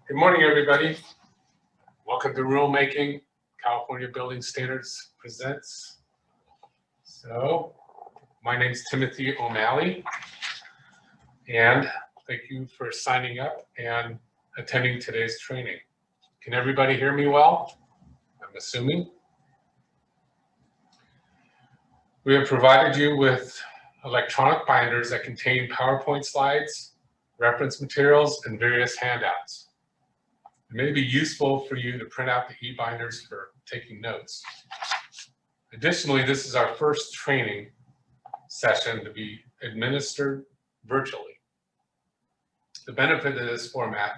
Good morning, everybody. Welcome to Rulemaking. California Building Standards presents. So, my name is Timothy O'Malley, and thank you for signing up and attending today's training. Can everybody hear me well? I'm assuming. We have provided you with electronic binders that contain PowerPoint slides, reference materials, and various handouts. It may be useful for you to print out the e-binders for taking notes. Additionally, this is our first training session to be administered virtually. The benefit of this format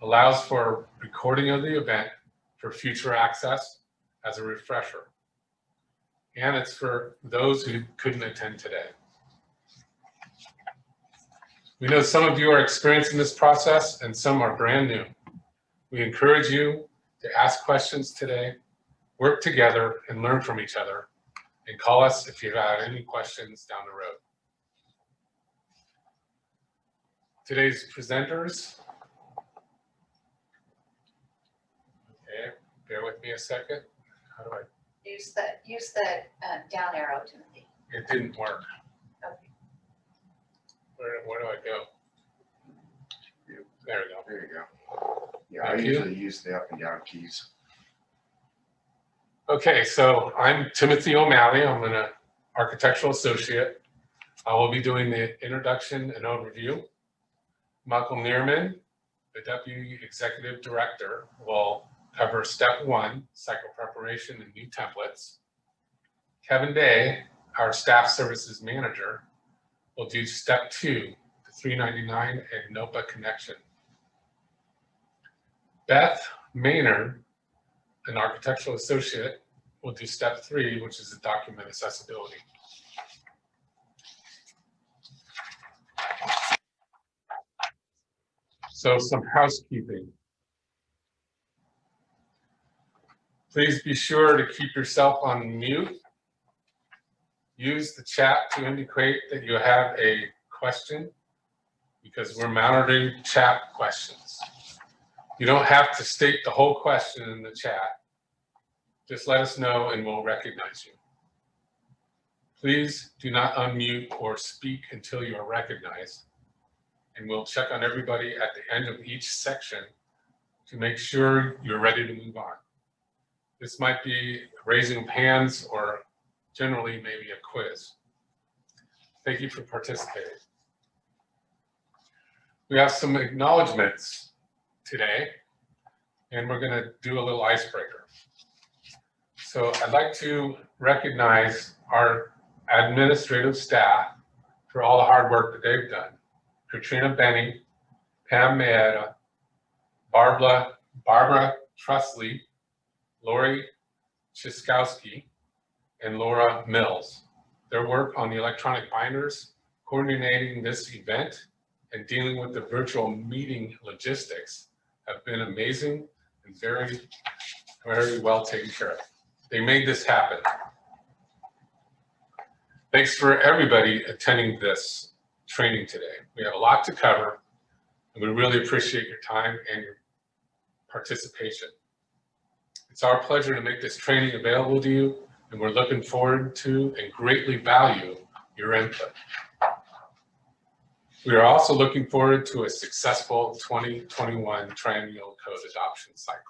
allows for recording of the event for future access as a refresher. And it's for those who couldn't attend today. We know some of you are experienced in this process and some are brand new. We encourage you to ask questions today, work together and learn from each other, and call us if you have any questions down the road. Today's presenters. Okay, bear with me a second. How do I? Use the down arrow, Timothy. It didn't work. Okay. Where do I go? There we go. There you go. Yeah, Thank I you. usually use the up and down keys. Okay, so I'm Timothy O'Malley. I'm an architectural associate. I will be doing the introduction and overview. Michael Neerman, the Deputy Executive Director, will cover step 1, cycle preparation and new templates. Kevin Day, our Staff Services Manager, will do step 2, the 399 and NOPA connection. Beth Maynard, an architectural associate, will do step 3, which is the document accessibility. So some housekeeping. Please be sure to keep yourself on mute. Use the chat to indicate that you have a question because we're monitoring chat questions. You don't have to state the whole question in the chat. Just let us know and we'll recognize you. Please do not unmute or speak until you are recognized. And we'll check on everybody at the end of each section to make sure you're ready to move on. This might be raising of hands or generally maybe a quiz. Thank you for participating. We have some acknowledgements today, and we're going to do a little icebreaker. So I'd like to recognize our administrative staff for all the hard work that they've done. Katrina Benny, Pam Maeda, Barbara Trusley, Lori Chiskowski, and Laura Mills. Their work on the electronic binders, coordinating this event, and dealing with the virtual meeting logistics have been amazing and very, very well taken care of. They made this happen. Thanks for everybody attending this training today. We have a lot to cover, and we really appreciate your time and your participation. It's our pleasure to make this training available to you, and we're looking forward to and greatly value your input. We are also looking forward to a successful 2021 Triennial Code adoption cycle.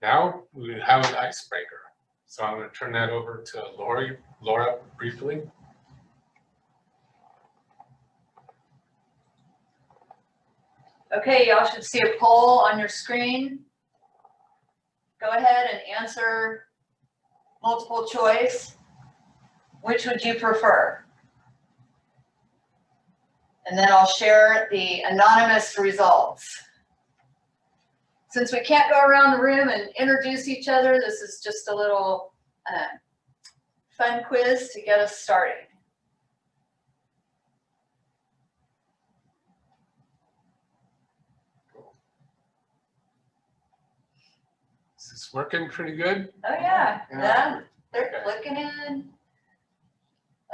Now we have an icebreaker. So I'm going to turn that over to Laura briefly. Okay, y'all should see a poll on your screen. Go ahead and answer multiple choice. Which would you prefer? And then I'll share the anonymous results. Since we can't go around the room and introduce each other, this is just a little fun quiz to get us started. Is this working pretty good? Oh yeah, Yeah. they're Okay. clicking in.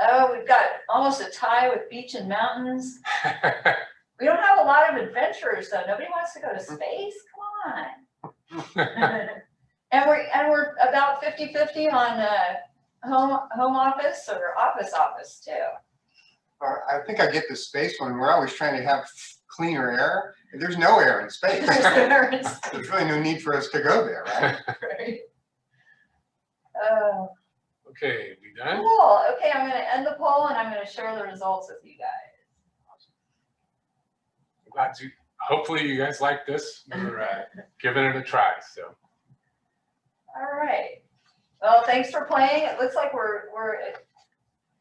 Oh, we've got almost a tie with beach and mountains. We don't have a lot of adventurers though. Nobody wants to go to space. Come on. And we're about 50-50 on home office or office too. I think I get the space one. We're always trying to have cleaner air. There's no air in space. There's really no need for us to go there, right? Right. Okay, we done? Cool. Okay, I'm going to end the poll and I'm going to share the results with you guys. Glad you, hopefully you guys like this. We're giving it a try, so. All right. Well, thanks for playing. It looks like we're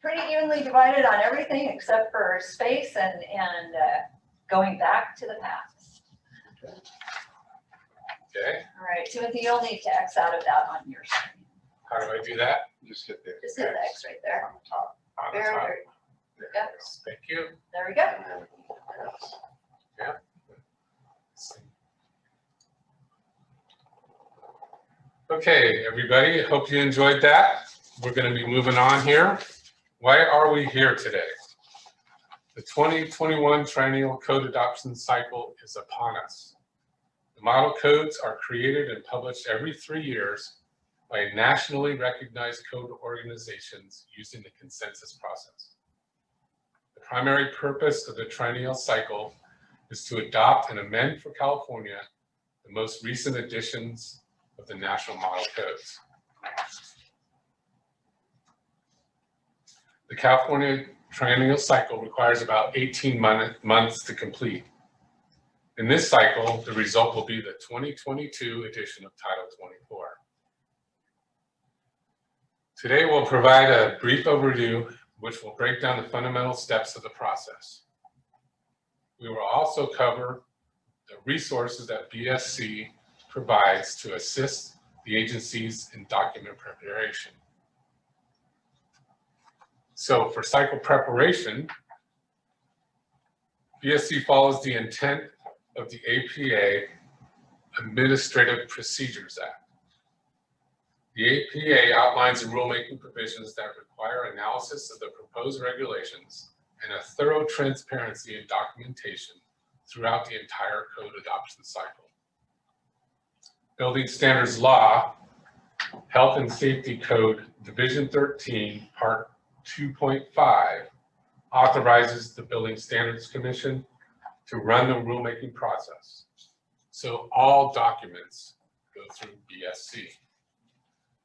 pretty evenly divided on everything except for space and going back to the past. Okay, All right, Timothy, you'll need to X out of that on your screen. how do I do that? Just hit the Just hit the X right there. on the top. On the Very, top. very, There Yep. you Thank you. there we go. go. And then X. Okay, everybody, hope you enjoyed that. We're going to be moving on here. Why are we here today? The 2021 Triennial Code Adoption Cycle is upon us. The model codes are created and published every 3 years by nationally recognized code organizations using the consensus process. The primary purpose of the Triennial Cycle is to adopt and amend for California the most recent editions of the National Model Codes. The California Triennial Cycle requires about 18 months to complete. In this cycle, the result will be the 2022 edition of Title 24. Today, we'll provide a brief overview, which will break down the fundamental steps of the process. We will also cover the resources that BSC provides to assist the agencies in document preparation. So for cycle preparation, BSC follows the intent of the APA Administrative Procedures Act. The APA outlines the rulemaking provisions that require analysis of the proposed regulations and a thorough transparency and documentation throughout the entire code adoption cycle. Building Standards Law, Health and Safety Code, Division 13, Part 2.5, authorizes the Building Standards Commission to run the rulemaking process. So all documents go through BSC.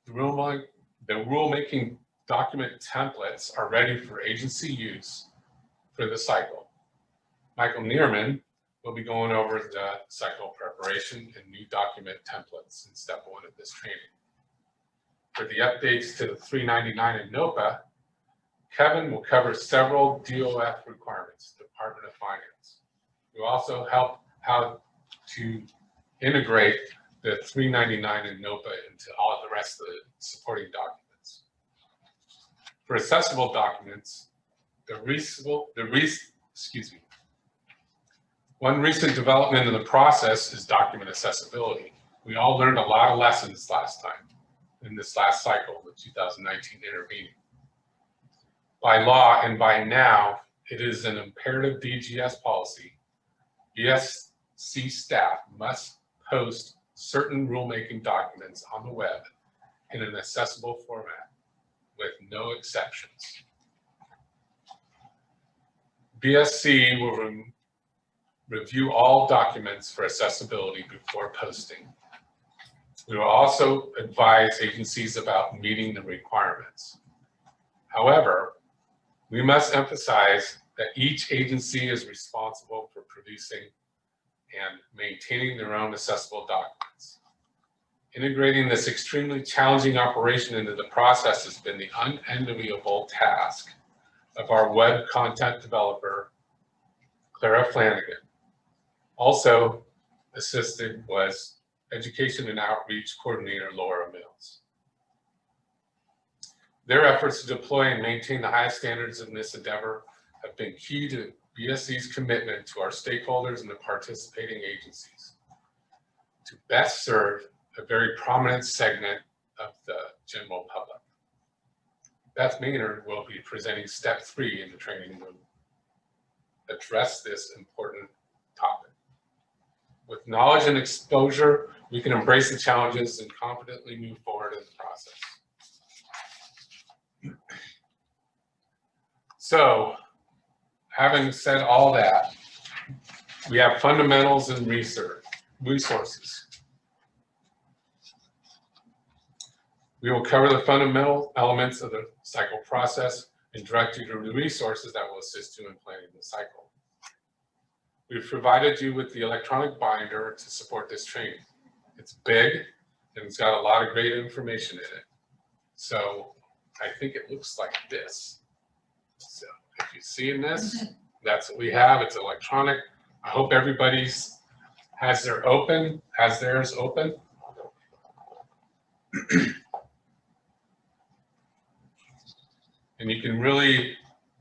The rulemaking document templates are ready for agency use for the cycle. Michael Neerman will be going over the cycle preparation and new document templates in step 1 of this training. For the updates to the 399 and NOPA, Kevin will cover several DOF requirements, Department of Finance. We'll also help how to integrate the 399 and NOPA into all of the rest of the supporting documents. For accessible documents, one recent development in the process is document accessibility. We all learned a lot of lessons last time in this last cycle, the 2019 intervening. By law and by now, it is an imperative DGS policy. BSC staff must post certain rulemaking documents on the web in an accessible format with no exceptions. BSC will review all documents for accessibility before posting. We will also advise agencies about meeting the requirements. However, we must emphasize that each agency is responsible for producing and maintaining their own accessible documents. Integrating this extremely challenging operation into the process has been the unenviable task of our web content developer, Clara Flanagan. Also assisted was Education and Outreach Coordinator, Laura Mills. Their efforts to deploy and maintain the highest standards in this endeavor have been key to BSC's commitment to our stakeholders and the participating agencies to best serve a very prominent segment of the general public. Beth Maynard will be presenting step 3 in the training room. address this important topic. With knowledge and exposure, we can embrace the challenges and confidently move forward in the process. So, having said all that, we have fundamentals and resources. We will cover the fundamental elements of the cycle process and direct you to the resources that will assist you in planning the cycle. We've provided you with the electronic binder to support this training. It's big and it's got a lot of great information in it. So I think it looks like this. So if you see in this, that's what we have. It's electronic. I hope everybody's has theirs open. And you can really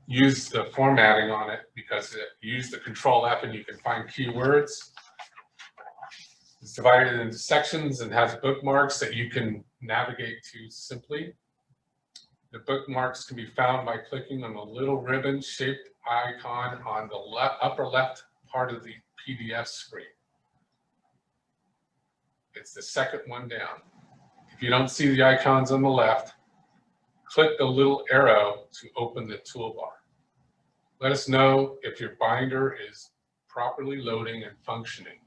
use the formatting on it because you use the Control F and you can find keywords. It's divided into sections and has bookmarks that you can navigate to simply. The bookmarks can be found by clicking on the little ribbon shaped icon on the upper left part of the PDF screen. It's the second one down. If you don't see the icons on the left, click the little arrow to open the toolbar. Let us know if your binder is properly loading and functioning.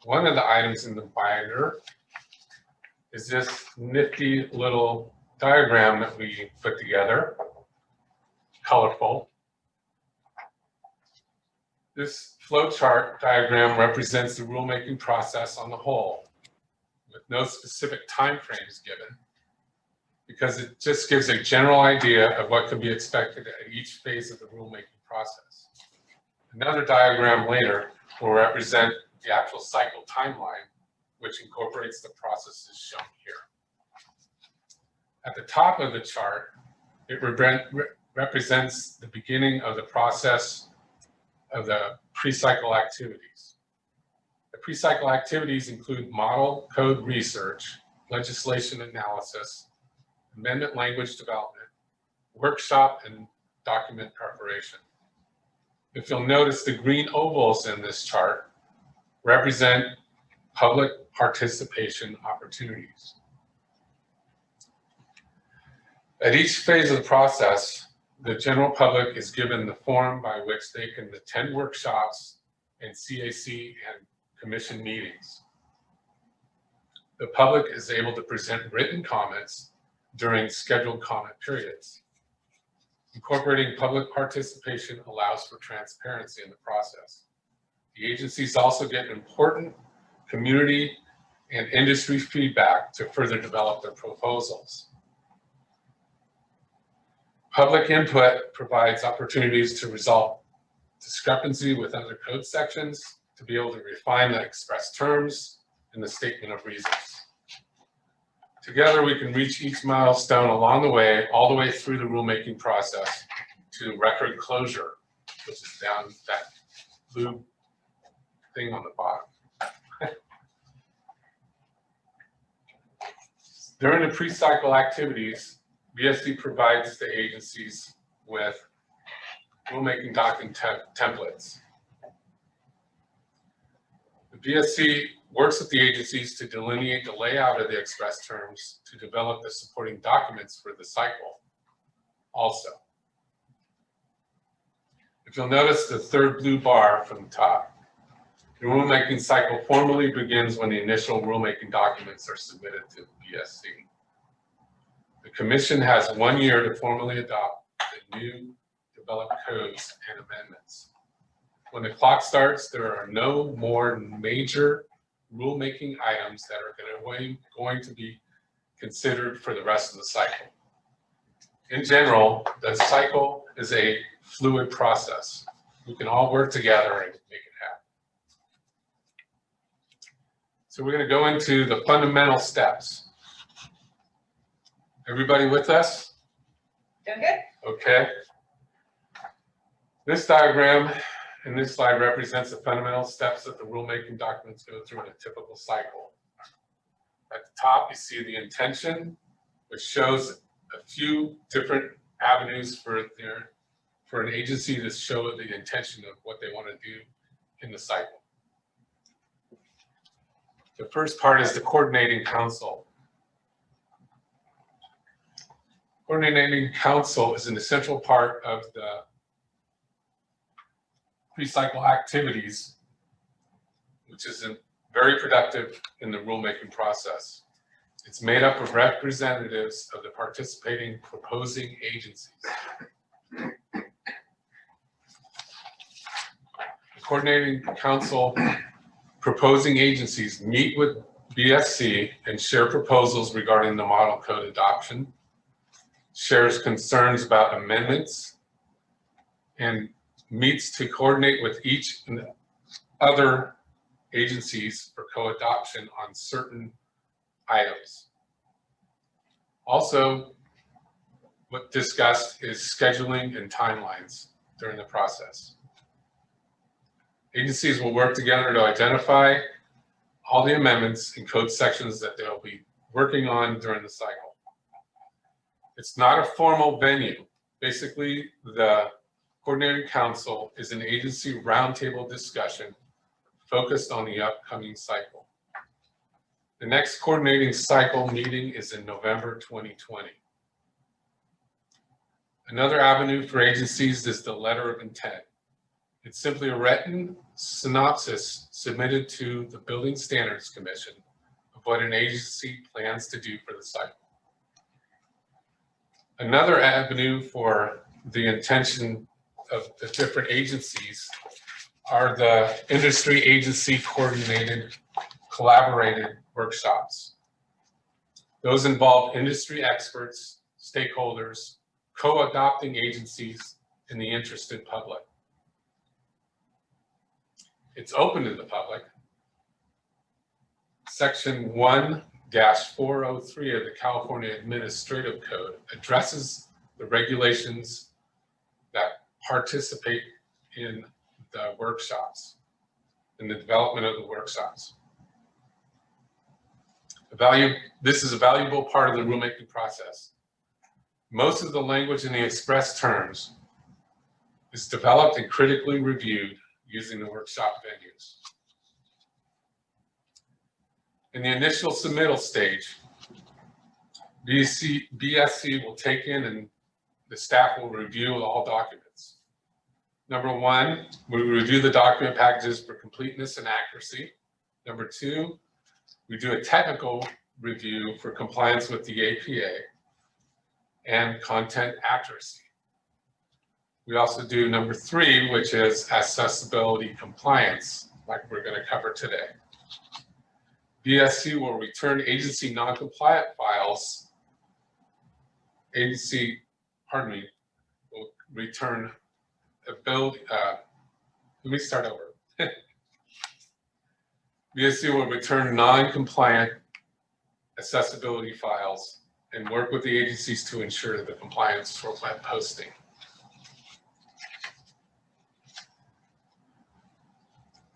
One of the items in the binder is this nifty little diagram that we put together, colorful. This flowchart diagram represents the rulemaking process on the whole, with no specific time frames given, because it just gives a general idea of what can be expected at each phase of the rulemaking process. Another diagram later will represent the actual cycle timeline, which incorporates the processes shown here. At the top of the chart, it represents the beginning of the process of the pre-cycle activities. The pre-cycle activities include model code research, legislation analysis, amendment language development, workshop, and document preparation. If you'll notice, the green ovals in this chart represent public participation opportunities. At each phase of the process, the general public is given the forum by which they can attend workshops and CAC and commission meetings. The public is able to present written comments during scheduled comment periods. Incorporating public participation allows for transparency in the process. The agencies also get important community and industry feedback to further develop their proposals. Public input provides opportunities to resolve discrepancy with other code sections, to be able to refine the express terms and the statement of reasons. Together, we can reach each milestone along the way, all the way through the rulemaking process to record closure, which is down that blue thing on the bottom. During the pre-cycle activities, BSD provides the agencies with rulemaking document templates. The BSC works with the agencies to delineate the layout of the express terms to develop the supporting documents for the cycle also. If you'll notice the third blue bar from the top, the rulemaking cycle formally begins when the initial rulemaking documents are submitted to BSC. The Commission has 1 year to formally adopt the new developed codes and amendments. When the clock starts, there are no more major rulemaking items that are going to be considered for the rest of the cycle. In general, the cycle is a fluid process. We can all work together and make it happen. So we're going to go into the fundamental steps. Everybody with us? Doing good? Okay. This diagram in this slide represents the fundamental steps that the rulemaking documents go through in a typical cycle. At the top, you see the intention, which shows a few different avenues for their for an agency to show the intention of what they want to do in the cycle. The first part is the coordinating council. Coordinating council is an essential part of the pre-cycle activities, which is very productive in the rulemaking process. It's made up of representatives of the participating proposing agencies. The coordinating council proposing agencies meet with BSC and share proposals regarding the model code adoption, shares concerns about amendments, and meets to coordinate with each and other agencies for co-adoption on certain items. Also, what discussed is scheduling and timelines during the process. Agencies will work together to identify all the amendments and code sections that they'll be working on during the cycle. It's not a formal venue. Basically, the Coordinating Council is an agency roundtable discussion focused on the upcoming cycle. The next coordinating cycle meeting is in November 2020. Another avenue for agencies is the letter of intent. It's simply a written synopsis submitted to the Building Standards Commission of what an agency plans to do for the cycle. Another avenue for the intention of the different agencies are the industry agency coordinated, collaborated workshops. Those involve industry experts, stakeholders, co-adopting agencies, and the interested public. It's open to the public. Section 1-403 of the California Administrative Code addresses the regulations that participate in the workshops, in the development of the workshops. This is a valuable part of the rulemaking process. Most of the language in the express terms is developed and critically reviewed using the workshop venues. In the initial submittal stage, BSC will take in and the staff will review all documents. Number one, we review the document packages for completeness and accuracy. Number two, we do a technical review for compliance with the APA and content accuracy. We also do number three, which is accessibility compliance, like we're going to cover today. BSC will return agency non-compliant files. Will return let me start over. BSC will return non-compliant accessibility files and work with the agencies to ensure the compliance for web posting.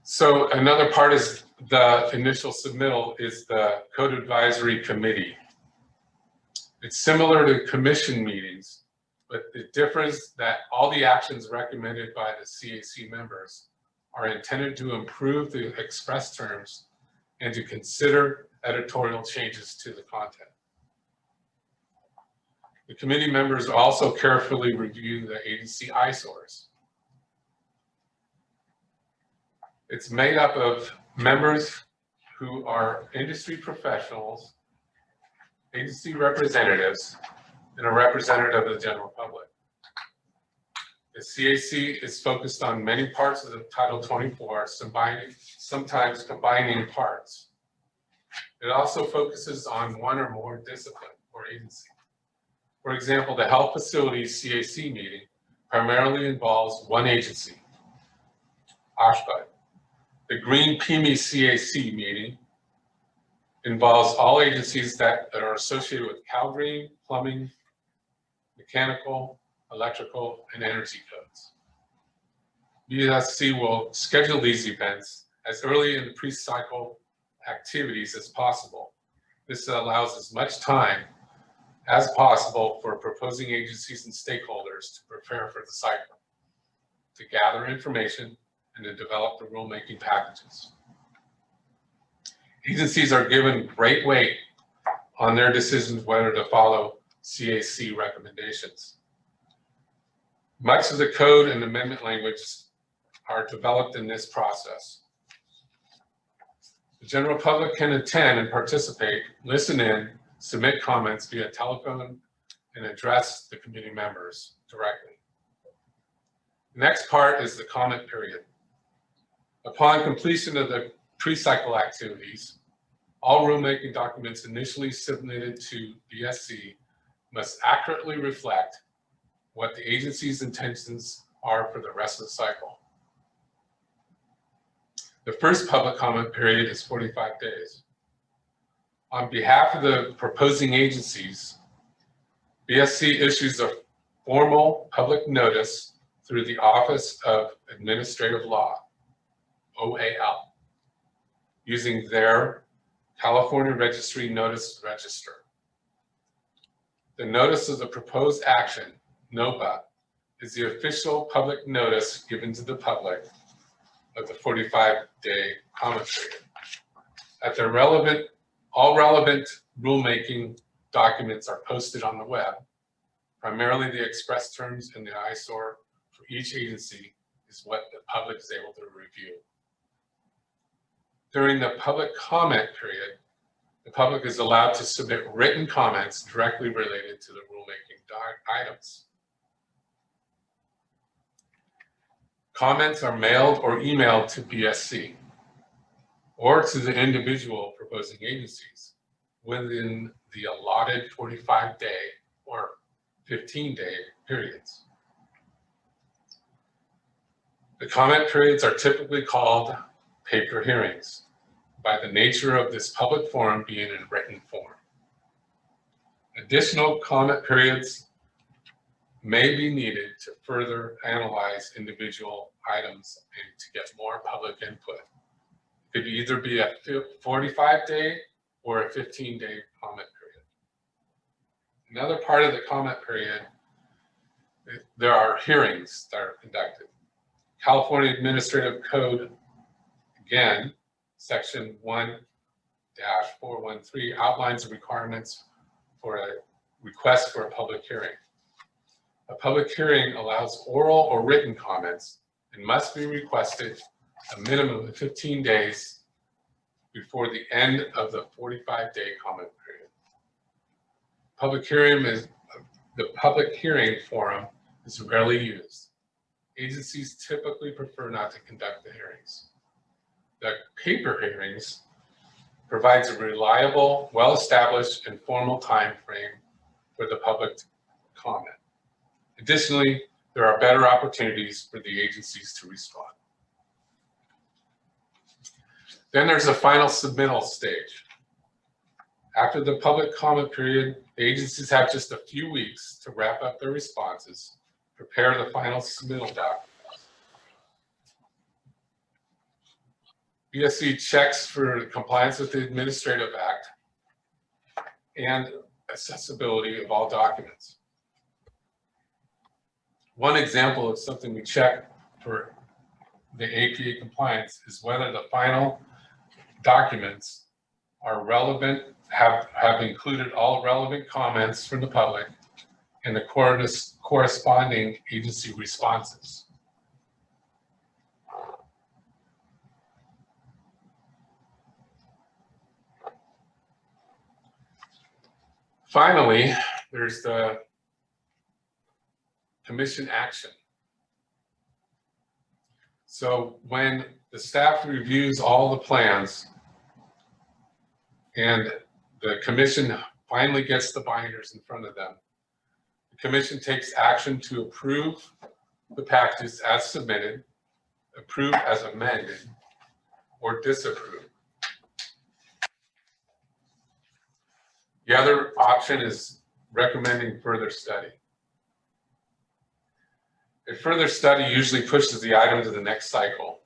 So another part is the initial submittal is the Code Advisory Committee. It's similar to commission meetings, but the difference that all the actions recommended by the CAC members are intended to improve the express terms and to consider editorial changes to the content. The committee members also carefully review the agency eyesores. It's made up of members who are industry professionals, agency representatives, and a representative of the general public. The CAC is focused on many parts of the Title 24, sometimes combining parts. It also focuses on one or more discipline or agency. For example, the Health Facilities CAC meeting primarily involves one agency, OSHPA. The Green PME CAC meeting involves all agencies that are associated with CalGreen, plumbing, mechanical, electrical, and energy codes. BSC will schedule these events as early in the pre-cycle activities as possible. This allows as much time as possible for proposing agencies and stakeholders to prepare for the cycle. to gather information and to develop the rulemaking packages. Agencies are given great weight on their decisions whether to follow CAC recommendations. Much of the code and amendment language are developed in this process. The general public can attend and participate, listen in, submit comments via telephone, and address the committee members directly. The next part is the comment period. Upon completion of the pre-cycle activities, all rulemaking documents initially submitted to BSC must accurately reflect what the agency's intentions are for the rest of the cycle. The first public comment period is 45 days. On behalf of the proposing agencies, BSC issues a formal public notice through the Office of Administrative Law, OAL, using their California Registry Notice Register. The notice of the proposed action, NOPA, is the official public notice given to the public of the 45-day comment period. At the all relevant rulemaking documents are posted on the web. Primarily the express terms and the ISOR for each agency is what the public is able to review. During the public comment period, the public is allowed to submit written comments directly related to the rulemaking items. Comments are mailed or emailed to BSC or to the individual proposing agencies within the allotted 45-day or 15-day periods. The comment periods are typically called paper hearings by the nature of this public forum being in written form. Additional comment periods may be needed to further analyze individual items and to get more public input. It could either be a 45-day or a 15-day comment period. Another part of the comment period, there are hearings that are conducted. California Administrative Code, again, Section 1-413 outlines the requirements for a request for a public hearing. A public hearing allows oral or written comments and must be requested a minimum of 15 days before the end of the 45-day comment period. The public hearing forum is rarely used. Agencies typically prefer not to conduct the hearings. The paper hearings provides a reliable, well-established, and formal time frame for the public to comment. Additionally, there are better opportunities for the agencies to respond. Then there's a final submittal stage. After the public comment period, the agencies have just a few weeks to wrap up their responses, prepare the final submittal documents. BSC checks for compliance with the Administrative Act and accessibility of all documents. One example of something we check for the APA compliance is whether the final documents are relevant, have included all relevant comments from the public and the corresponding agency responses. Finally, there's the commission action. So when the staff reviews all the plans and the commission finally gets the binders in front of them, the commission takes action to approve the packages as submitted, approve as amended, or disapprove. The other option is recommending further study. A further study usually pushes the item to the next cycle.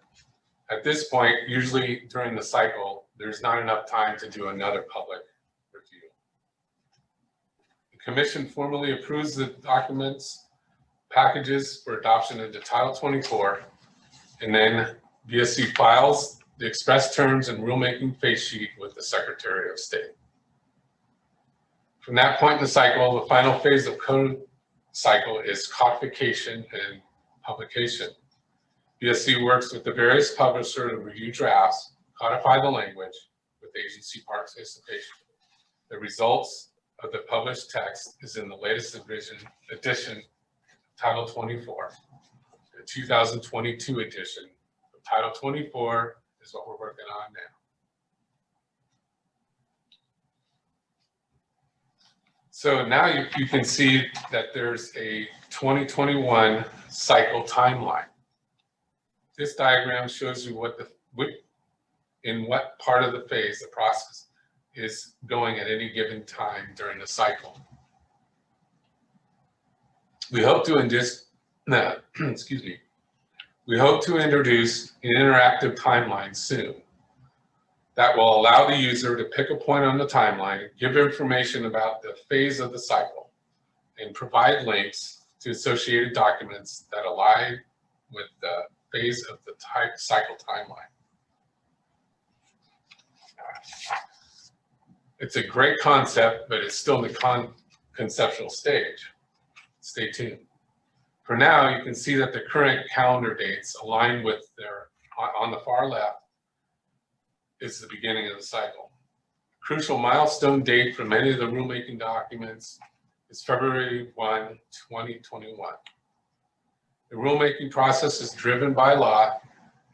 At this point, usually during the cycle, there's not enough time to do another public review. The commission formally approves the documents packages for adoption into Title 24, and then VSC files the express terms and rulemaking face sheet with the Secretary of State. From that point in the cycle, the final phase of code cycle is codification and publication. VSC works with the various publishers to review drafts, codify the language with agency participation. The results of the published text is in the latest edition, Title 24. The 2022 edition of Title 24 is what we're working on now. So now you can see that there's a 2021 cycle timeline. This diagram shows you in what part of the phase the process is going at any given time during the cycle. We hope to We hope to introduce an interactive timeline soon that will allow the user to pick a point on the timeline, give information about the phase of the cycle, and provide links to associated documents that align with the phase of the cycle timeline. It's a great concept, but it's still in the conceptual stage. Stay tuned. For now, you can see that the current calendar dates align with on the far left is the beginning of the cycle. A crucial milestone date for many of the rulemaking documents is February 1, 2021. The rulemaking process is driven by law,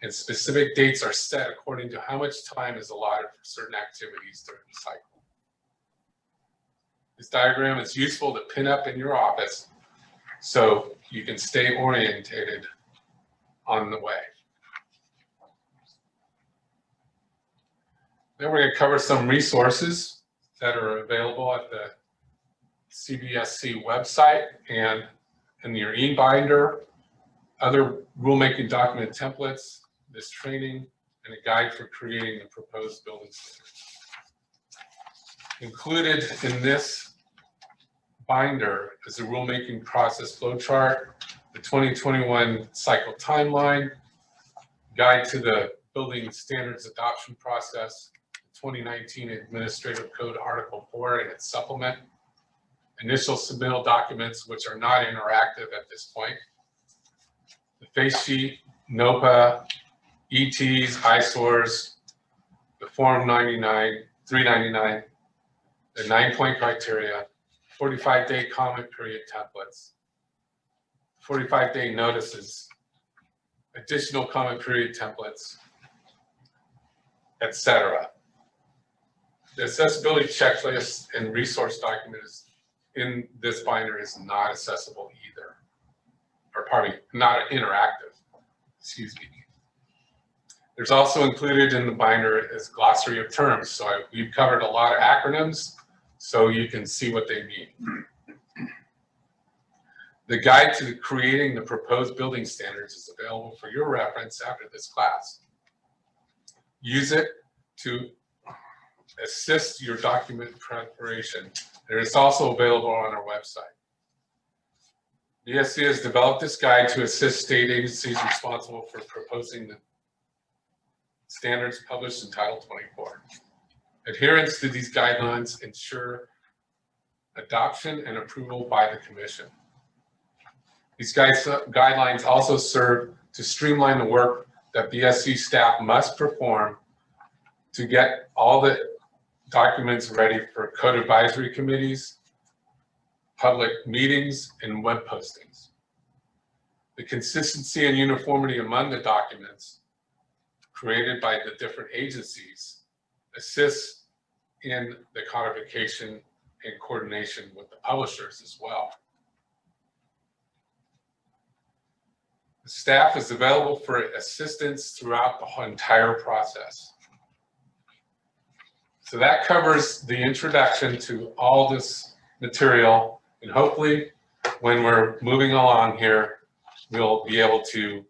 and specific dates are set according to how much time is allotted for certain activities during the cycle. This diagram is useful to pin up in your office so you can stay orientated on the way. Then we're going to cover some resources that are available at the CVSC website and in your e-binder, other rulemaking document templates, this training, and a guide for creating the proposed building standards. Included in this binder is a rulemaking process flowchart, the 2021 cycle timeline, guide to the building standards adoption process, 2019 Administrative Code Article 4 and its supplement, initial submittal documents which are not interactive at this point, the face sheet, NOPA, ETs, ISORs, the Form 399, the 9-point criteria, 45-day comment period templates, 45-day notices, additional comment period templates, etc. The accessibility checklist and resource document in this binder is not accessible either, or pardon me, not interactive, excuse me. There's also included in the binder is glossary of terms. So we've covered a lot of acronyms so you can see what they mean. The guide to creating the proposed building standards is available for your reference after this class. Use it to assist your document preparation. It is also available on our website. VSC has developed this guide to assist state agencies responsible for proposing the standards published in Title 24. Adherence to these guidelines ensure adoption and approval by the Commission. These guidelines also serve to streamline the work that VSC staff must perform to get all the documents ready for code advisory committees, public meetings, and web postings. The consistency and uniformity among the documents created by the different agencies assists in the codification and coordination with the publishers as well. The staff is available for assistance throughout the entire process. So that covers the introduction to all this material, and hopefully when we're moving along here, we'll be able to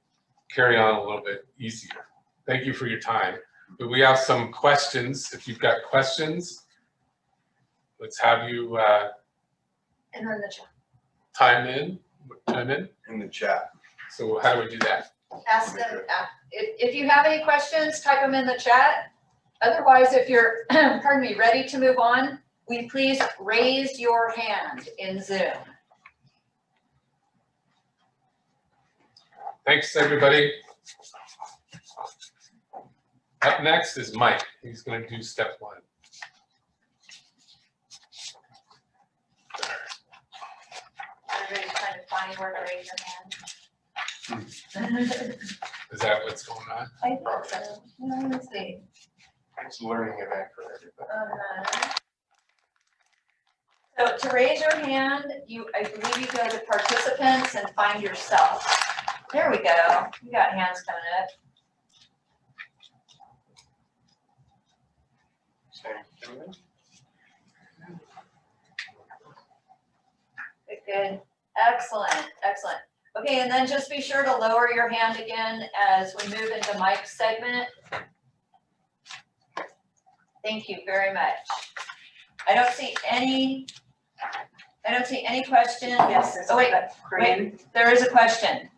carry on a little bit easier. Thank you for your time. But we have some questions. If you've got questions, let's have you And then the chat. time in. chime in? In the chat. So how do we do that? Ask them, if you have any questions, type them in the chat. Otherwise, if you're, pardon me, ready to move on, will you please raise your hand in Zoom? Thanks, everybody. Up next is Mike. He's going to do step 1. Everybody's trying to find where to raise their hand. Is that what's going on? I think so. Let's see. It's a learning event for everybody. So to raise your hand, I believe you go to participants and find yourself. There we go. You got hands coming up. Good. Excellent. Excellent. Okay, and then just be sure to lower your hand again as we move into Mike's segment. Thank you very much. I don't see any questions. Yes, Oh, wait, there is a question.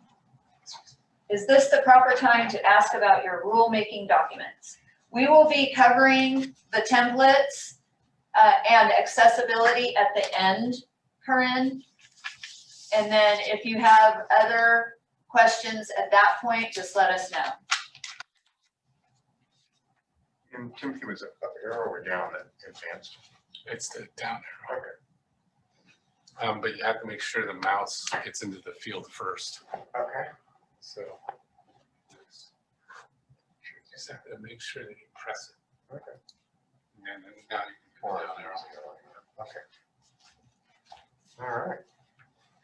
Is this the proper time to ask about your rulemaking documents? We will be covering the templates and accessibility at the end, Corinne. And then if you have other questions at that point, just let us know. And Timothy, was it up arrow or down that advanced? It's the down arrow. Okay. But you have to make sure the mouse gets into the field first. Okay. So you just have to make sure that you press it. Okay. And then now you can go down arrow. Okay. All right.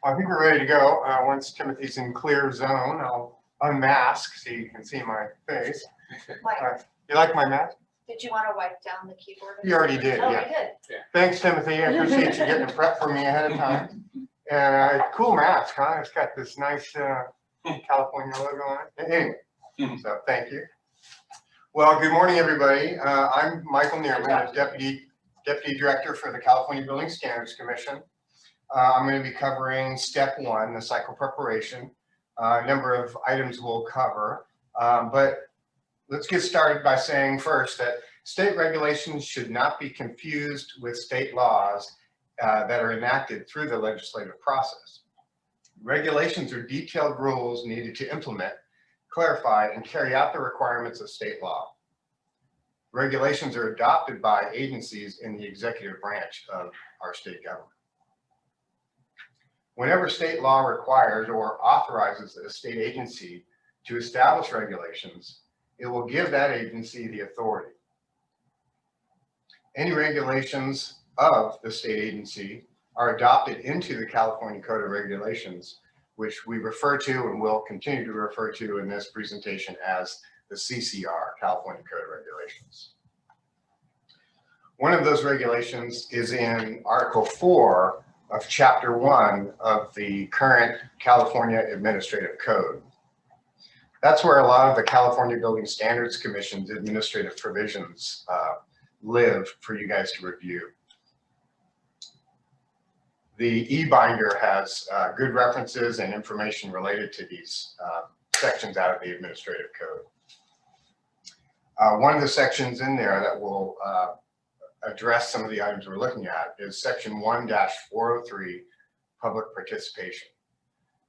Well, I think we're ready to go. Once Timothy's in clear zone, I'll unmask so you can see my face. Mike, You like my mask? did you want to wipe down the keyboard? You already did, Oh, yeah. we did. Thanks, Timothy. I appreciate you getting it prepped for me ahead of time. And cool mask, huh? It's got this nice California logo on it. Anyway, so thank you. Well, good morning, everybody. I'm Michael Neerman, the Deputy Director for the California Building Standards Commission. I'm going to be covering step 1, the cycle preparation. A number of items we'll cover, but let's get started by saying first that state regulations should not be confused with state laws that are enacted through the legislative process. Regulations are detailed rules needed to implement, clarify, and carry out the requirements of state law. Regulations are adopted by agencies in the executive branch of our state government. Whenever state law requires or authorizes a state agency to establish regulations, it will give that agency the authority. Any regulations of the state agency are adopted into the California Code of Regulations, which we refer to and will continue to refer to in this presentation as the CCR, California Code of Regulations. One of those regulations is in Article 4 of Chapter 1 of the current California Administrative Code. That's where a lot of the California Building Standards Commission's administrative provisions live for you guys to review. The e-binder has good references and information related to these sections out of the administrative code. One of the sections in there that will address some of the items we're looking at is section 1-403, public participation.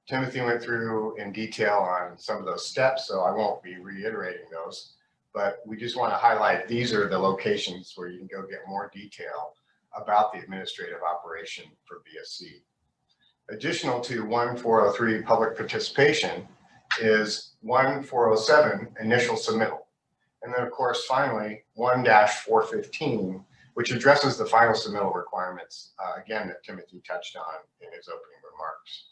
Timothy went through in detail on some of those steps, so I won't be reiterating those, but we just want to highlight these are the locations where you can go get more detail about the administrative operation for BSC. Additional to 1-403 public participation is 1-407 initial submittal. And then of course, finally 1-415, which addresses the final submittal requirements, again, that Timothy touched on in his opening remarks.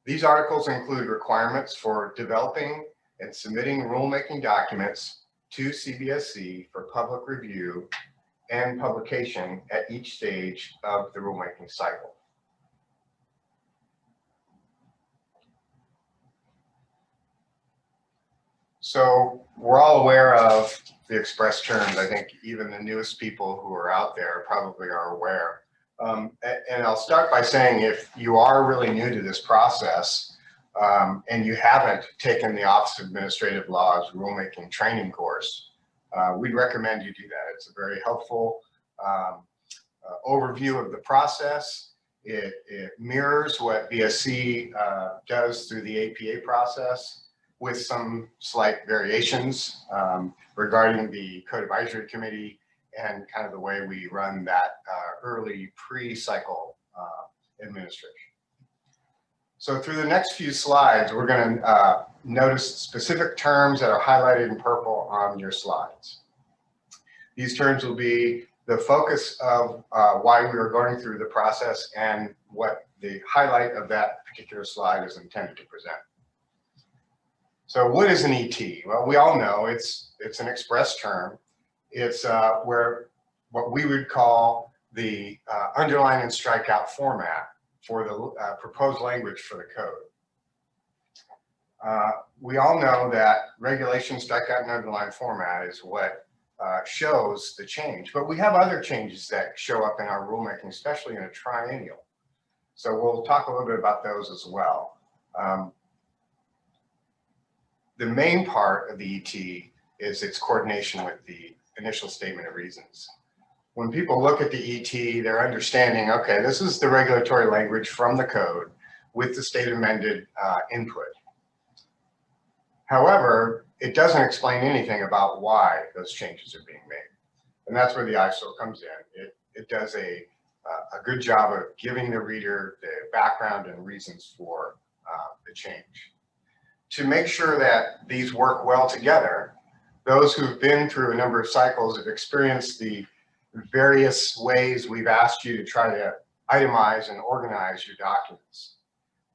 These articles include requirements for developing and submitting rulemaking documents to CBSC for public review and publication at each stage of the rulemaking cycle. So we're all aware of the express terms. I think even the newest people who are out there probably are aware And I'll start by saying, if you are really new to this process and you haven't taken the Office of Administrative Law's rulemaking training course, we'd recommend you do that. It's a very helpful overview of the process. It mirrors what BSC does through the APA process, with some slight variations regarding the Code Advisory Committee and kind of the way we run that early pre-cycle administration. So through the next few slides, we're going to notice specific terms that are highlighted in purple on your slides. These terms will be the focus of why we are going through the process and what the highlight of that particular slide is intended to present. So what is an ET? Well, we all know it's an express term. It's where what we would call the underline and strikeout format for the proposed language for the code. We all know that regulation, strikeout, and underline format is what shows the change, but we have other changes that show up in our rulemaking, especially in a triennial. So we'll talk a little bit about those as well. The main part of the ET is its coordination with the initial statement of reasons. When people look at the ET, they're understanding, okay, this is the regulatory language from the code with the state amended input. However, it doesn't explain anything about why those changes are being made. And that's where the ISO comes in. It does a good job of giving the reader the background and reasons for the change. To make sure that these work well together, those who've been through a number of cycles have experienced the various ways we've asked you to try to itemize and organize your documents.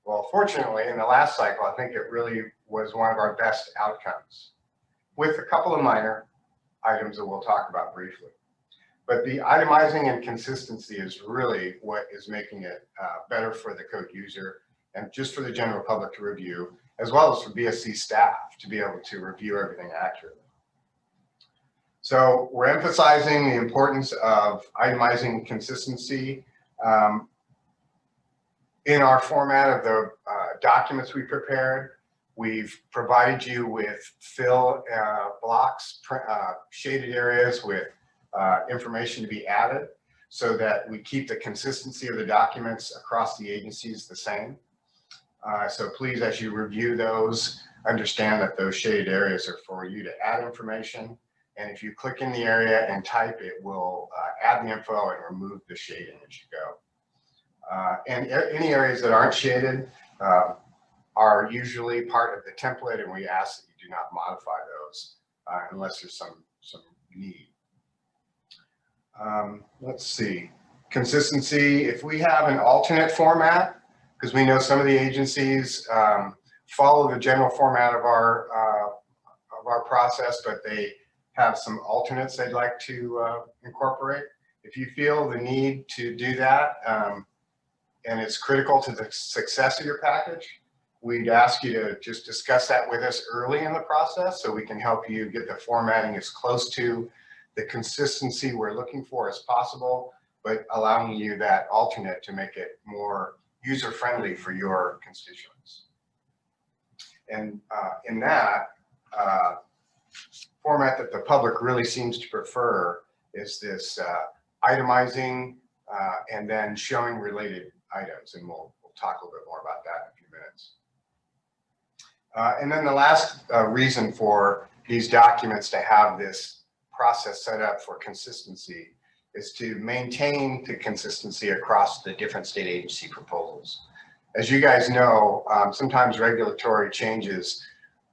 Well, fortunately, in the last cycle, I think it really was one of our best outcomes, with a couple of minor items that we'll talk about briefly. But the itemizing and consistency is really what is making it better for the code user and just for the general public to review, as well as for BSC staff to be able to review everything accurately. So we're emphasizing the importance of itemizing consistency in our format of the documents we prepared. We've provided you with fill blocks, shaded areas with information to be added so that we keep the consistency of the documents across the agencies the same. So please, as you review those, understand that those shaded areas are for you to add information. And if you click in the area and type, it will add the info and remove the shading as you go. And any areas that aren't shaded are usually part of the template, and we ask that you do not modify those unless there's some need. Let's see, consistency. If we have an alternate format, because we know some of the agencies follow the general format of our process, but they have some alternates they'd like to incorporate. If you feel the need to do that, and it's critical to the success of your package, we'd ask you to just discuss that with us early in the process so we can help you get the formatting as close to the consistency we're looking for as possible, but allowing you that alternate to make it more user-friendly for your constituents. And in that format that the public really seems to prefer is this itemizing and then showing related items, and we'll talk a little bit more about that in a few minutes. And then the last reason for these documents to have this process set up for consistency is to maintain the consistency across the different state agency proposals. As you guys know, sometimes regulatory changes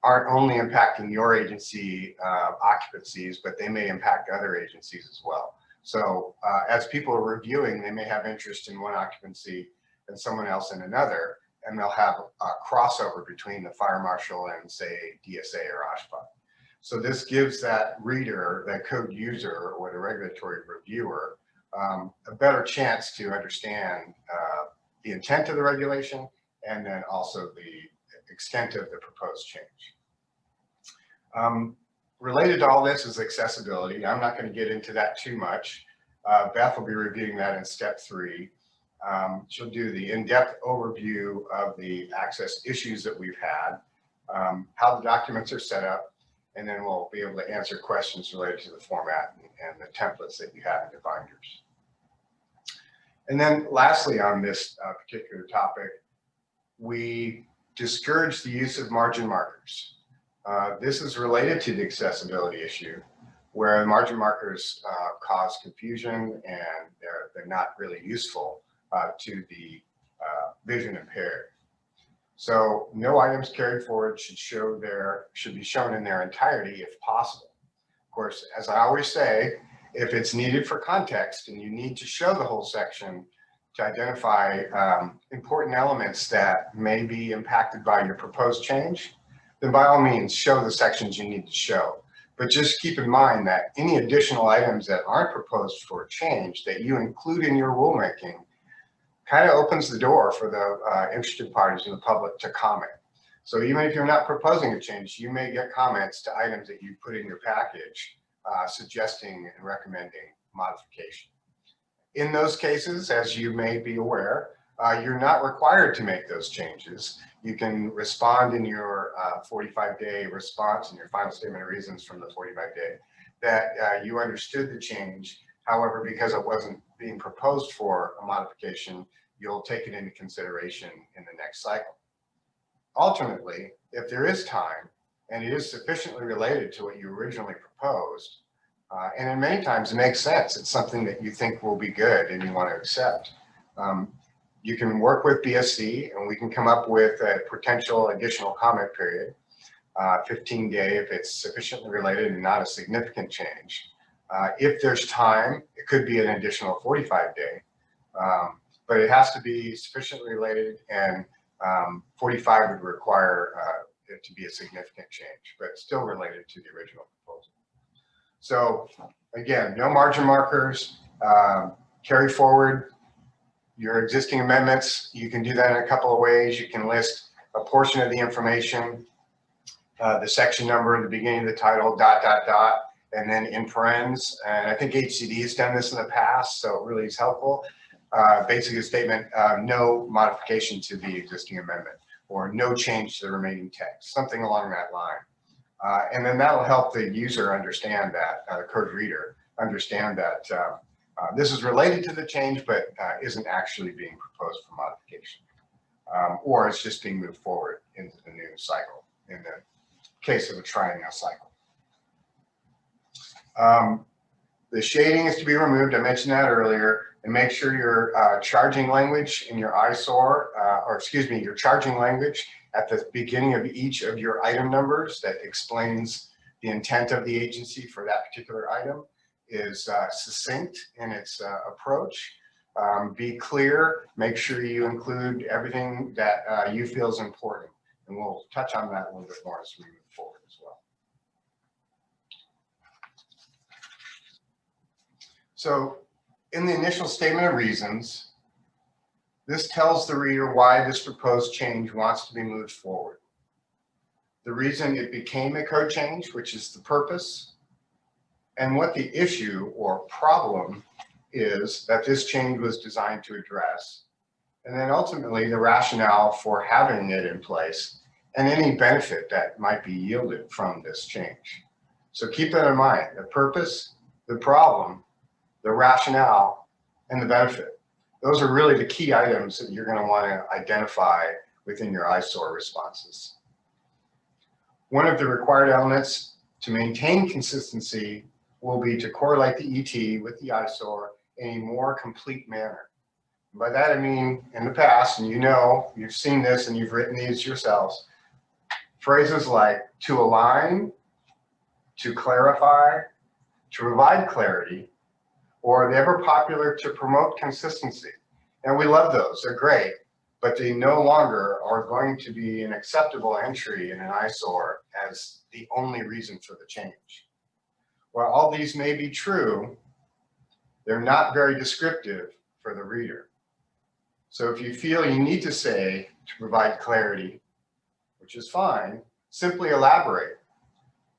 aren't only impacting your agency occupancies, but they may impact other agencies as well. So as people are reviewing, they may have interest in one occupancy and someone else in another, and they'll have a crossover between the fire marshal and, say, DSA or OSHPA. So this gives that reader, that code user, or the regulatory reviewer a better chance to understand the intent of the regulation and then also the extent of the proposed change. Related to all this is accessibility. I'm not going to get into that too much. Beth will be reviewing that in step 3. She'll do the in-depth overview of the access issues that we've had, how the documents are set up, and then we'll be able to answer questions related to the format and the templates that you have in your binders. And then lastly on this particular topic, we discourage the use of margin markers. This is related to the accessibility issue, where margin markers cause confusion and they're not really useful to the vision impaired. So no items carried forward should be shown in their entirety if possible. Of course, as I always say, if it's needed for context and you need to show the whole section to identify important elements that may be impacted by your proposed change, then by all means show the sections you need to show. But just keep in mind that any additional items that aren't proposed for change that you include in your rulemaking kind of opens the door for the interested parties in the public to comment. So even if you're not proposing a change, you may get comments to items that you put in your package suggesting and recommending modification. In those cases, as you may be aware, you're not required to make those changes. You can respond in your 45-day response and your final statement of reasons from the 45-day that you understood the change. However, because it wasn't being proposed for a modification, you'll take it into consideration in the next cycle. Alternately, if there is time and it is sufficiently related to what you originally proposed, and in many times it makes sense, it's something that you think will be good and you want to accept, you can work with BSC and we can come up with a potential additional comment period, 15-day if it's sufficiently related and not a significant change. If there's time, it could be an additional 45-day, but it has to be sufficiently related, and 45 would require it to be a significant change, but still related to the original proposal. So again, no margin markers, carry forward your existing amendments. You can do that in a couple of ways. You can list a portion of the information, the section number in the beginning of the title, ... and then in parentheses. And I think HCD has done this in the past, so it really is helpful. Basically a statement, no modification to the existing amendment, or no change to the remaining text, something along that line. And then that'll help the user understand that, the code reader, understand that this is related to the change, but isn't actually being proposed for modification. Or it's just being moved forward into the new cycle, in the case of a triennial cycle. The shading is to be removed. I mentioned that earlier. And make sure your charging language in your eyesore, your charging language at the beginning of each of your item numbers that explains the intent of the agency for that particular item is succinct in its approach. Be clear. Make sure you include everything that you feel is important. And we'll touch on that a little bit more as we move forward as well. So in the initial statement of reasons, this tells the reader why this proposed change wants to be moved forward. The reason it became a code change, which is the purpose, and what the issue or problem is that this change was designed to address, and then ultimately the rationale for having it in place and any benefit that might be yielded from this change. So keep that in mind, the purpose, the problem, the rationale, and the benefit. Those are really the key items that you're going to want to identify within your eyesore responses. One of the required elements to maintain consistency will be to correlate the ET with the eyesore in a more complete manner. By that I mean, in the past, and you know, you've seen this and you've written these yourselves, phrases like to align, to clarify, to provide clarity, or the ever popular to promote consistency. And we love those, they're great, but they no longer are going to be an acceptable entry in an eyesore as the only reason for the change. While all these may be true, they're not very descriptive for the reader. So if you feel you need to say to provide clarity, which is fine, simply elaborate.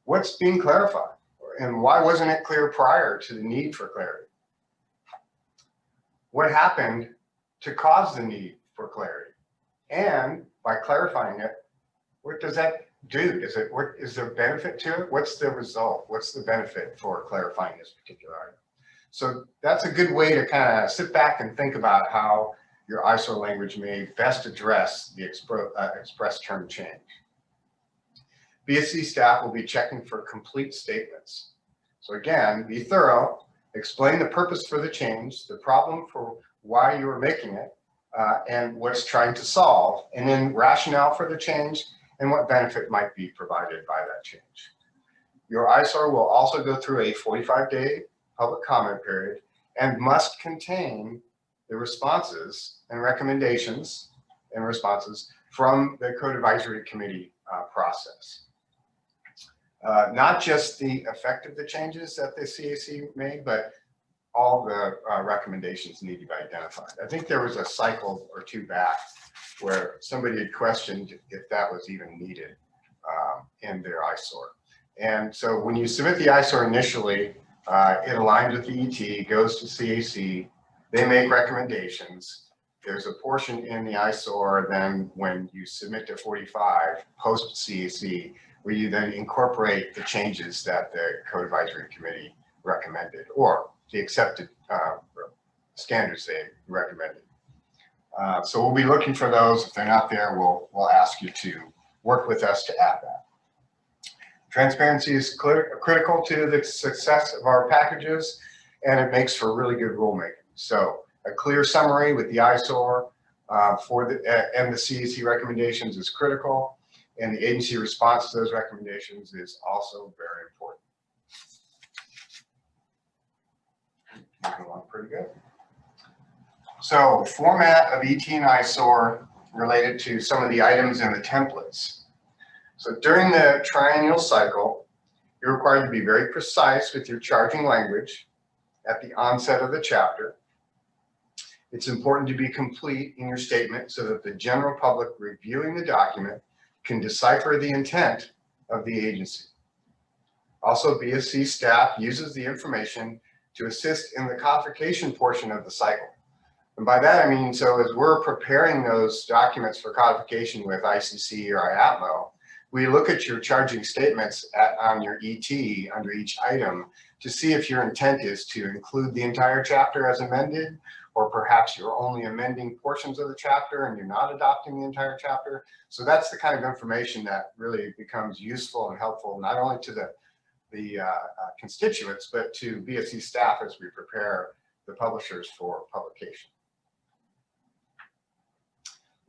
What's being clarified? And why wasn't it clear prior to the need for clarity? what happened to cause the need for clarity? And by clarifying it, what does that do? What is there benefit to it? What's the result? What's the benefit for clarifying this particular item? So that's a good way to kind of sit back and think about how your ISOR language may best address the express term change. BSC staff will be checking for complete statements. So again, be thorough, explain the purpose for the change, the problem for why you are making it, and what it's trying to solve, and then rationale for the change and what benefit might be provided by that change. Your ISOR will also go through a 45-day public comment period and must contain the responses and recommendations and responses from the Code Advisory Committee process. Not just the effect of the changes that the CAC made, but all the recommendations need to be identified. I think there was a cycle or two back where somebody had questioned if that was even needed in their ISOR. And so when you submit the ISOR initially, it aligns with the ET, goes to CAC, they make recommendations. There's a portion in the ISOR then when you submit to 45 post CAC, where you then incorporate the changes that the Code Advisory Committee recommended, or the accepted standards they recommended. So we'll be looking for those. If they're not there, we'll ask you to work with us to add that. Transparency is critical to the success of our packages, and it makes for really good rulemaking. So a clear summary with the ISOR and the CAC recommendations is critical, and the agency response to those recommendations is also very important. Moving along pretty good. So format of ET and ISOR related to some of the items in the templates. So during the triennial cycle, you're required to be very precise with your charging language at the onset of the chapter. It's important to be complete in your statement so that the general public reviewing the document can decipher the intent of the agency. Also, BSC staff uses the information to assist in the codification portion of the cycle. And by that I mean, so as we're preparing those documents for codification with ICC or IAPMO, we look at your charging statements on your ET under each item to see if your intent is to include the entire chapter as amended, or perhaps you're only amending portions of the chapter and you're not adopting the entire chapter. So that's the kind of information that really becomes useful and helpful, not only to the constituents, but to BSC staff as we prepare the publishers for publication.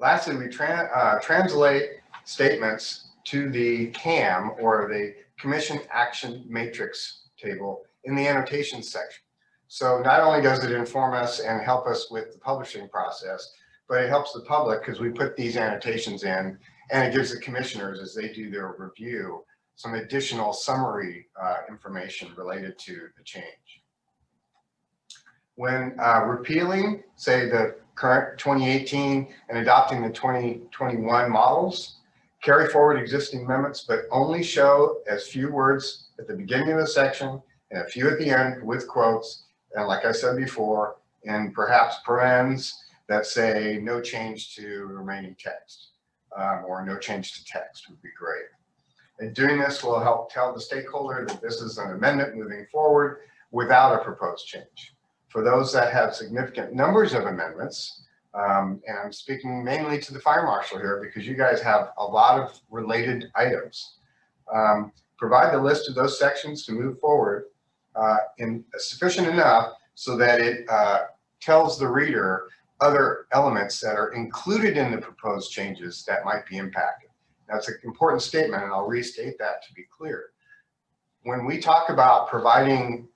Lastly, we translate statements to the CAM, or the Commission Action Matrix table, in the annotations section. So not only does it inform us and help us with the publishing process, but it helps the public because we put these annotations in, and it gives the commissioners, as they do their review, some additional summary information related to the change. When repealing, say, the current 2018 and adopting the 2021 models, carry forward existing amendments, but only show as few words at the beginning of the section and a few at the end with quotes. And like I said before, and perhaps parens that say no change to remaining text, or no change to text would be great. And doing this will help tell the stakeholder that this is an amendment moving forward without a proposed change. For those that have significant numbers of amendments, and I'm speaking mainly to the fire marshal here because you guys have a lot of related items, provide the list of those sections to move forward in sufficient enough so that it tells the reader other elements that are included in the proposed changes that might be impacted. That's an important statement, and I'll restate that to be clear. When we talk about providing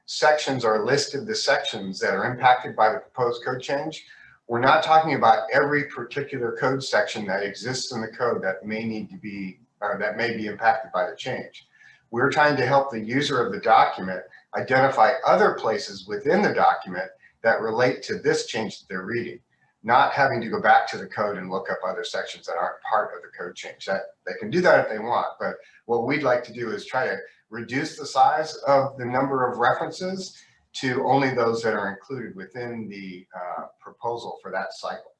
sections or a list of the sections that are impacted by the proposed code change, we're not talking about every particular code section that exists in the code that may need to be, or that may be impacted by the change. We're trying to help the user of the document identify other places within the document that relate to this change that they're reading, not having to go back to the code and look up other sections that aren't part of the code change. That they can do that if they want, but what we'd like to do is try to reduce the size of the number of references to only those that are included within the proposal for that cycle.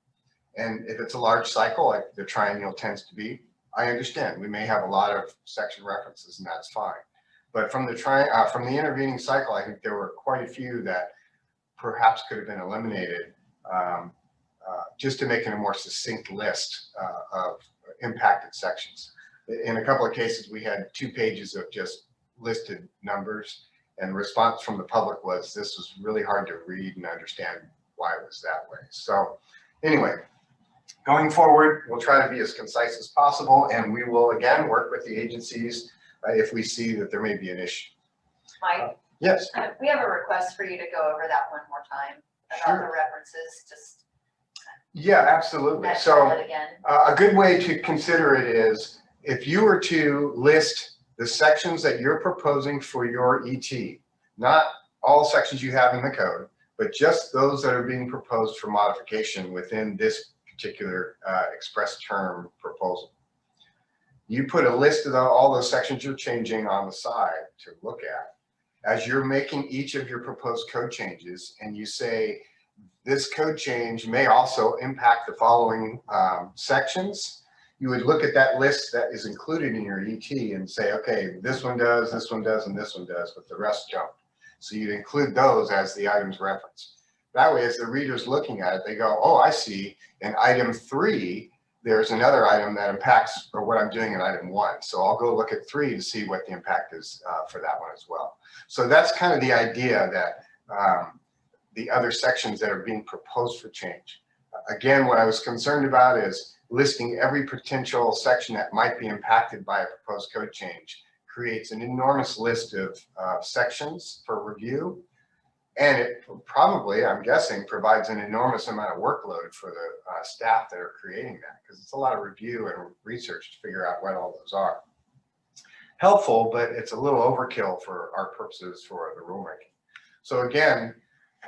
And if it's a large cycle, like the triennial tends to be, I understand we may have a lot of section references, and that's fine. But from the intervening cycle, I think there were quite a few that perhaps could have been eliminated, just to make it a more succinct list of impacted sections. In a couple of cases, we had 2 pages of just listed numbers, and the response from the public was this was really hard to read and understand why it was that way. So anyway, going forward, we'll try to be as concise as possible, and we will again work with the agencies if we see that there may be an issue. Mike, Yes. we have a request for you to go over that one more time about the references, just Yeah, absolutely. that So again. a good way to consider it is if you were to list the sections that you're proposing for your ET, not all sections you have in the code, but just those that are being proposed for modification within this particular express term proposal. You put a list of all those sections you're changing on the side to look at. As you're making each of your proposed code changes, and you say, this code change may also impact the following sections, you would look at that list that is included in your ET and say, okay, this one does, and this one does, but the rest don't. So you'd include those as the items referenced. That way, as the reader's looking at it, they go, oh, I see, in item 3, there's another item that impacts or what I'm doing in item 1. So I'll go look at 3 to see what the impact is for that one as well. So that's kind of the idea that the other sections that are being proposed for change. Again, what I was concerned about is listing every potential section that might be impacted by a proposed code change creates an enormous list of sections for review. And it probably, I'm guessing, provides an enormous amount of workload for the staff that are creating that, because it's a lot of review and research to figure out what all those are. Helpful, but it's a little overkill for our purposes for the rulemaking. So again,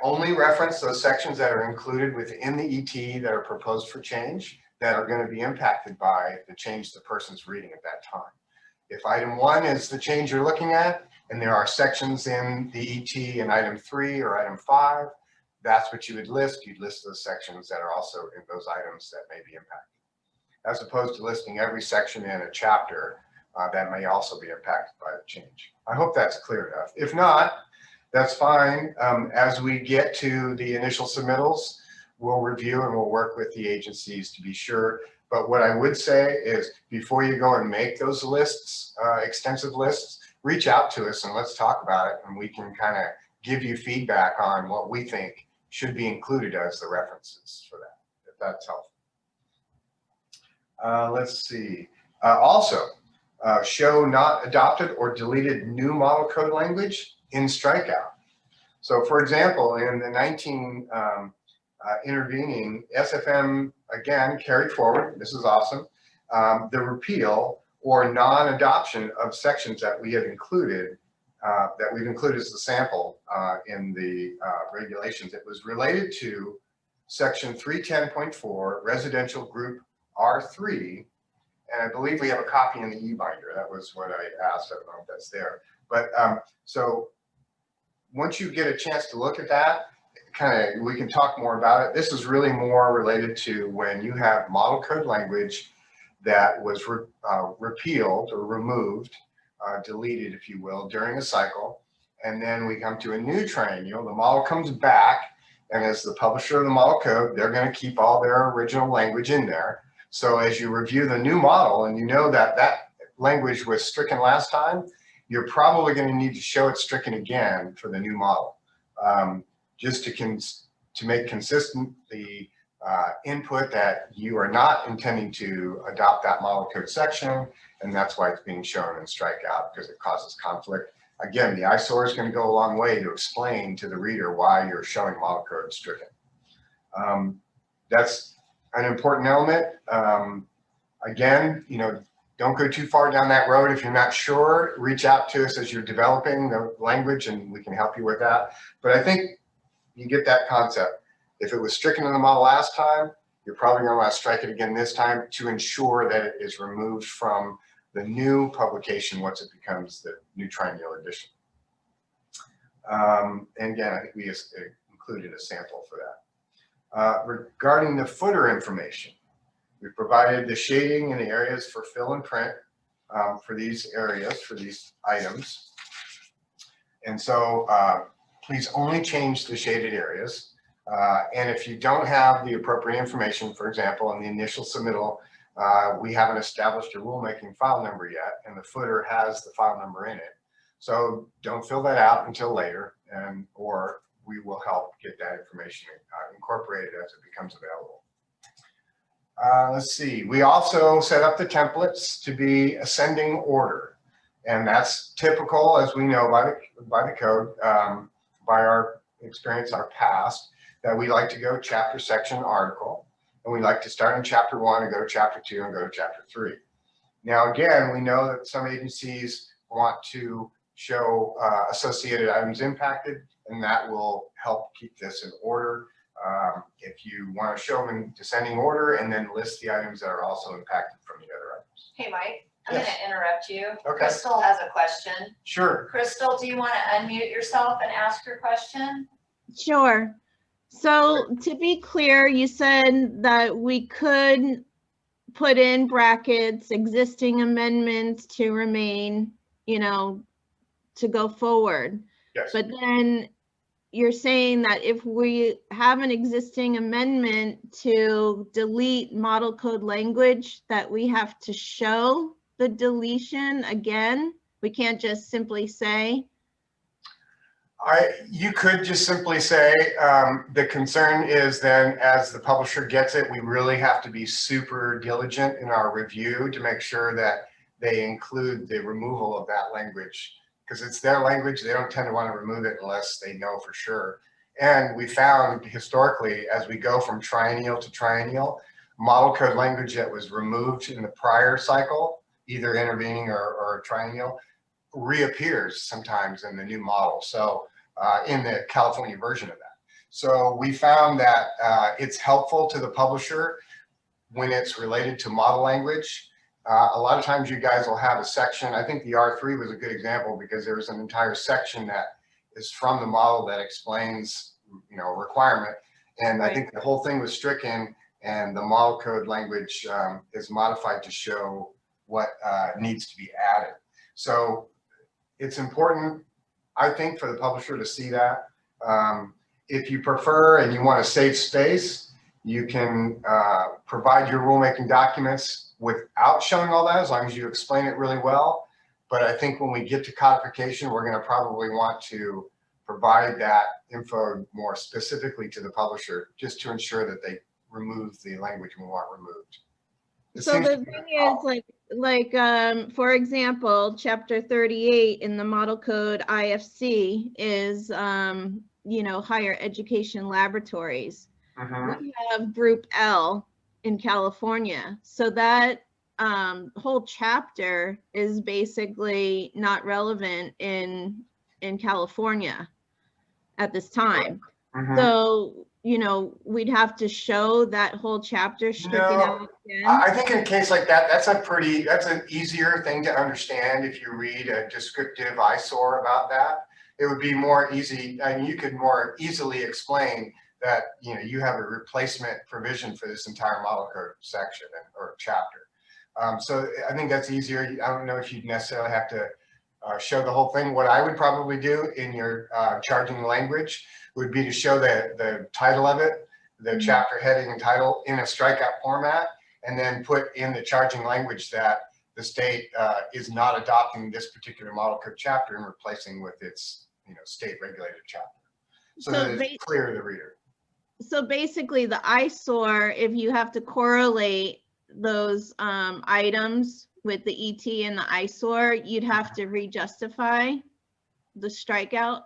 only reference those sections that are included within the ET that are proposed for change that are going to be impacted by the change the person's reading at that time. If item 1 is the change you're looking at, and there are sections in the ET in item 3 or item 5, that's what you would list. You'd list those sections that are also in those items that may be impacted, as opposed to listing every section in a chapter that may also be impacted by the change. I hope that's clear enough. If not, that's fine. As we get to the initial submittals, we'll review and we'll work with the agencies to be sure. But what I would say is before you go and make those lists, extensive lists, reach out to us and let's talk about it, and we can kind of give you feedback on what we think should be included as the references for that, if that's helpful. Let's see. Also, show not adopted or deleted new model code language in strikeout. So for example, in the 19 intervening, SFM again carried forward, this is awesome, the repeal or non-adoption of sections that we have included, that we've included as a sample in the regulations. It was related to section 310.4 residential group R3, and I believe we have a copy in the e-binder. That was what I asked. I don't know if that's there, but so once you get a chance to look at that, we can talk more about it. This is really more related to when you have model code language that was repealed or removed, deleted, if you will, during a cycle. And then we come to a new triennial, the model comes back, and as the publisher of the model code, they're going to keep all their original language in there. So as you review the new model and you know that that language was stricken last time, you're probably going to need to show it stricken again for the new model, just to make consistent the input that you are not intending to adopt that model code section, and that's why it's being shown in strikeout, because it causes conflict. Again, the ISOR is going to go a long way to explain to the reader why you're showing model code stricken. That's an important element. Again, don't go too far down that road. If you're not sure, reach out to us as you're developing the language and we can help you with that. But I think you get that concept. If it was stricken in the model last time, you're probably going to want to strike it again this time to ensure that it is removed from the new publication once it becomes the new triennial edition. And again, I think we just included a sample for that. Regarding the footer information, we provided the shading in the areas for fill and print for these areas, for these items. And so please only change the shaded areas. And if you don't have the appropriate information, for example, in the initial submittal, we haven't established a rulemaking file number yet, and the footer has the file number in it. So don't fill that out until later, or we will help get that information incorporated as it becomes available. Let's see, we also set up the templates to be ascending order. And that's typical, as we know by the code, by our experience, our past, that we like to go chapter, section, article. And we like to start in chapter 1 and go to chapter 2 and go to chapter 3. Now, again, we know that some agencies want to show associated items impacted, and that will help keep this in order. If you want to show them in descending order and then list the items that are also impacted from the other items. Hey, Mike, I'm Yes. going to interrupt you. Okay. Crystal has a question. Sure. Crystal, do you want to unmute yourself and ask your question? Sure. So to be clear, you said that we could put in brackets, existing amendments to remain, to go forward. Yes. But then you're saying that if we have an existing amendment to delete model code language, that we have to show the deletion again? We can't just simply say? You could just simply say, the concern is then as the publisher gets it, we really have to be super diligent in our review to make sure that they include the removal of that language, because it's their language. They don't tend to want to remove it unless they know for sure. And we found historically, as we go from triennial to triennial, model code language that was removed in the prior cycle, either intervening or triennial, reappears sometimes in the new model. So in the California version of that. So we found that it's helpful to the publisher when it's related to model language. A lot of times you guys will have a section. I think the R3 was a good example because there was an entire section that is from the model that explains, a requirement. And I think the whole thing was stricken and the model code language is modified to show what needs to be added. So it's important, I think, for the publisher to see that. If you prefer and you want to save space, you can provide your rulemaking documents without showing all that, as long as you explain it really well. But I think when we get to codification, we're going to probably want to provide that info more specifically to the publisher, just to ensure that they remove the language we want removed. So the thing is, for example, chapter 38 in the model code IFC is, higher education laboratories. We have group L in California. So that whole chapter is basically not relevant in California at this time. So, we'd have to show that whole chapter stricken out again. I think in a case like that, that's an easier thing to understand if you read a descriptive ISOR about that. It would be more easy, and you could more easily explain that, you have a replacement provision for this entire model code section or chapter. So I think that's easier. I don't know if you'd necessarily have to show the whole thing. What I would probably do in your charging language would be to show the title of it, the chapter heading and title in a strikeout format, and then put in the charging language that the state is not adopting this particular model code chapter and replacing with its state regulated chapter. So that it's clear to the reader. So basically the ISOR, if you have to correlate those items with the ET and the ISOR, you'd have to re-justify the strikeout?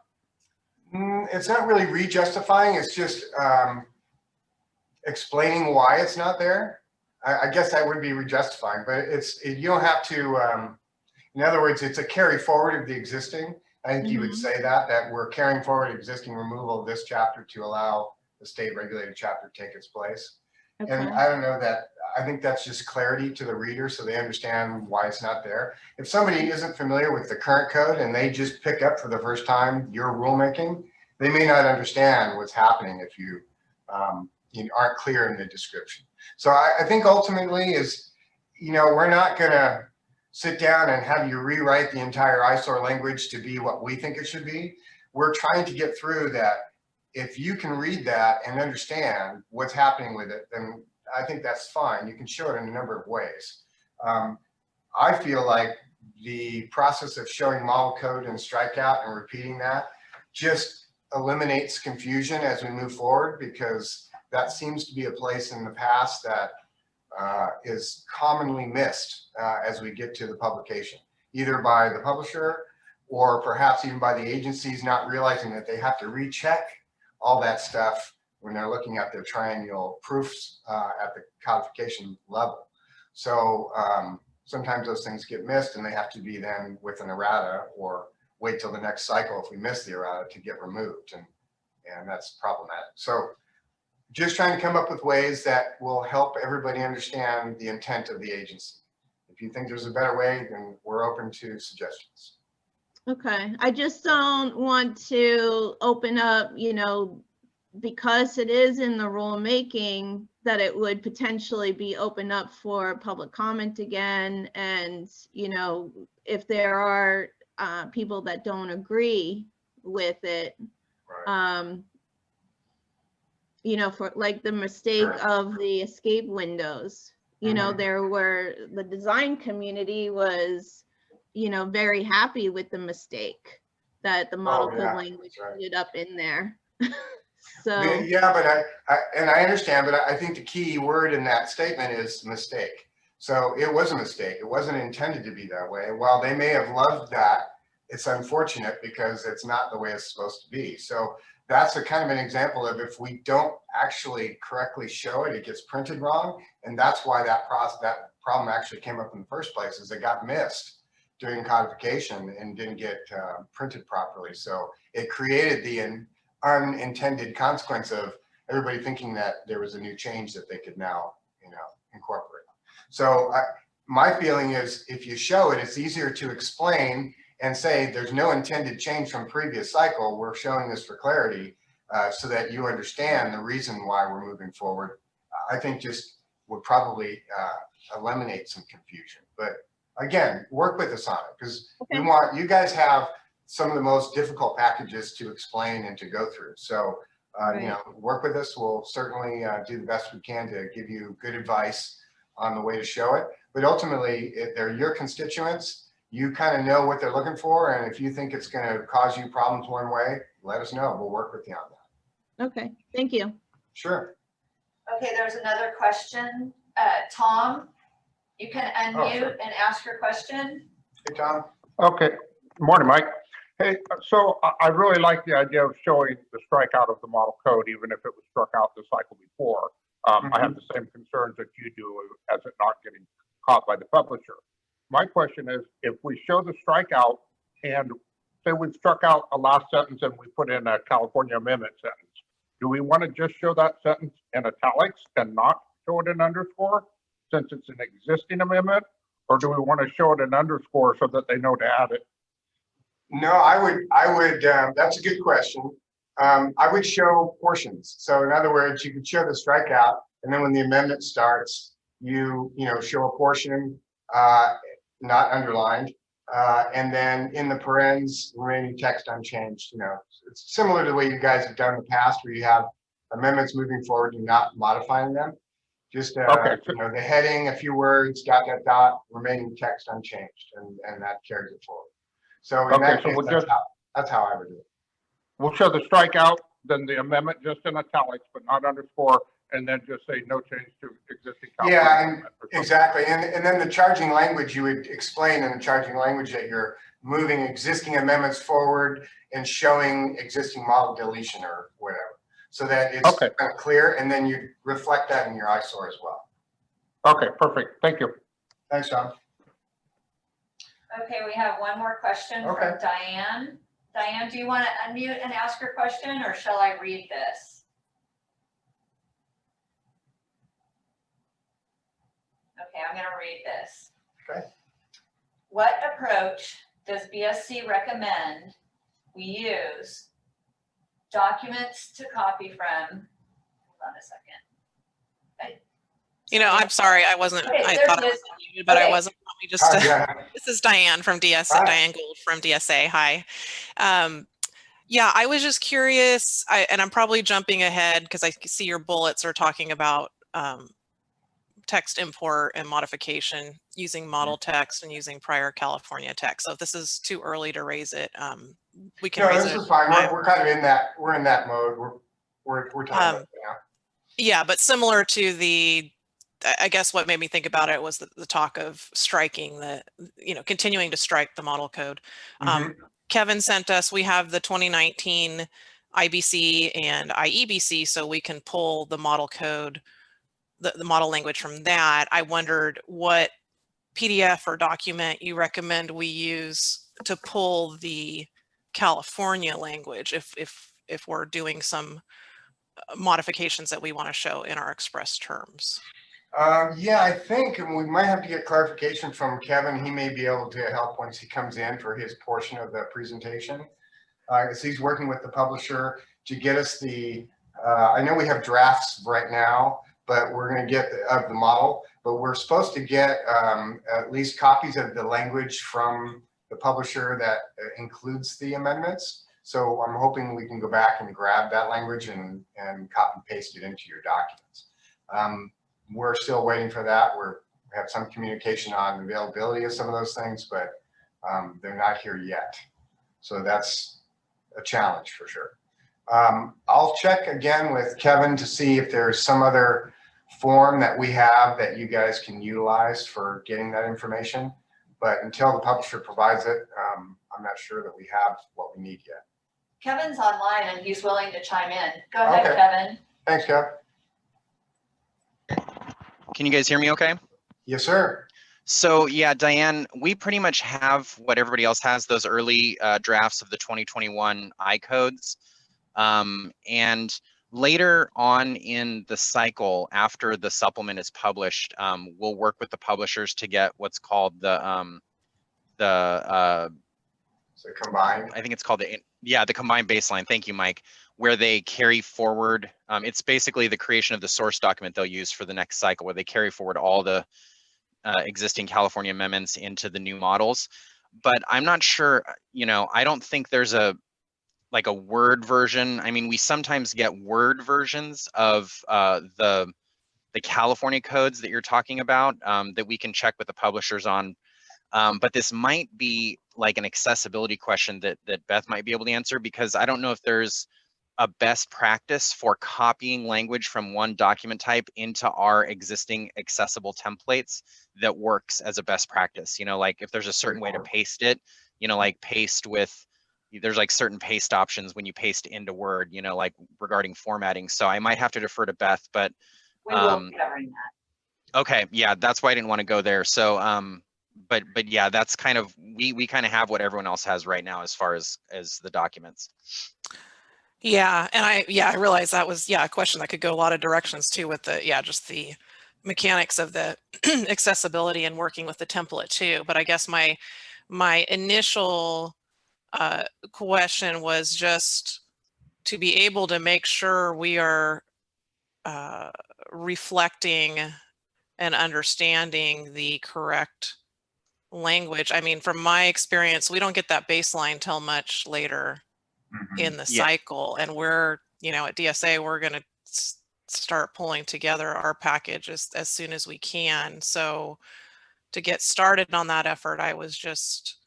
It's not really re-justifying, it's just explaining why it's not there. I guess that would be re-justifying, but you don't have to, in other words, it's a carry forward of the existing. I think you would say that we're carrying forward existing removal of this chapter to allow the state regulated chapter to take its place. Okay. And I don't know that, I think that's just clarity to the reader so they understand why it's not there. If somebody isn't familiar with the current code and they just pick up for the first time your rulemaking, they may not understand what's happening if you, you aren't clear in the description. So I think ultimately is, we're not gonna sit down and have you rewrite the entire eyesore language to be what we think it should be. We're trying to get through that. If you can read that and understand what's happening with it, then I think that's fine. You can show it in a number of ways. I feel like the process of showing model code and strikeout and repeating that just eliminates confusion as we move forward, because that seems to be a place in the past that is commonly missed as we get to the publication, either by the publisher or perhaps even by the agencies not realizing that they have to recheck all that stuff when they're looking at their triennial proofs at the codification level. So sometimes those things get missed and they have to be then with an errata or wait till the next cycle if we miss the errata to get removed, and that's problematic. So just trying to come up with ways that will help everybody understand the intent of the agency. If you think there's a better way, then we're open to suggestions. Okay, I just don't want to open up, because it is in the rulemaking, that it would potentially be open up for public comment again. And, if there are people that don't agree with it, Right. For like the mistake Sure. of the escape windows, Mhm. there were, the design community was, very happy with the mistake that the model Oh, yeah, code language that's right. ended up in there. So, Yeah, but I understand, but I think the key word in that statement is mistake. So it was a mistake. It wasn't intended to be that way. While they may have loved that, it's unfortunate because it's not the way it's supposed to be. So that's a kind of an example of if we don't actually correctly show it, it gets printed wrong. And that's why that problem actually came up in the first place, is it got missed during codification and didn't get printed properly. So it created the unintended consequence of everybody thinking that there was a new change that they could now, incorporate. So my feeling is if you show it, it's easier to explain and say there's no intended change from previous cycle. We're showing this for clarity so that you understand the reason why we're moving forward. I think just would probably eliminate some confusion. But again, work with us on it, because we Okay. want, you guys have some of the most difficult packages to explain and to go through. So, Right. work with us. We'll certainly do the best we can to give you good advice on the way to show it. But ultimately, if they're your constituents, you kind of know what they're looking for. And if you think it's going to cause you problems one way, let us know. We'll work with you on that. Okay, thank you. Sure. Okay, there's another question. Tom, you can unmute sure. and ask your question. Hey, Tom. Okay, morning, Mike. Hey, so I really like the idea of showing the strikeout of the model code, even if it was struck out the cycle before. I have the same concerns that you do as it not getting caught by the publisher. My question is, if we show the strikeout and say we've struck out a last sentence and we put in a California amendment sentence, do we want to just show that sentence in italics and not show it in underscore since it's an existing amendment? Or do we want to show it in underscore so that they know to add it? No, I would, that's a good question. I would show portions. So in other words, you could show the strikeout, and then when the amendment starts, you show a portion, not underlined, and then in the parens, remaining text unchanged. It's similar to the way you guys have done in the past, where you have amendments moving forward and not modifying them. Just Okay. the heading, a few words, dot, dot, dot, remaining text unchanged, and that carries it forward. So in Okay, that so case, we'll that's how I would do it. We'll show the strikeout, then the amendment just in italics, but not underscore, and then just say no change to existing. Yeah, and amendment or something. exactly. And then the charging language, you would explain in the charging language that you're moving existing amendments forward and showing existing model deletion or whatever, so that it's Okay. kind of clear, and then you reflect that in your eyesore as well. Okay, perfect. Thank you. Thanks, John. Okay, we have one more question Okay. from Diane. Diane, do you want to unmute and ask your question, or shall I read this? Okay, I'm gonna read this. Okay. What approach does BSC recommend we use? Documents to copy from, hold on a second. You know, I'm sorry, I wasn't, Okay, I there thought it I is. was unmuted, but I Okay. wasn't. Let me just, Hi, yeah. this is Diane from DSA, Hi. Diane Gould from DSA. Hi. Yeah, I was just curious, and I'm probably jumping ahead because I see your bullets are talking about text import and modification using model text and using prior California text. So if this is too early to raise it, we can No, raise this it. is fine. We're kind of in that, we're in that mode. We're talking about it now. Yeah, but similar to the, I guess what made me think about it was the talk of striking continuing to strike the model code. Kevin sent us, we have the 2019 IBC and IEBC, so we can pull the model code, the model language from that. I wondered what PDF or document you recommend we use to pull the California language if we're doing some modifications that we want to show in our express terms. Yeah, I think we might have to get clarification from Kevin. He may be able to help once he comes in for his portion of the presentation. Because he's working with the publisher to get us the, I know we have drafts right now, but we're going to get of the model, but we're supposed to get at least copies of the language from the publisher that includes the amendments. So I'm hoping we can go back and grab that language and copy and paste it into your documents. We're still waiting for that. We have some communication on the availability of some of those things, but they're not here yet. So that's a challenge for sure. I'll check again with Kevin to see if there's some other form that we have that you guys can utilize for getting that information. But until the publisher provides it, I'm not sure that we have what we need yet. Kevin's online and he's willing to chime in. Go ahead, Okay. Kevin. Thanks, Kev. Can you guys hear me okay? Yes, sir. So yeah, Diane, we pretty much have what everybody else has, those early drafts of the 2021 I-codes. And later on in the cycle, after the supplement is published, we'll work with the publishers to get what's called the So combined. I think it's called the combined baseline. Thank you, Mike. Where they carry forward, it's basically the creation of the source document they'll use for the next cycle, where they carry forward all the existing California amendments into the new models. But I'm not sure, I don't think there's a Word version. I mean, we sometimes get Word versions of the California codes that you're talking about that we can check with the publishers on. But this might be like an accessibility question that Beth might be able to answer, because I don't know if there's a best practice for copying language from one document type into our existing accessible templates that works as a best practice. Like if there's a certain way to paste it, like paste with, there's like certain paste options when you paste into Word, like regarding formatting. So I might have to defer to Beth, but We will be covering that. okay, yeah, that's why I didn't want to go there. So but yeah, that's kind of, we kind of have what everyone else has right now as far as the documents. Yeah, and I realized that was a question that could go a lot of directions too, with just the mechanics of the accessibility and working with the template too. But I guess my initial question was just to be able to make sure we are reflecting and understanding the correct language. I mean, from my experience, we don't get that baseline till much later in the cycle, and we're at DSA we're going to start pulling together our package as soon as we can. So to get started on that effort, I was just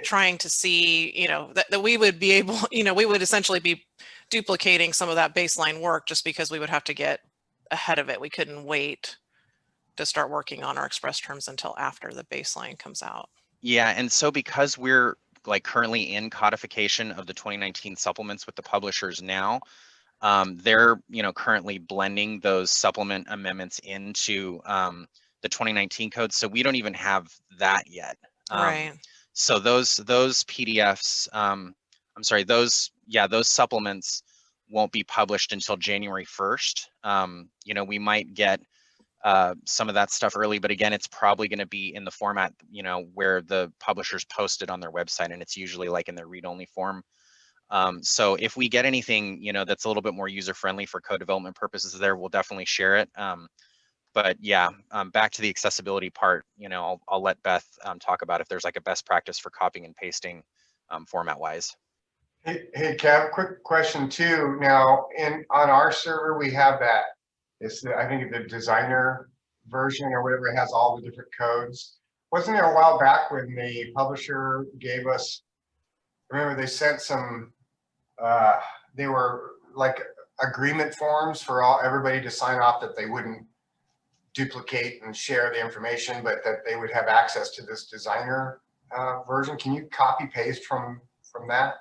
trying to see that we would be able, we would essentially be duplicating some of that baseline work just because we would have to get ahead of it. We couldn't wait to start working on our express terms until after the baseline comes out. Yeah, and so because we're currently in codification of the 2019 supplements with the publishers now, they're currently blending those supplement amendments into the 2019 code. So we don't even have that yet. Right. So those PDFs, those supplements won't be published until January 1st. We might get some of that stuff early, but again, it's probably going to be in the format, you know, where the publishers post it on their website, and it's usually like in their read-only form. So if we get anything, you know, that's a little bit more user-friendly for code development purposes there, we'll definitely share it. But yeah, back to the accessibility part, you know, I'll let Beth talk about if there's like a best practice for copying and pasting format-wise. Hey, Kev, quick question too. Now, on our server, we have that. I think the designer version or whatever, it has all the different codes. Wasn't there a while back when the publisher gave us, remember they sent some, they were like agreement forms for everybody to sign off that they wouldn't duplicate and share the information, but that they would have access to this designer version. Can you copy paste from that?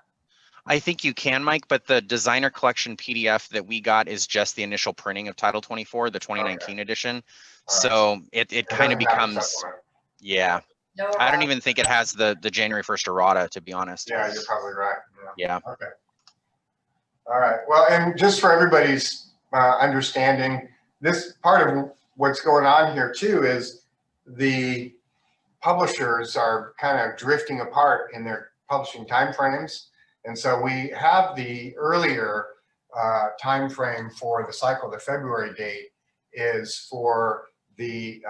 I think you can, Mike, but the designer collection PDF that we got is just the initial printing of Title 24, the 2019 edition. Right. So it kind of becomes, yeah. No, I don't even think it has the January 1st errata, to be honest. Yeah, you're probably right. Yeah. Okay. All right. Well, and just for everybody's understanding, this part of what's going on here too is the publishers are kind of drifting apart in their publishing timeframes. And so we have the earlier time frame for the cycle. The February date is for the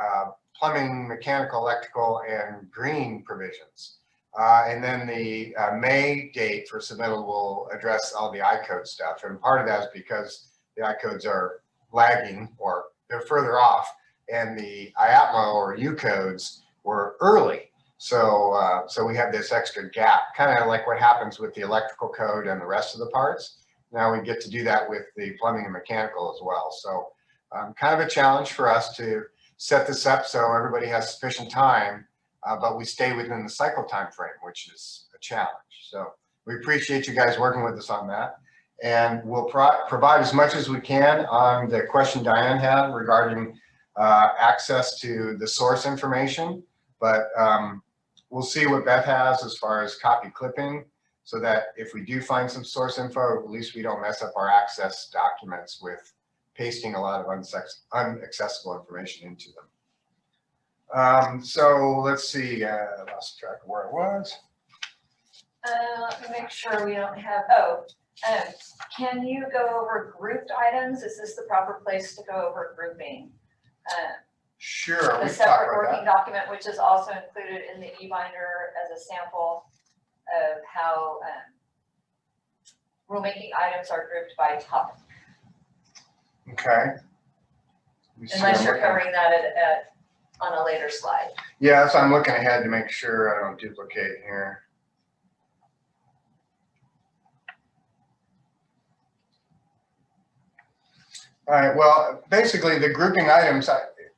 plumbing, mechanical, electrical, and green provisions. And then the May date for submittal will address all the I-code stuff. And part of that is because the I-codes are lagging or they're further off, and the IAPMO or U-codes were early. So so we have this extra gap, kind of like what happens with the electrical code and the rest of the parts. Now we get to do that with the plumbing and mechanical as well. So kind of a challenge for us to set this up so everybody has sufficient time, but we stay within the cycle time frame, which is a challenge. So we appreciate you guys working with us on that. And we'll provide as much as we can on the question Diane had regarding access to the source information. But we'll see what Beth has as far as copy clipping, so that if we do find some source info, at least we don't mess up our access documents with pasting a lot of unaccessible information into them. So let's see, I lost track of where it was. Let me make sure we don't have, can you go over grouped items? Is this the proper place to go over grouping? Sure, The we've talked separate about working that. document, which is also included in the eBinder as a sample of how rulemaking items are grouped by topic. Okay. Let me see, Unless I'm you're looking- covering that on a later slide. Yeah, so I'm looking ahead to make sure I don't duplicate here. All right, well, basically the grouping items,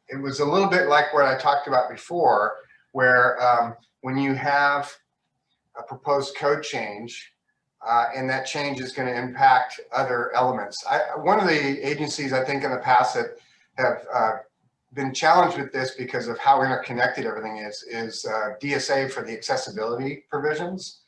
it was a little bit like what I talked about before, where when you have a proposed code change, and that change is going to impact other elements. One of the agencies I think in the past that have been challenged with this because of how interconnected everything is DSA for the accessibility provisions.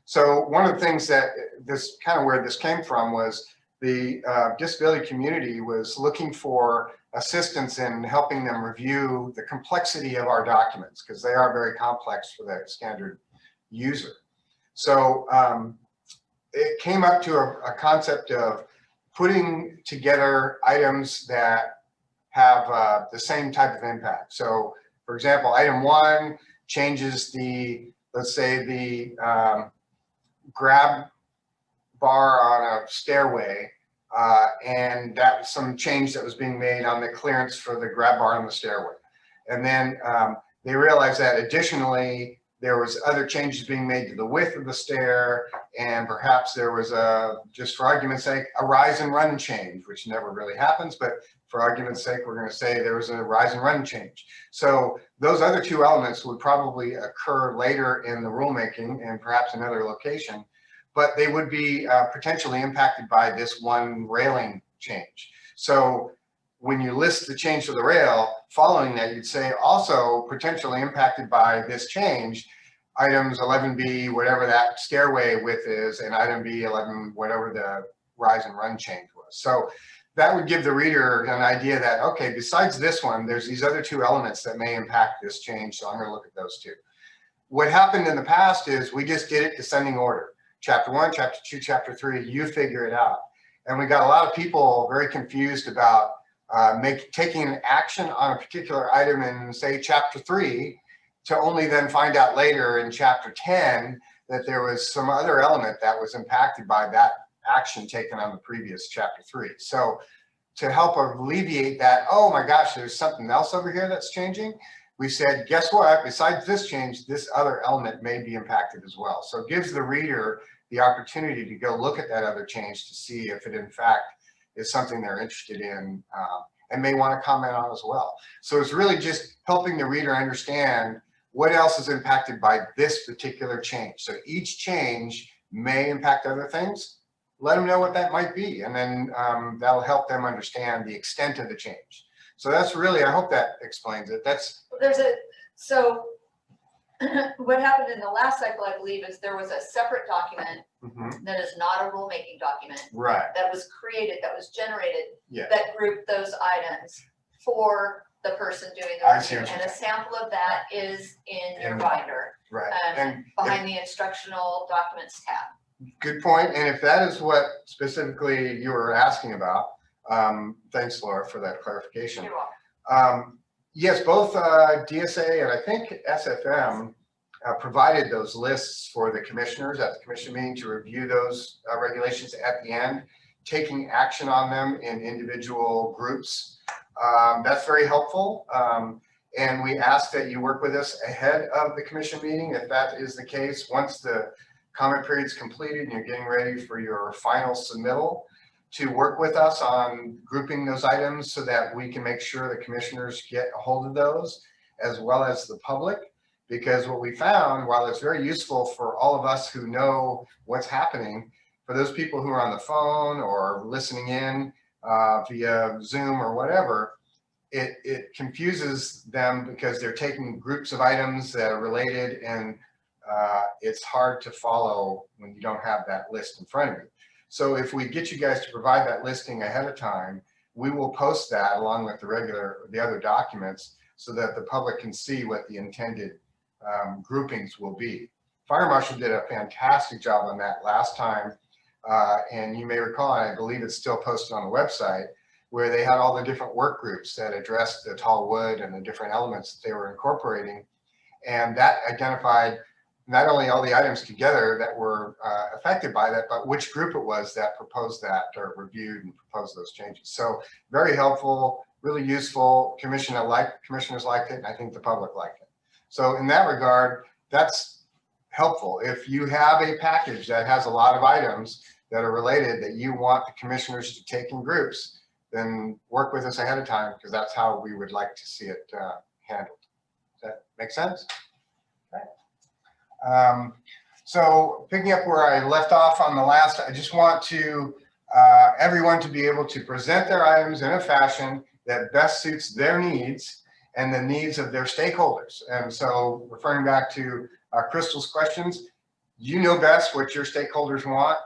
So one of the things that this kind of where this came from was the disability community was looking for assistance in helping them review the complexity of our documents, because they are very complex for the standard user. So it came up to a concept of putting together items that have the same type of impact. So for example, item 1 changes the, let's say the grab bar on a stairway, and that's some change that was being made on the clearance for the grab bar on the stairway. And then they realized that additionally, there was other changes being made to the width of the stair, and perhaps there was just for argument's sake, a rise and run change, which never really happens, but for argument's sake, we're going to say there was a rise and run change. So those other 2 elements would probably occur later in the rulemaking and perhaps another location, but they would be potentially impacted by this one railing change. So when you list the change to the rail, following that, you'd say also potentially impacted by this change, items 11B, whatever that stairway width is, and item B11, whatever the rise and run change was. So that would give the reader an idea that, okay, besides this one, there's these other two elements that may impact this change. So I'm going to look at those two. What happened in the past is we just did it descending order. Chapter 1, Chapter 2, Chapter 3, you figure it out. And we got a lot of people very confused about taking an action on a particular item in, say, Chapter 3, to only then find out later in Chapter 10 that there was some other element that was impacted by that action taken on the previous Chapter 3. So to help alleviate that, oh my gosh, there's something else over here that's changing, we said, guess what? Besides this change, this other element may be impacted as well. So it gives the reader the opportunity to go look at that other change to see if it in fact is something they're interested in and may want to comment on as well. So it's really just helping the reader understand what else is impacted by this particular change. So each change may impact other things. Let them know what that might be, and then that'll help them understand the extent of the change. So that's really, I hope that explains it. So what happened in the last cycle, I believe, is there was a separate document that is not a rulemaking document. Right. That was created, that was generated, Yeah. that grouped those items for the person doing the I see review. what you're And a sample of that is in your binder, Right. And behind the instructional documents tab. good point. And if that is what specifically you were asking about, thanks, Laura, for that clarification. You're welcome. Yes, both DSA and I think SFM provided those lists for the commissioners at the commission meeting to review those regulations at the end, taking action on them in individual groups. That's very helpful. And we ask that you work with us ahead of the commission meeting if that is the case. Once the comment period is completed and you're getting ready for your final submittal, to work with us on grouping those items so that we can make sure the commissioners get a hold of those as well as the public. Because what we found, while it's very useful for all of us who know what's happening, for those people who are on the phone or listening in via Zoom or whatever, it confuses them because they're taking groups of items that are related, and it's hard to follow when you don't have that list in front of you. So if we get you guys to provide that listing ahead of time, we will post that along with the other documents so that the public can see what the intended groupings will be. Fire Marshal did a fantastic job on that last time. And you may recall, and I believe it's still posted on the website, where they had all the different work groups that addressed the tall wood and the different elements that they were incorporating. And that identified not only all the items together that were affected by that, but which group it was that proposed that or reviewed and proposed those changes. So very helpful, really useful. Commissioners liked it, and I think the public liked it. So in that regard, that's helpful. If you have a package that has a lot of items that are related that you want the commissioners to take in groups, then work with us ahead of time, because that's how we would like to see it handled. Does that make sense? Okay. So picking up where I left off on the last, I just want to everyone to be able to present their items in a fashion that best suits their needs and the needs of their stakeholders. And so referring back to Crystal's questions, you know best what your stakeholders want.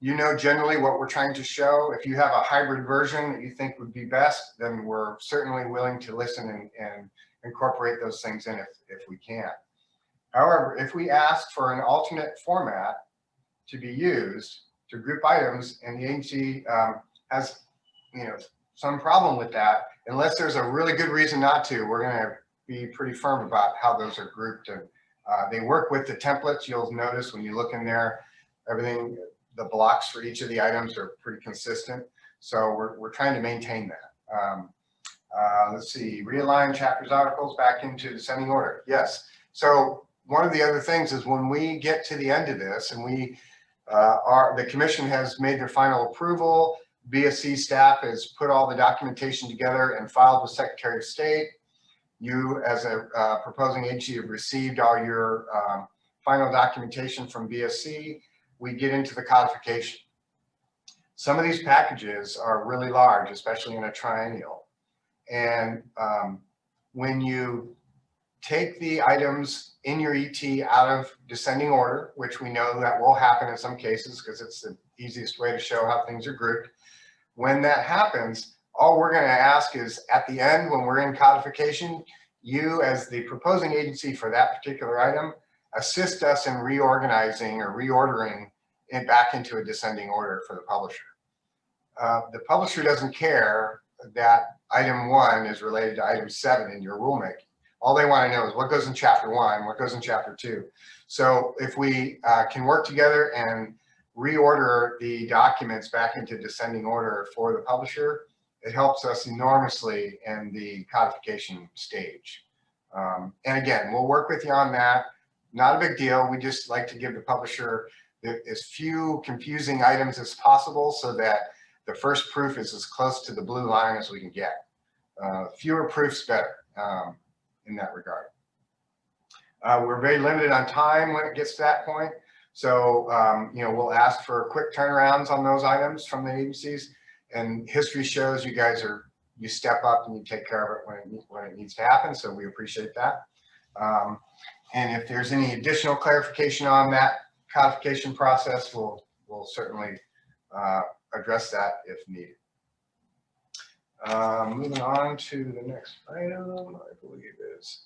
You know generally what we're trying to show. If you have a hybrid version that you think would be best, then we're certainly willing to listen and incorporate those things in if we can. However, if we ask for an alternate format to be used to group items and the agency has some problem with that, unless there's a really good reason not to, we're going to be pretty firm about how those are grouped. And they work with the templates. You'll notice when you look in there, everything, the blocks for each of the items are pretty consistent. So we're trying to maintain that. Let's see, realign chapters, articles back into descending order. Yes. So one of the other things is when we get to the end of this and the commission has made their final approval, BSC staff has put all the documentation together and filed with Secretary of State. You as a proposing agency have received all your final documentation from BSC. We get into the codification. Some of these packages are really large, especially in a triennial. And when you take the items in your ET out of descending order, which we know that will happen in some cases because it's the easiest way to show how things are grouped. when that happens, all we're going to ask is at the end, when we're in codification, you as the proposing agency for that particular item, assist us in reorganizing or reordering it back into a descending order for the publisher. The publisher doesn't care that item 1 is related to item 7 in your rulemaking. All they want to know is what goes in chapter 1, what goes in chapter 2. So if we can work together and reorder the documents back into descending order for the publisher, it helps us enormously in the codification stage. And again, we'll work with you on that. Not a big deal. We just like to give the publisher as few confusing items as possible so that the first proof is as close to the blue line as we can get. Fewer proofs better in that regard. We're very limited on time when it gets to that point. So, you know, we'll ask for quick turnarounds on those items from the agencies. And history shows you guys you step up and you take care of it when it needs to happen. So we appreciate that. And if there's any additional clarification on that codification process, we'll certainly address that if needed. Moving on to the next item, I believe is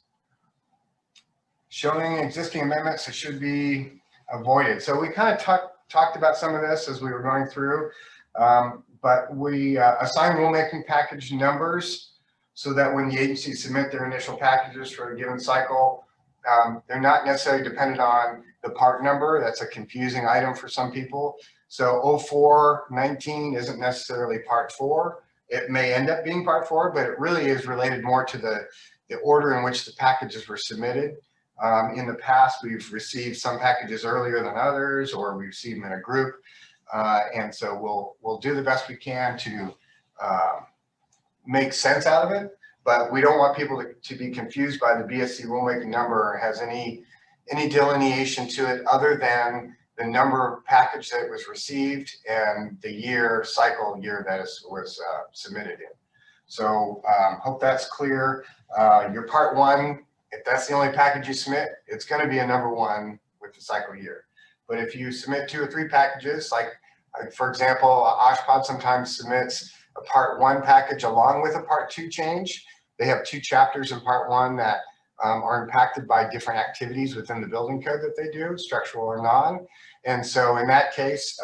showing existing amendments that should be avoided. So we kind of talked about some of this as we were going through, but we assign rulemaking package numbers so that when the agencies submit their initial packages for a given cycle, they're not necessarily dependent on the part number. That's a confusing item for some people. So 0419 isn't necessarily part 4. It may end up being part 4, but it really is related more to the order in which the packages were submitted. In the past, we've received some packages earlier than others, or we received them in a group. And so we'll do the best we can to make sense out of it, but we don't want people to be confused by the BSC rulemaking number or has any delineation to it other than the number of package that was received and the cycle year that was submitted in. So hope that's clear. Your part 1, if that's the only package you submit, it's going to be a number 1 with the cycle year. But if you submit 2 or 3 packages, like for example, OshPod sometimes submits a part 1 package along with a part 2 change. They have 2 chapters in part 1 that are impacted by different activities within the building code that they do, structural or non. And so in that case,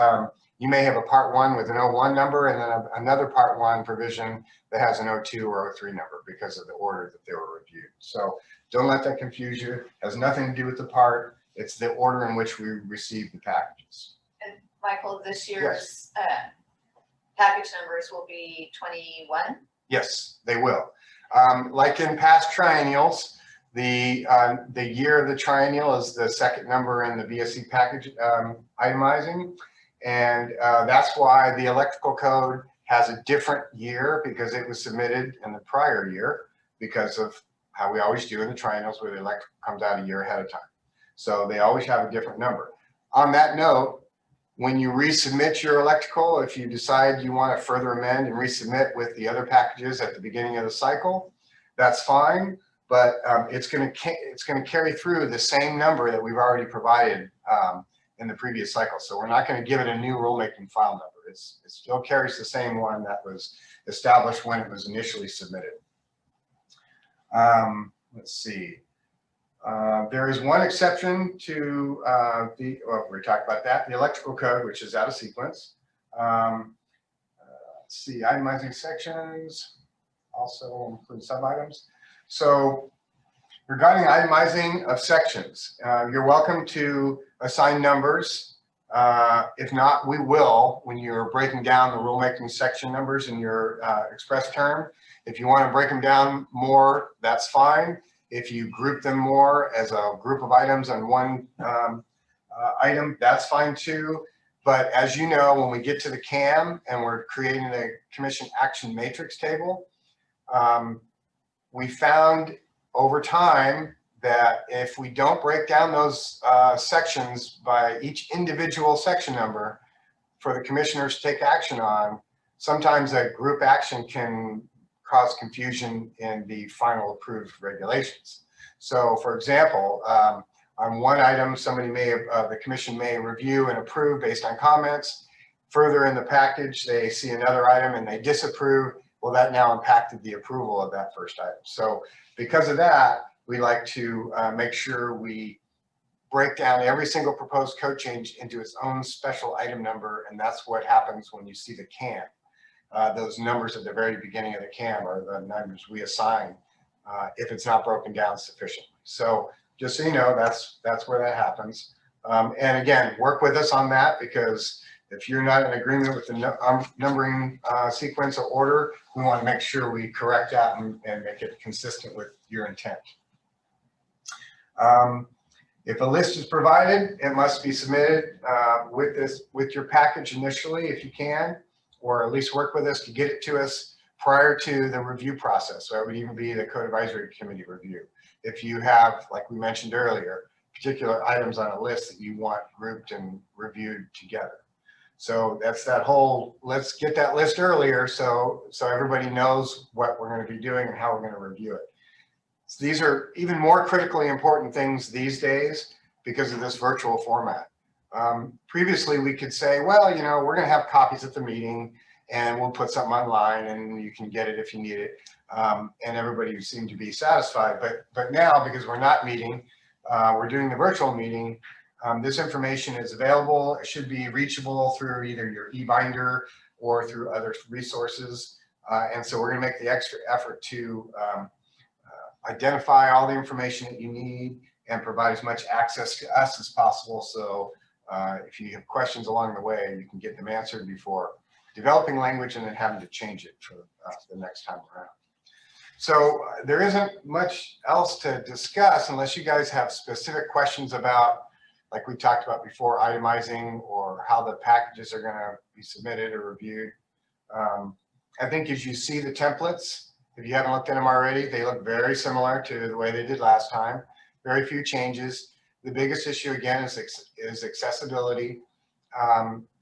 you may have a part 1 with an 01 number and then another part 1 provision that has an 02 or 03 number because of the order that they were reviewed. So don't let that confuse you. It has nothing to do with the part. It's the order in which we receive the packages. And Michael, this year's package numbers will be 21? Yes, they will. Like in past triennials, the year of the triennial is the second number in the BSC package itemizing. And that's why the electrical code has a different year because it was submitted in the prior year because of how we always do in the triennials where the electrical comes out a year ahead of time. So they always have a different number. On that note, when you resubmit your electrical, if you decide you want to further amend and resubmit with the other packages at the beginning of the cycle, that's fine. But it's going to carry through the same number that we've already provided in the previous cycle. So we're not going to give it a new rulemaking file number. It still carries the same one that was established when it was initially submitted. Let's see. There is one exception to we talked about that, the electrical code, which is out of sequence. Let's see, itemizing sections also include sub-items. So regarding itemizing of sections, you're welcome to assign numbers. If not, we will when you're breaking down the rulemaking section numbers in your express term. If you want to break them down more, that's fine. If you group them more as a group of items on one item, that's fine too. But as you know, when we get to the CAM and we're creating the Commission Action Matrix table, we found over time that if we don't break down those sections by each individual section number for the commissioners to take action on, sometimes a group action can cause confusion in the final approved regulations. So for example, on one item, somebody may have, the commission may review and approve based on comments. further in the package, they see another item and they disapprove, well, that now impacted the approval of that first item. So because of that, we like to make sure we break down every single proposed code change into its own special item number, and that's what happens when you see the CAM. Those numbers at the very beginning of the CAM are the numbers we assign if it's not broken down sufficiently. So just so you know, that's where that happens. And again, work with us on that, because if you're not in agreement with the numbering sequence or order, we want to make sure we correct that and make it consistent with your intent. If a list is provided, it must be submitted with your package initially, if you can, or at least work with us to get it to us prior to the review process. So it would even be the Code Advisory Committee review. If you have, like we mentioned earlier, particular items on a list that you want grouped and reviewed together. So that's that whole, let's get that list earlier so everybody knows what we're going to be doing and how we're going to review it. So these are even more critically important things these days because of this virtual format. Previously, we could say, well, you know, we're going to have copies at the meeting and we'll put something online and you can get it if you need it. And everybody seemed to be satisfied. But now, because we're not meeting, we're doing the virtual meeting, this information is available. It should be reachable through either your eBinder or through other resources. And so we're going to make the extra effort to identify all the information that you need and provide as much access to us as possible. So if you have questions along the way, you can get them answered before developing language and then having to change it for the next time around. So there isn't much else to discuss unless you guys have specific questions about, like we talked about before, itemizing or how the packages are going to be submitted or reviewed. I think as you see the templates, if you haven't looked at them already, they look very similar to the way they did last time. Very few changes. The biggest issue again is accessibility.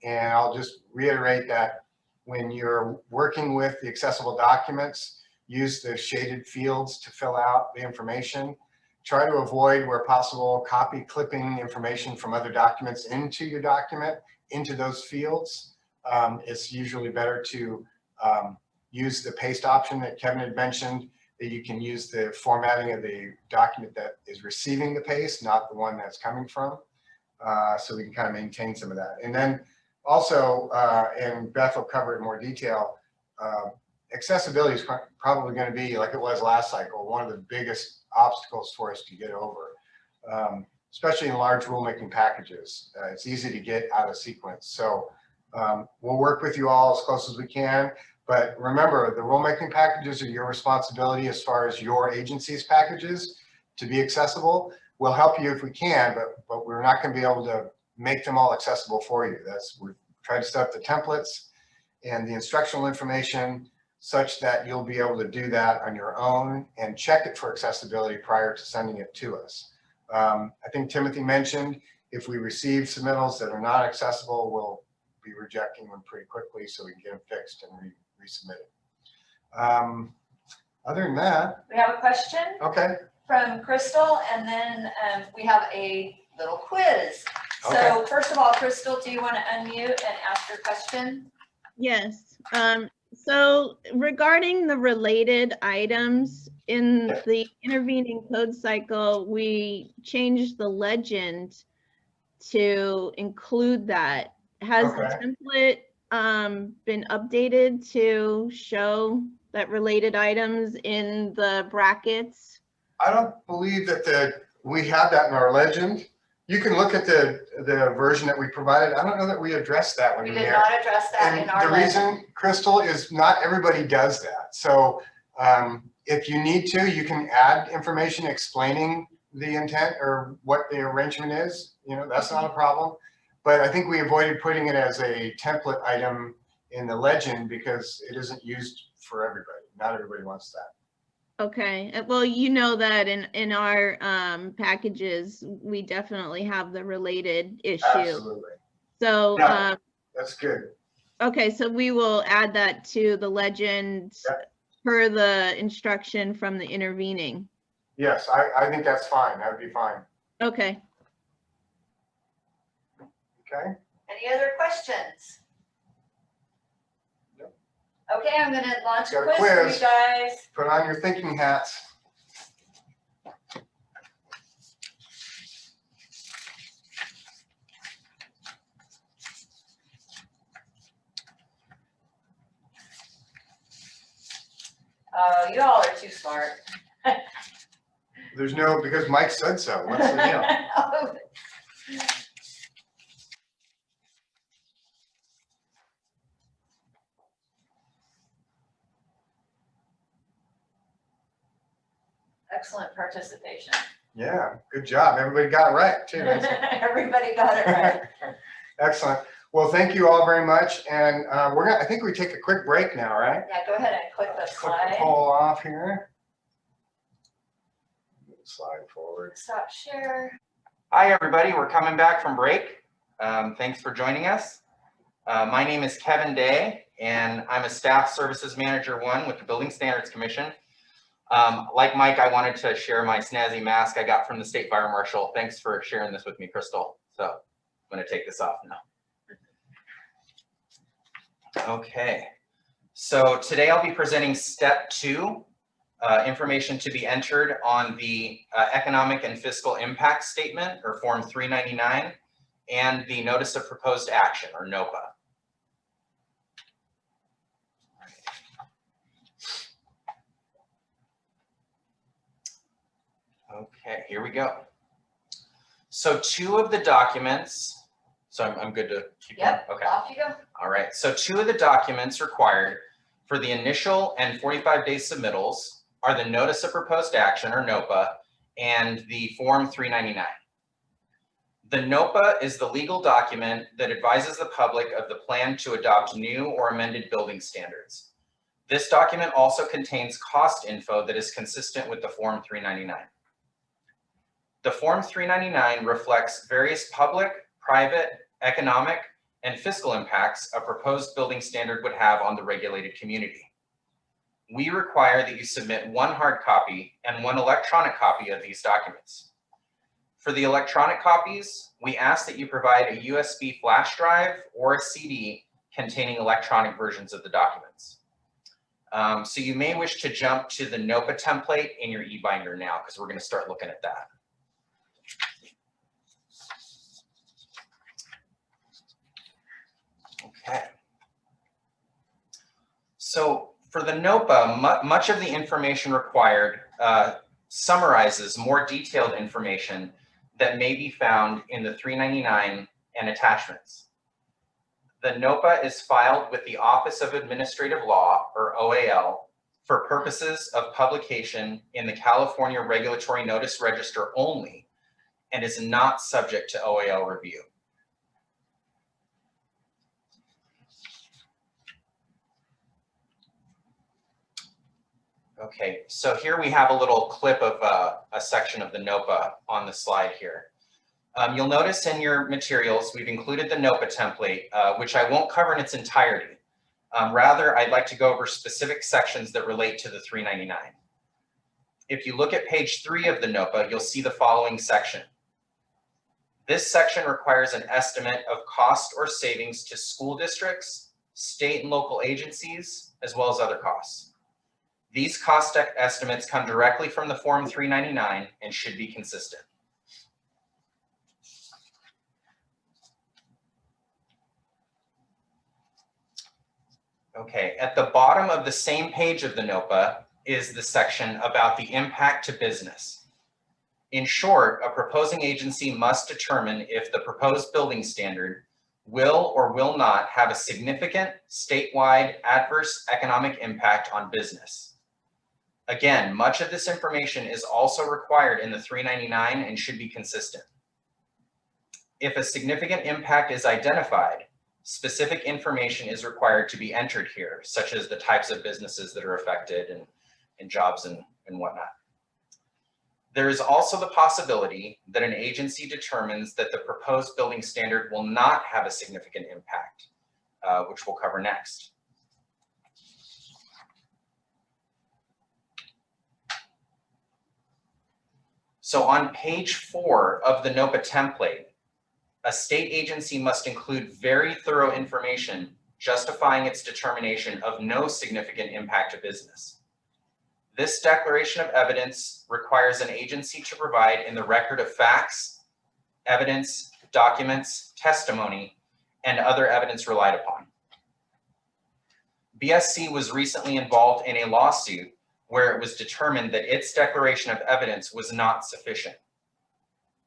And I'll just reiterate that when you're working with the accessible documents, use the shaded fields to fill out the information. Try to avoid, where possible, copy clipping information from other documents into your document, into those fields. It's usually better to use the paste option that Kevin had mentioned, that you can use the formatting of the document that is receiving the paste, not the one that's coming from. So we can kind of maintain some of that. And then also, and Beth will cover it in more detail, accessibility is probably going to be, like it was last cycle, one of the biggest obstacles for us to get over, especially in large rulemaking packages. It's easy to get out of sequence. So we'll work with you all as close as we can. But remember, the rulemaking packages are your responsibility as far as your agency's packages to be accessible. We'll help you if we can, but we're not going to be able to make them all accessible for you. We're trying to set up the templates and the instructional information such that you'll be able to do that on your own and check it for accessibility prior to sending it to us. I think Timothy mentioned if we receive submittals that are not accessible, we'll be rejecting them pretty quickly so we can get them fixed and resubmitted. Other than that, We have a question okay. from Crystal, and then we have a little quiz. Okay. So first of all, Crystal, do you want to unmute and ask your question? Yes. So regarding the related items in the intervening code cycle, we changed the legend to include that. Has the template been updated to show that related items in the brackets? I don't believe that we have that in our legend. You can look at the version that we provided. I don't know that we addressed that one. We did not address that in our the legend. reason, Crystal, is not everybody does that. So if you need to, you can add information explaining the intent or what the arrangement is. You know, that's not a problem. But I think we avoided putting it as a template item in the legend because it isn't used for everybody. Not everybody wants that. Okay, well, you know that in our packages, we definitely have the related issue. Absolutely. So, Yeah, that's good. Okay, so we will add that to the legend per the instruction from the intervening. Yes, I think that's fine. That would be fine. Okay. Okay. Any other questions? Okay, I'm gonna launch a Got a quiz for quiz. you guys. Put on your thinking hats. Oh, you all are too smart. There's no, because Mike said so. What's the deal? Excellent participation. Yeah, good job. Everybody got it right too. Everybody got it right. Excellent. Well, thank you all very much. And I think we take a quick break now, right? Yeah, go ahead and click the Click the slide. poll off here. Slide forward. Stop share. Hi, everybody. We're coming back from break. Thanks for joining us. My name is Kevin Day, and I'm a Staff Services Manager 1 with the Building Standards Commission. Like Mike, I wanted to share my snazzy mask I got from the State Fire Marshal. Thanks for sharing this with me, Crystal. So I'm going to take this off now. Okay. So today I'll be presenting step 2. Information to be entered on the Economic and Fiscal Impact Statement, or Form 399, and the Notice of Proposed Action, or NOPA. Okay, here we go. So 2 of the documents, so I'm good to keep going? Yep, Okay. off you go. All right, so 2 of the documents required for the initial and 45-day submittals are the Notice of Proposed Action, or NOPA, and the Form 399. The NOPA is the legal document that advises the public of the plan to adopt new or amended building standards. This document also contains cost info that is consistent with the Form 399. The Form 399 reflects various public, private, economic, and fiscal impacts a proposed building standard would have on the regulated community. We require that you submit 1 hard copy and 1 electronic copy of these documents. For the electronic copies, we ask that you provide a USB flash drive or a CD containing electronic versions of the documents. So you may wish to jump to the NOPA template in your eBinder now, because we're going to start looking at that. Okay. So for the NOPA, much of the information required summarizes more detailed information that may be found in the 399 and attachments. The NOPA is filed with the Office of Administrative Law, or OAL, for purposes of publication in the California Regulatory Notice Register only, and is not subject to OAL review. Okay, so here we have a little clip of a section of the NOPA on the slide here. You'll notice in your materials, we've included the NOPA template, which I won't cover in its entirety. Rather, I'd like to go over specific sections that relate to the 399. If you look at page 3 of the NOPA, you'll see the following section. This section requires an estimate of cost or savings to school districts, state and local agencies, as well as other costs. These cost estimates come directly from the Form 399 and should be consistent. Okay, at the bottom of the same page of the NOPA is the section about the impact to business. In short, a proposing agency must determine if the proposed building standard will or will not have a significant statewide adverse economic impact on business. Again, much of this information is also required in the 399 and should be consistent. If a significant impact is identified, specific information is required to be entered here, such as the types of businesses that are affected and jobs and whatnot. There is also the possibility that an agency determines that the proposed building standard will not have a significant impact, which we'll cover next. So on page 4 of the NOPA template, a state agency must include very thorough information justifying its determination of no significant impact to business. This declaration of evidence requires an agency to provide in the record of facts, evidence, documents, testimony, and other evidence relied upon. BSC was recently involved in a lawsuit where it was determined that its declaration of evidence was not sufficient.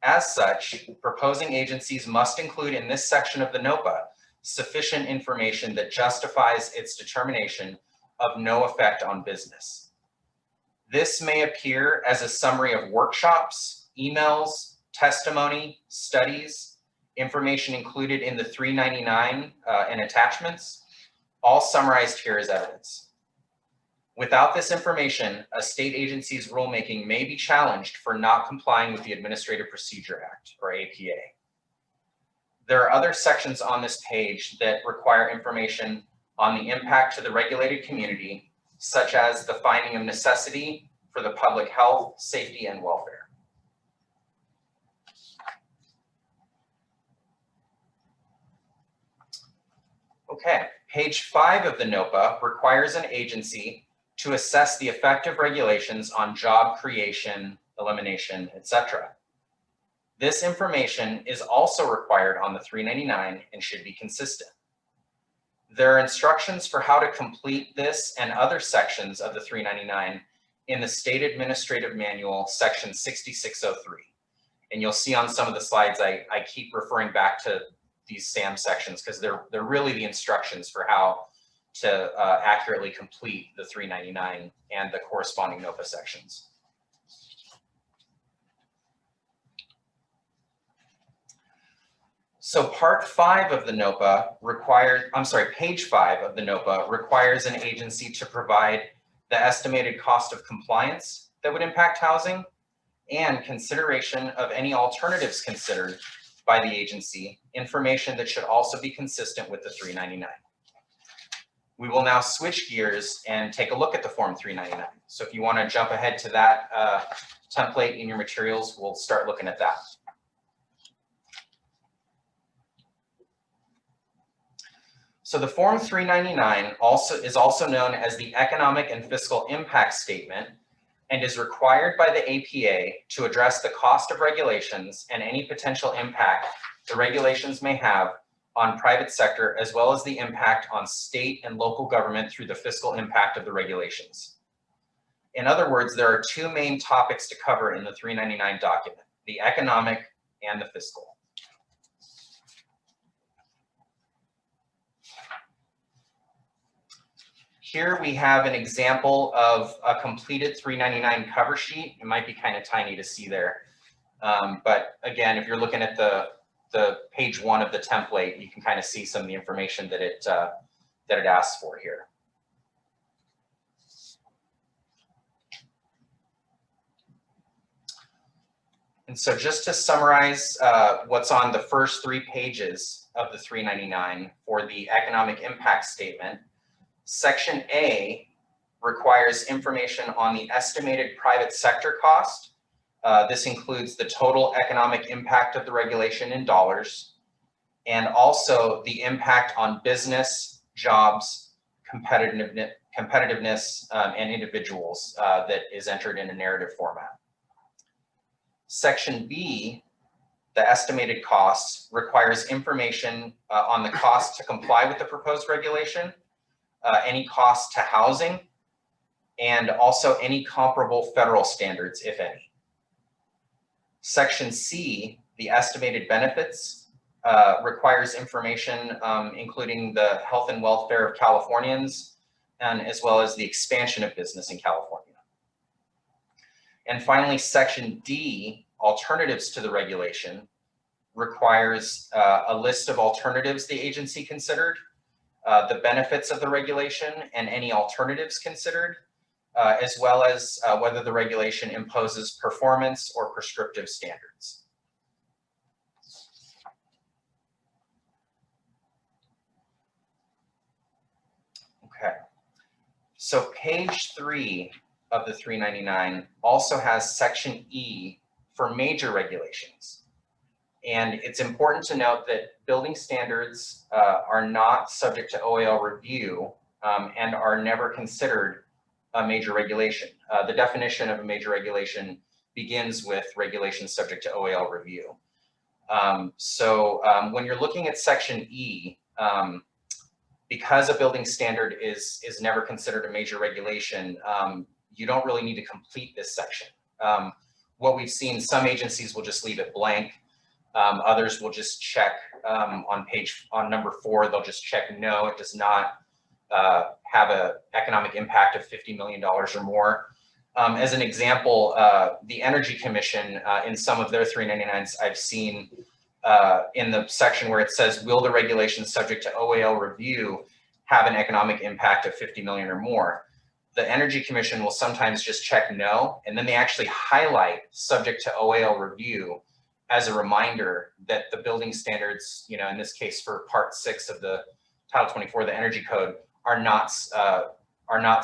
As such, proposing agencies must include in this section of the NOPA sufficient information that justifies its determination of no effect on business. This may appear as a summary of workshops, emails, testimony, studies, information included in the 399 and attachments, all summarized here as evidence. Without this information, a state agency's rulemaking may be challenged for not complying with the Administrative Procedure Act, or APA. There are other sections on this page that require information on the impact to the regulated community, such as the finding of necessity for the public health, safety, and welfare. Okay, page 5 of the NOPA requires an agency to assess the effect of regulations on job creation, elimination, etc. This information is also required on the 399 and should be consistent. There are instructions for how to complete this and other sections of the 399 in the State Administrative Manual, section 6603. And you'll see on some of the slides, I keep referring back to these SAM sections because they're really the instructions for how to accurately complete the 399 and the corresponding NOPA sections. So part 5 of the NOPA page 5 of the NOPA requires an agency to provide the estimated cost of compliance that would impact housing and consideration of any alternatives considered by the agency, information that should also be consistent with the 399. We will now switch gears and take a look at the Form 399. So if you want to jump ahead to that template in your materials, we'll start looking at that. So the Form 399 is also known as the Economic and Fiscal Impact Statement and is required by the APA to address the cost of regulations and any potential impact the regulations may have on private sector, as well as the impact on state and local government through the fiscal impact of the regulations. In other words, there are two main topics to cover in the 399 document, the economic and the fiscal. Here we have an example of a completed 399 cover sheet. It might be kind of tiny to see there. But again, if you're looking at the page 1 of the template, you can kind of see some of the information that it asks for here. And so just to summarize what's on the first 3 pages of the 399 for the economic impact statement, Section A requires information on the estimated private sector cost. This includes the total economic impact of the regulation in dollars, and also the impact on business, jobs, competitiveness, and individuals that is entered in a narrative format. Section B, the estimated costs, requires information on the cost to comply with the proposed regulation, any cost to housing, and also any comparable federal standards, if any. Section C, the estimated benefits, requires information including the health and welfare of Californians, and as well as the expansion of business in California. And finally, Section D, alternatives to the regulation, requires a list of alternatives the agency considered, the benefits of the regulation and any alternatives considered, as well as whether the regulation imposes performance or prescriptive standards. Okay, so page 3 of the 399 also has Section E for major regulations. And it's important to note that building standards are not subject to OAL review and are never considered a major regulation. The definition of a major regulation begins with regulations subject to OAL review. When you're looking at section E, because a building standard is never considered a major regulation, you don't really need to complete this section. What we've seen, some agencies will just leave it blank. Others will just check on number 4, they'll just check no, it does not have an economic impact of $50 million or more. As an example, the Energy Commission in some of their 399s I've seen in the section where it says, will the regulations subject to OAL review have an economic impact of 50 million or more? The Energy Commission will sometimes just check no, and then they actually highlight subject to OAL review as a reminder that the building standards, you know, in this case for part 6 of the Title 24, the Energy Code, are not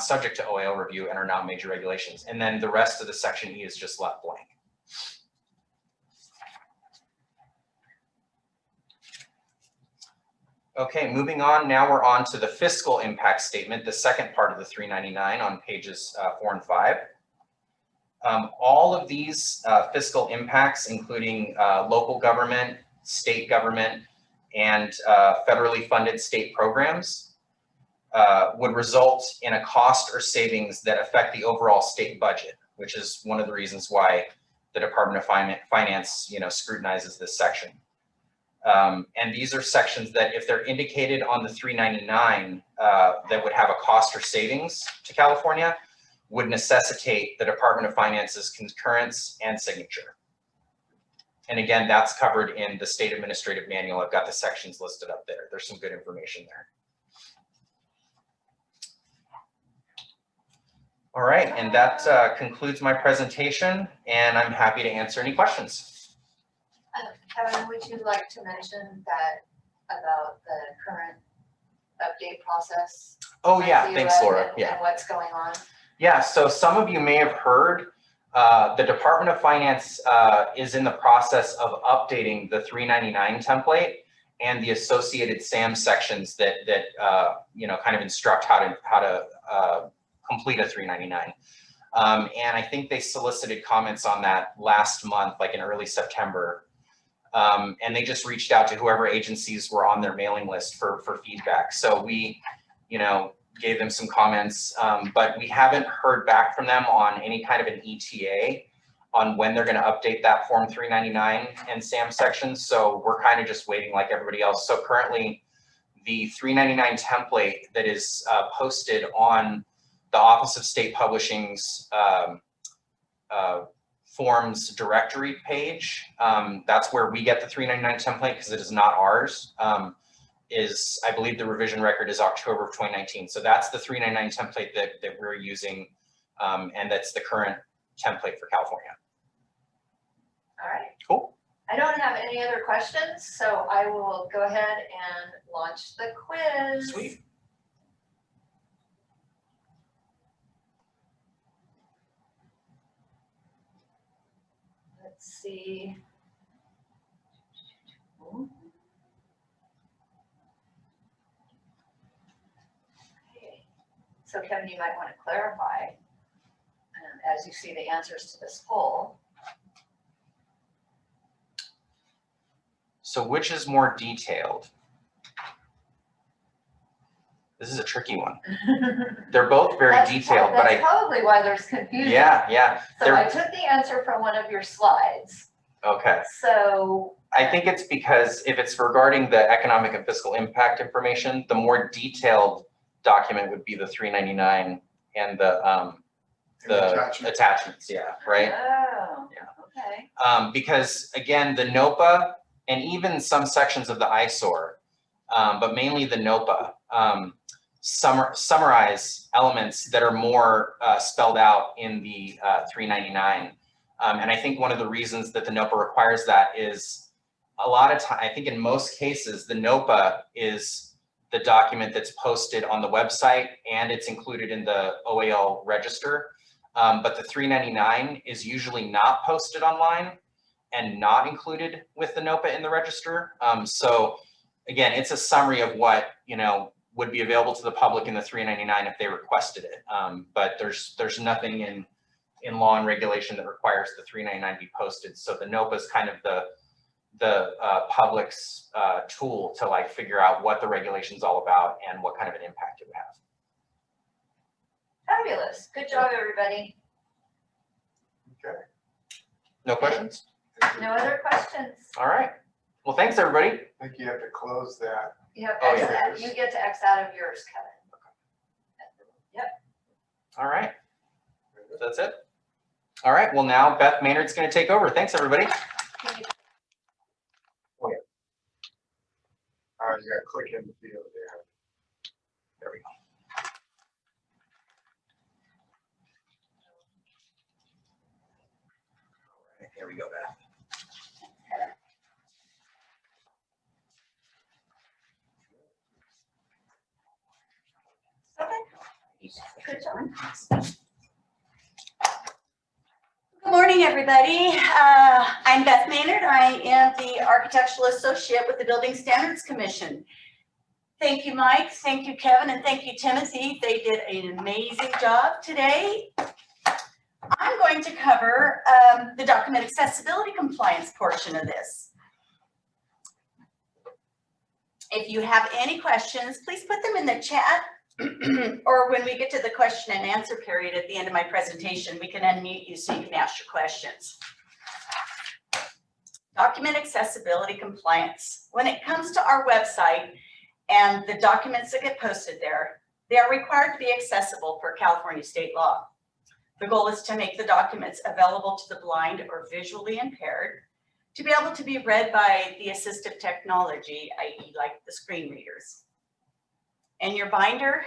subject to OAL review and are not major regulations. And then the rest of the section E is just left blank. Okay, moving on, now we're on to the fiscal impact statement, the second part of the 399 on pages 4 and 5. All of these fiscal impacts, including local government, state government, and federally funded state programs, would result in a cost or savings that affect the overall state budget, which is one of the reasons why the Department of Finance, you know, scrutinizes this section. And these are sections that, if they're indicated on the 399, that would have a cost or savings to California, would necessitate the Department of Finance's concurrence and signature. And again, that's covered in the State Administrative Manual. I've got the sections listed up there. There's some good information there. All right, and that concludes my presentation, and I'm happy to answer any questions. Kevin, would you like to mention that about the current update process? Oh yeah, at thanks, CUF Laura. and- Yeah. And what's going on? Yeah, so some of you may have heard the Department of Finance is in the process of updating the 399 template and the associated SAM sections that you know, kind of instruct how to complete a 399. And I think they solicited comments on that last month, like in early September. And they just reached out to whoever agencies were on their mailing list for feedback. So we, you know, gave them some comments, but we haven't heard back from them on any kind of an ETA on when they're going to update that Form 399 and SAM sections. So we're kind of just waiting like everybody else. So currently the 399 template that is posted on the Office of State Publishing's forms directory page, that's where we get the 399 template because it is not ours. Is, I believe the revision record is October of 2019. So that's the 399 template that we're using, and that's the current template for California. All right. Cool. I don't have any other questions, so I will go ahead and launch the quiz. Sweet. Let's see. Okay. So Kevin, you might want to clarify as you see the answers to this poll. So which is more detailed? This is a tricky one. They're both very detailed, but That's probably why there's confusion. yeah. So I took the answer from one of your slides. Okay. So I think it's because if it's regarding the economic and fiscal impact information, the more detailed document would be the 399 and the attachments, yeah, right? Oh, Yeah. okay. Because again, the NOPA and even some sections of the ISOR, but mainly the NOPA, summarize elements that are more spelled out in the 399. And I think one of the reasons that the NOPA requires that is a lot of time, I think in most cases, the NOPA is the document that's posted on the website and it's included in the OAL register. But the 399 is usually not posted online. and not included with the NOPA in the register. So again, it's a summary of what, would be available to the public in the 399 if they requested it. But there's nothing in law and regulation that requires the 399 be posted. So the NOPA is kind of the public's tool to like figure out what the regulation's all about and what kind of an impact it would have. Fabulous. Good job, everybody. Okay. No questions? No other questions? All right. Well, thanks everybody. I think you have to close that. You have Oh, X yeah. out. You get to X out of yours, Kevin. All right. That's it. All right. Well, now Beth Maynard's going to take over. Thanks everybody. Can you You gotta click in the field there. There we go. All right, here we go, Beth. Good job. Good morning, everybody. I'm Beth Maynard. I am the Architectural Associate with the Building Standards Commission. Thank you, Mike. Thank you, Kevin, and thank you, Timothy. They did an amazing job today. I'm going to cover the document accessibility compliance portion of this. If you have any questions, please put them in the chat. Or when we get to the question and answer period at the end of my presentation, we can unmute you so you can ask your questions. Document accessibility compliance. When it comes to our website and the documents that get posted there, they are required to be accessible per California state law. The goal is to make the documents available to the blind or visually impaired to be able to be read by the assistive technology, i.e. like the screen readers. In your binder,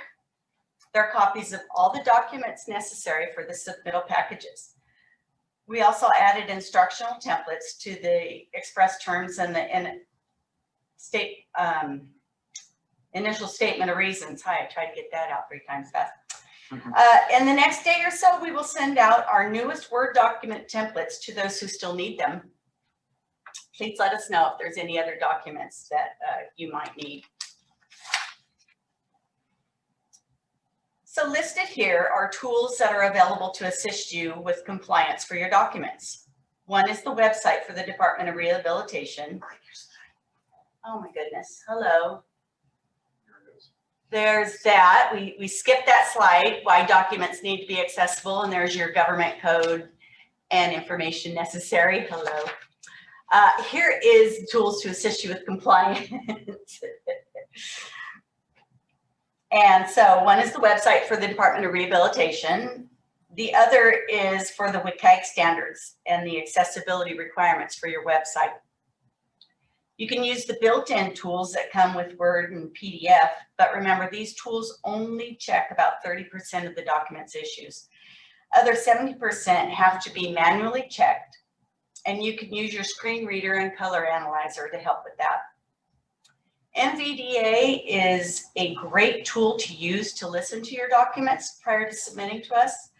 there are copies of all the documents necessary for the submittal packages. We also added instructional templates to the express terms and the initial statement of reasons. Hi, I tried to get that out 3 times fast. In the next day or so, we will send out our newest Word document templates to those who still need them. Please let us know if there's any other documents that you might need. So listed here are tools that are available to assist you with compliance for your documents. One is the website for the Department of Rehabilitation. Oh my goodness, hello. There's that, we skipped that slide, why documents need to be accessible, and there's your government code and information necessary, hello. Here is tools to assist you with compliance. And so one is the website for the Department of Rehabilitation. The other is for the WCAG standards and the accessibility requirements for your website. You can use the built-in tools that come with Word and PDF, but remember these tools only check about 30% of the document's issues. Other 70% have to be manually checked, and you can use your screen reader and color analyzer to help with that. NVDA is a great tool to use to listen to your documents prior to submitting to us.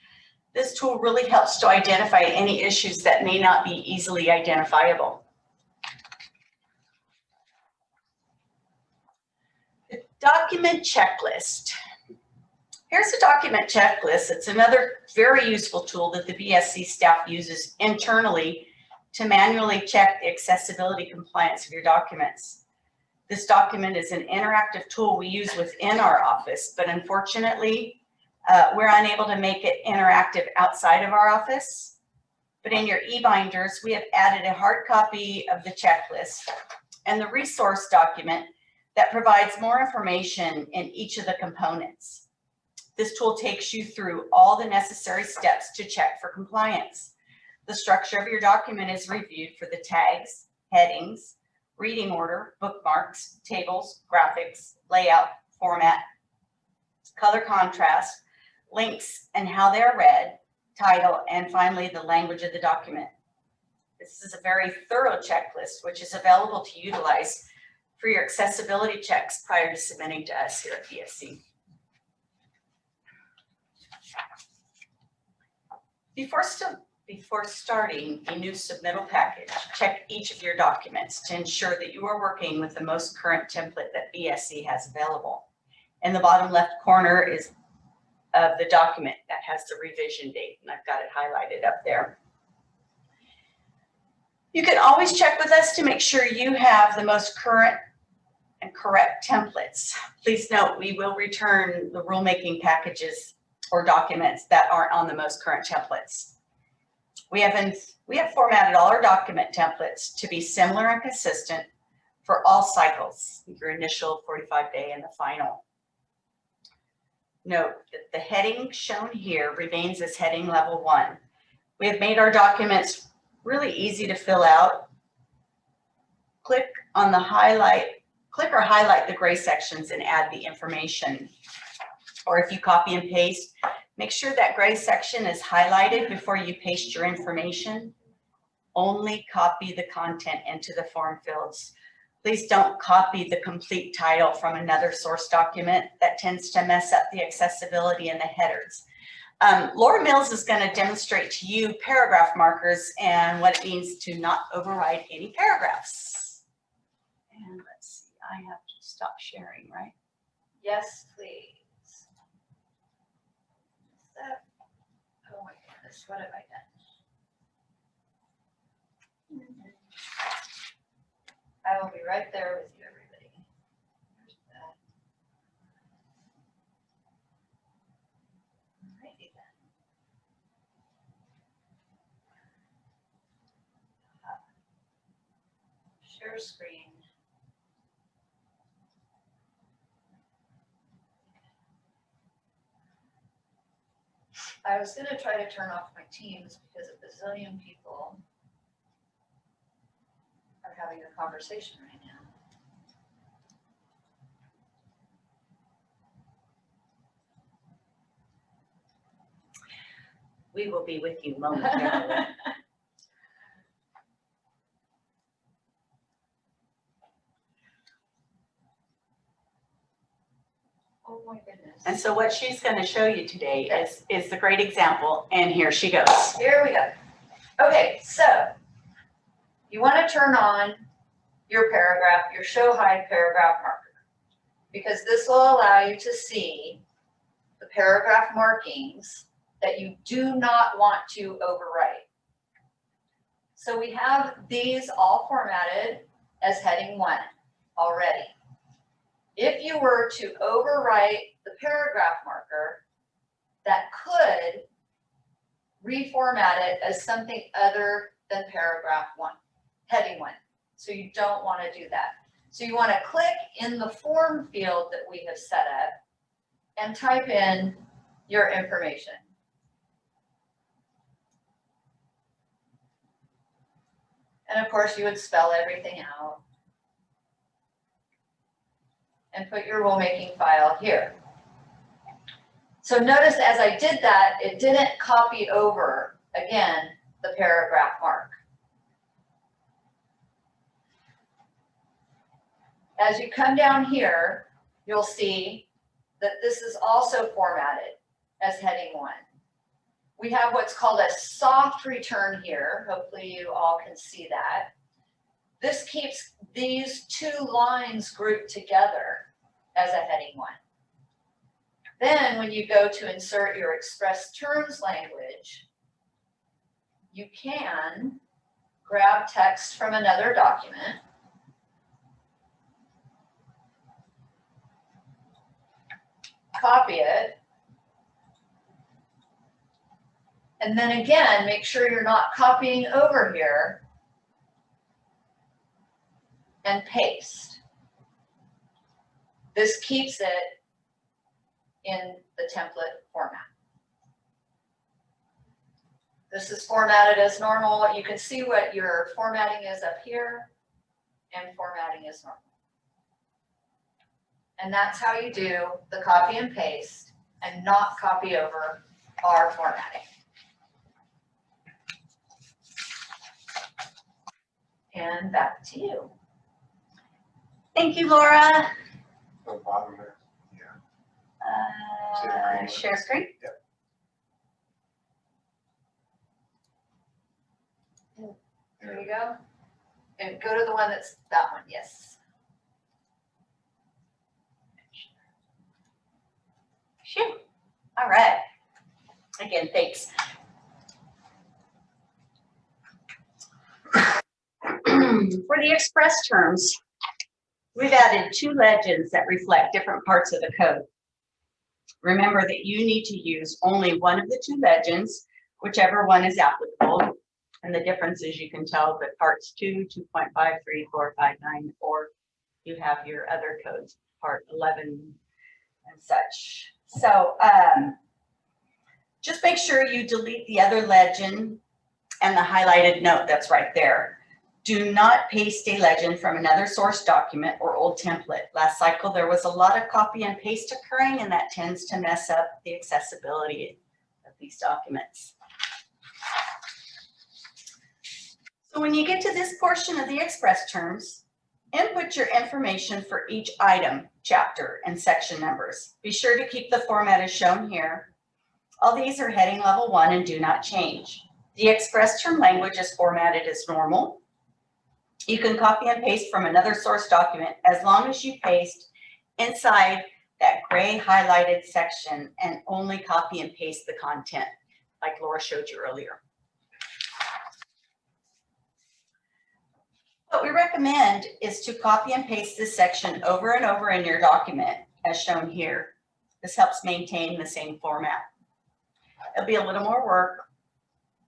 This tool really helps to identify any issues that may not be easily identifiable. The document checklist. Here's a document checklist. It's another very useful tool that the BSC staff uses internally to manually check the accessibility compliance of your documents. This document is an interactive tool we use within our office, but unfortunately, we're unable to make it interactive outside of our office. But in your e-binders, we have added a hard copy of the checklist and the resource document that provides more information in each of the components. This tool takes you through all the necessary steps to check for compliance. The structure of your document is reviewed for the tags, headings, reading order, bookmarks, tables, graphics, layout, format, color contrast, links and how they're read, title, and finally the language of the document. This is a very thorough checklist which is available to utilize for your accessibility checks prior to submitting to us here at BSC. before starting a new submittal package, check each of your documents to ensure that you are working with the most current template that BSC has available. In the bottom left corner is of the document that has the revision date, and I've got it highlighted up there. You can always check with us to make sure you have the most current and correct templates. Please note, we will return the rulemaking packages or documents that aren't on the most current templates. We have formatted all our document templates to be similar and consistent for all cycles, your initial 45-day and the final. Note that the heading shown here remains as heading level 1. We have made our documents really easy to fill out. Click or highlight the gray sections and add the information. Or if you copy and paste, make sure that gray section is highlighted before you paste your information. Only copy the content into the form fields. Please don't copy the complete title from another source document. That tends to mess up the accessibility in the headers. Laura Mills is going to demonstrate to you paragraph markers and what it means to not override any paragraphs. And let's see, I have to stop sharing, right? Yes, please. Oh my goodness, what have I done? I will be right there with you, everybody. There's that. Alrighty then. Share screen. I was gonna try to turn off my Teams because a bazillion people are having a conversation right now. We will be with you momentarily. Oh my goodness. And so what she's going to show you today is the great example, and here she goes. Here we go. Okay, so you want to turn on your paragraph, your show hide paragraph marker, because this will allow you to see the paragraph markings that you do not want to overwrite. So we have these all formatted as heading 1 already. If you were to overwrite the paragraph marker, that could reformat it as something other than paragraph 1, heading 1. So you don't want to do that. So you want to click in the form field that we have set up and type in your information. And of course, you would spell everything out and put your rulemaking file here. So notice as I did that, it didn't copy over, again, the paragraph mark. As you come down here, you'll see that this is also formatted as heading 1. We have what's called a soft return here. Hopefully you all can see that. This keeps these 2 lines grouped together as a heading 1. Then when you go to insert your express terms language, you can grab text from another document, copy it, and then again, make sure you're not copying over here, and paste. This keeps it in the template format. This is formatted as normal. You can see what your formatting is up here, and formatting is normal. And that's how you do the copy and paste and not copy over our formatting. And back to you. Thank you, Laura. On the bottom there. Yeah. Share screen. Yep. There you go. And go to the one that's that one, yes. Phew. All right. Again, thanks. For the express terms, we've added 2 legends that reflect different parts of the code. Remember that you need to use only one of the 2 legends, whichever one is applicable. And the difference is you can tell that parts 2, 2.5, 3, 4, 5, 9, or you have your other codes, part 11 and such. So just make sure you delete the other legend and the highlighted note that's right there. Do not paste a legend from another source document or old template. Last cycle, there was a lot of copy and paste occurring, and that tends to mess up the accessibility of these documents. So when you get to this portion of the express terms, input your information for each item, chapter, and section numbers. Be sure to keep the format as shown here. All these are heading level 1 and do not change. The express term language is formatted as normal. You can copy and paste from another source document as long as you paste inside that gray highlighted section and only copy and paste the content, like Laura showed you earlier. What we recommend is to copy and paste this section over and over in your document, as shown here. This helps maintain the same format. It'll be a little more work,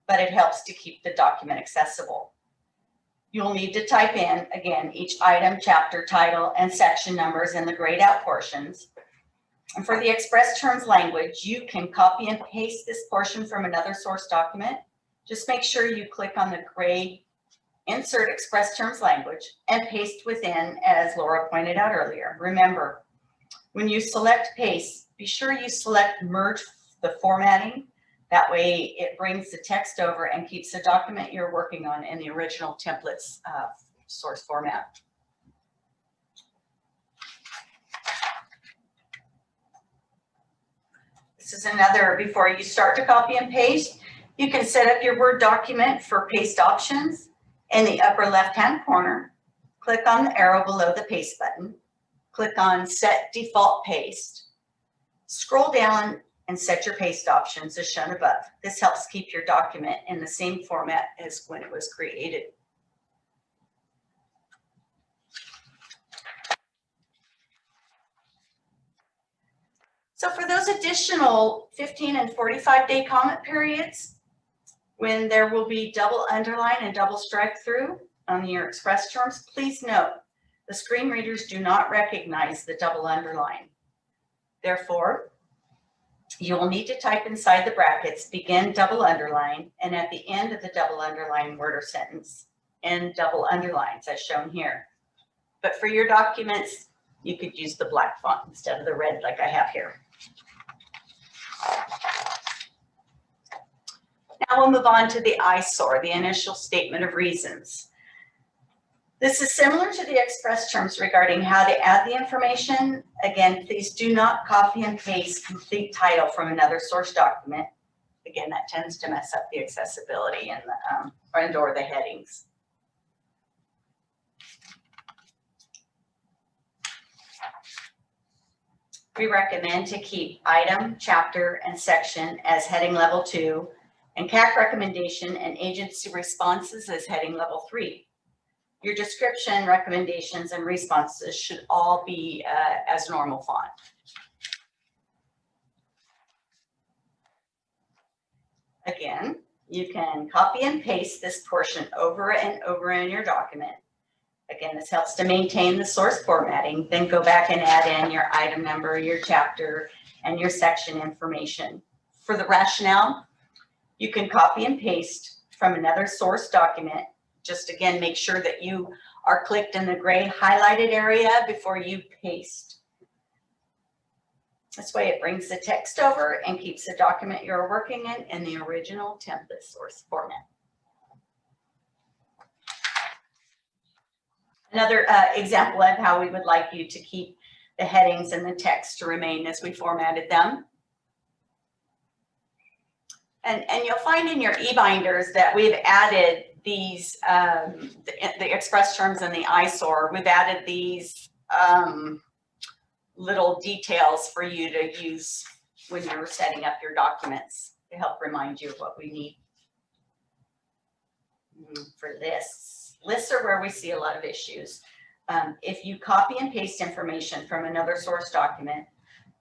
but it helps to keep the document accessible. You'll need to type in, again, each item, chapter, title, and section numbers in the grayed out portions. And for the express terms language, you can copy and paste this portion from another source document. Just make sure you click on the gray insert express terms language and paste within, as Laura pointed out earlier. Remember, when you select paste, be sure you select merge the formatting. That way it brings the text over and keeps the document you're working on in the original template's source format. This is another, before you start to copy and paste, you can set up your Word document for paste options. In the upper left-hand corner, click on the arrow below the paste button, click on Set Default Paste, scroll down and set your paste options as shown above. This helps keep your document in the same format as when it was created. So for those additional 15 and 45-day comment periods, when there will be double underline and double strike through on your express terms, please note the screen readers do not recognize the double underline. Therefore, you will need to type inside the brackets, begin double underline, and at the end of the double underline word or sentence, end double underlines as shown here. But for your documents, you could use the black font instead of the red like I have here. Now we'll move on to the ISOR, the initial statement of reasons. This is similar to the express terms regarding how to add the information. Again, please do not copy and paste complete title from another source document. Again, that tends to mess up the accessibility and or the headings. We recommend to keep item, chapter, and section as heading level 2, and CAC recommendation and agency responses as heading level 3. Your description, recommendations, and responses should all be as normal font. Again, you can copy and paste this portion over and over in your document. Again, this helps to maintain the source formatting. Then go back and add in your item number, your chapter, and your section information. For the rationale, you can copy and paste from another source document. Just again, make sure that you are clicked in the gray highlighted area before you paste. This way it brings the text over and keeps the document you're working in the original template source format. Another example of how we would like you to keep the headings and the text to remain as we formatted them. And you'll find in your e-binders that we've added these, the express terms and the eyesore, we've added these little details for you to use when you're setting up your documents to help remind you of what we need. For lists, lists are where we see a lot of issues. If you copy and paste information from another source document,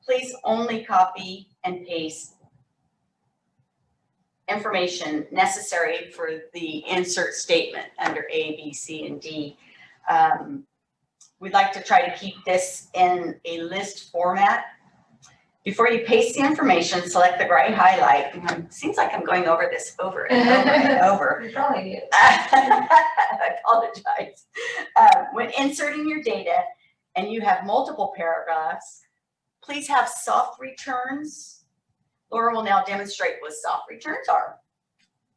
please only copy and paste information necessary for the insert statement under A, B, C, and D. We'd like to try to keep this in a list format. Before you paste the information, select the gray highlight. Seems like I'm going over this over and over and over. You probably do. I apologize. When inserting your data and you have multiple paragraphs, please have soft returns. Laura will now demonstrate what soft returns are.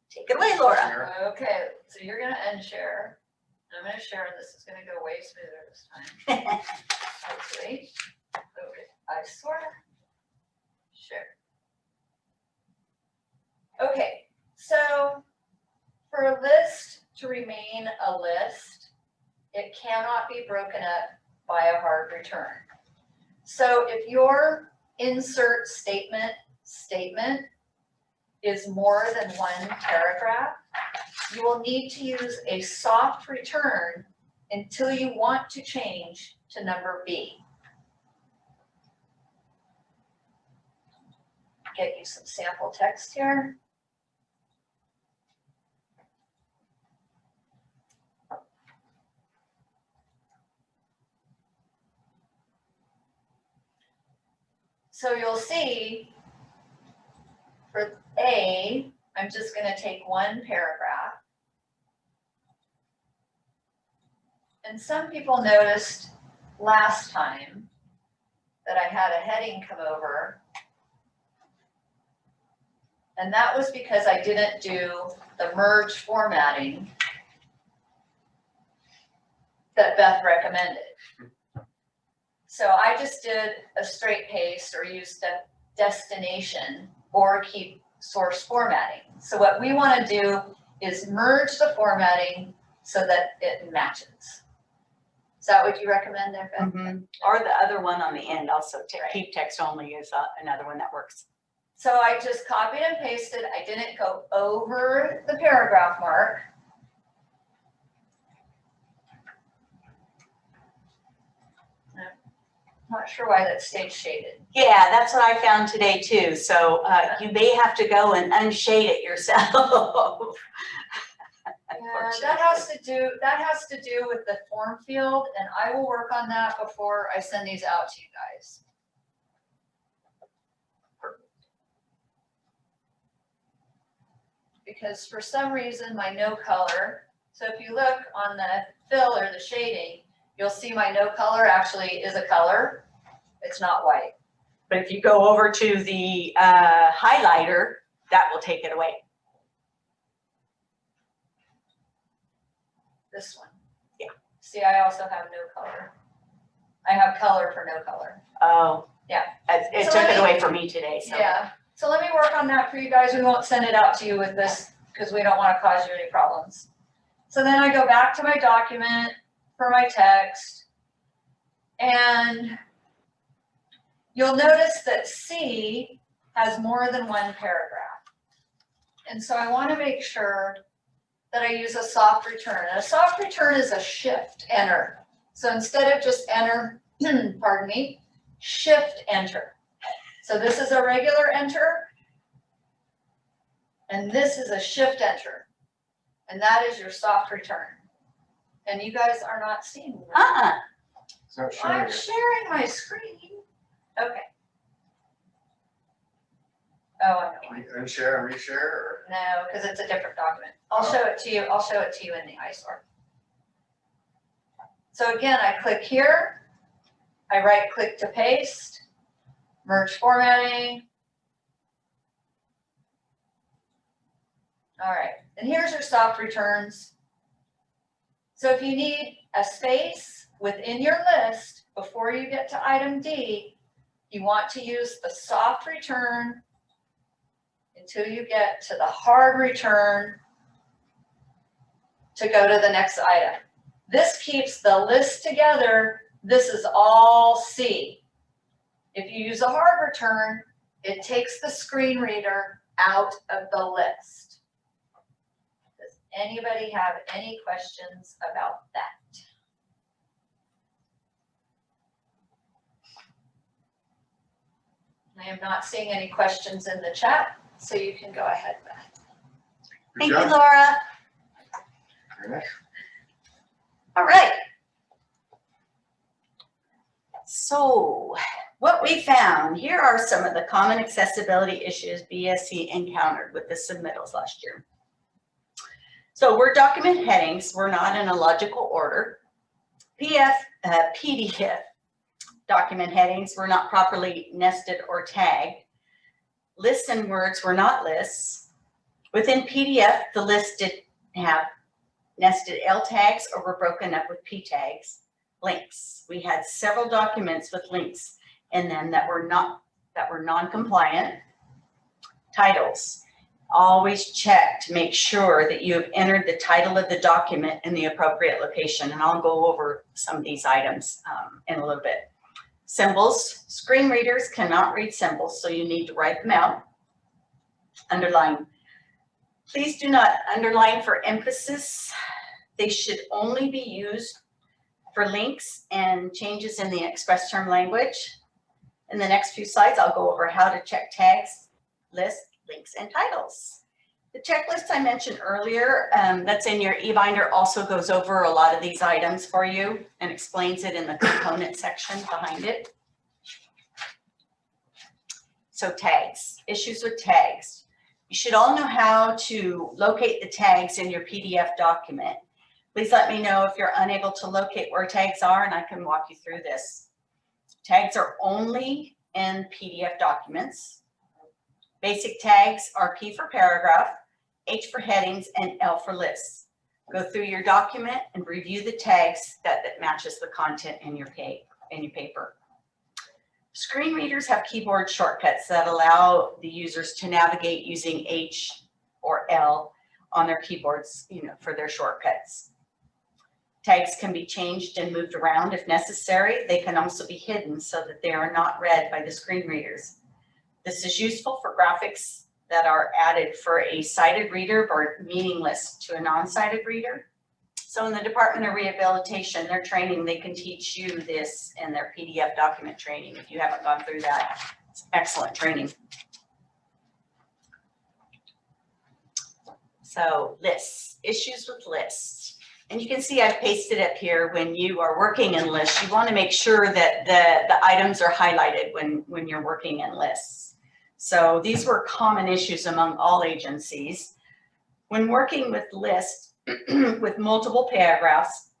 Take it away, Laura. Okay, so you're gonna unshare. I'm gonna share, and this is gonna go way smoother this time. Hopefully. Okay, I swear. Share. Okay, so for a list to remain a list, it cannot be broken up by a hard return. So if your insert statement is more than one paragraph, you will need to use a soft return until you want to change to number B. Get you some sample text here. So you'll see for A, I'm just going to take one paragraph. And some people noticed last time that I had a heading come over. And that was because I didn't do the merge formatting that Beth recommended. So I just did a straight paste or used a destination or keep source formatting. So what we want to do is merge the formatting so that it matches. Is that what you recommend there, Beth? Or the other one on the end also, keep text only is another one that works. So I just copied and pasted. I didn't go over the paragraph mark. Not sure why that stayed shaded. Yeah, that's what I found today too. So you may have to go and unshade it yourself. Yeah, that has to do with the form field, and I will work on that before I send these out to you guys. Because for some reason my no color, so if you look on the fill or the shading, you'll see my no color actually is a color. It's not white. But if you go over to the highlighter, that will take it away. This one. Yeah. See, I also have no color. I have color for no color. Oh. Yeah. It So took let it me- away from me today, so. Yeah, so let me work on that for you guys. We won't send it out to you with this because we don't want to cause you any problems. So then I go back to my document for my text, and you'll notice that C has more than one paragraph. And so I want to make sure that I use a soft return. And a soft return is a shift enter. So instead of just enter, pardon me, shift enter. So this is a regular enter, and this is a shift enter. And that is your soft return. And you guys are not seeing that. It's not showing I'm it. sharing my screen. Okay. Oh, I know. Unshare and reshare, or? No, because it's a different document. I'll show it to you. I'll show it to you in the eyesore. So again, I click here. I right click to paste, merge formatting. All right, and here's your soft returns. So if you need a space within your list before you get to item D, you want to use the soft return until you get to the hard return. to go to the next item. This keeps the list together. This is all C. If you use a hard return, it takes the screen reader out of the list. Does anybody have any questions about that? I am not seeing any questions in the chat, so you can go ahead, Beth. Thank you, Laura. Very nice. All right. So what we found, here are some of the common accessibility issues BSC encountered with the submittals last year. So Word document headings were not in a logical order. PDF document headings were not properly nested or tagged. Lists and words were not lists. Within PDF, the list did have nested L tags or were broken up with P tags. Links. We had several documents with links in them that were non-compliant. Titles. Always check to make sure that you have entered the title of the document in the appropriate location. And I'll go over some of these items in a little bit. Symbols. Screen readers cannot read symbols, so you need to write them out. Underline. Please do not underline for emphasis. They should only be used for links and changes in the express term language. In the next few slides, I'll go over how to check tags, lists, links, and titles. The checklist I mentioned earlier, that's in your eBinder, also goes over a lot of these items for you and explains it in the component section behind it. So tags, issues with tags. You should all know how to locate the tags in your PDF document. Please let me know if you're unable to locate where tags are, and I can walk you through this. Tags are only in PDF documents. Basic tags are P for paragraph, H for headings, and L for lists. Go through your document and review the tags that matches the content in your paper. Screen readers have keyboard shortcuts that allow the users to navigate using H or L on their keyboards, for their shortcuts. Tags can be changed and moved around if necessary. They can also be hidden so that they are not read by the screen readers. This is useful for graphics that are added for a sighted reader but meaningless to a non-sighted reader. So in the Department of Rehabilitation, their training, they can teach you this in their PDF document training. If you haven't gone through that, it's excellent training. So lists, issues with lists. And you can see I've pasted up here when you are working in lists, you want to make sure that the items are highlighted when you're working in lists. So these were common issues among all agencies. When working with lists with multiple paragraphs,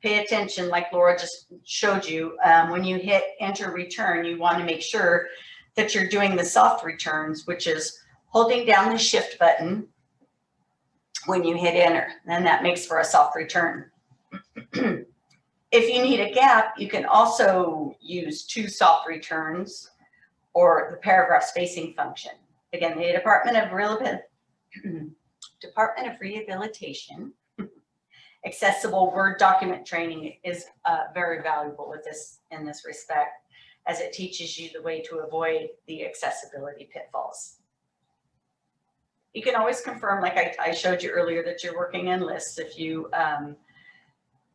pay attention, like Laura just showed you, when you hit enter return, you want to make sure that you're doing the soft returns, which is holding down the shift button when you hit enter, then that makes for a soft return. If you need a gap, you can also use 2 soft returns or the paragraph spacing function. Again, the Department of Rehabilitation accessible Word document training is very valuable with this in this respect, as it teaches you the way to avoid the accessibility pitfalls. You can always confirm, like I showed you earlier, that you're working in lists. If you,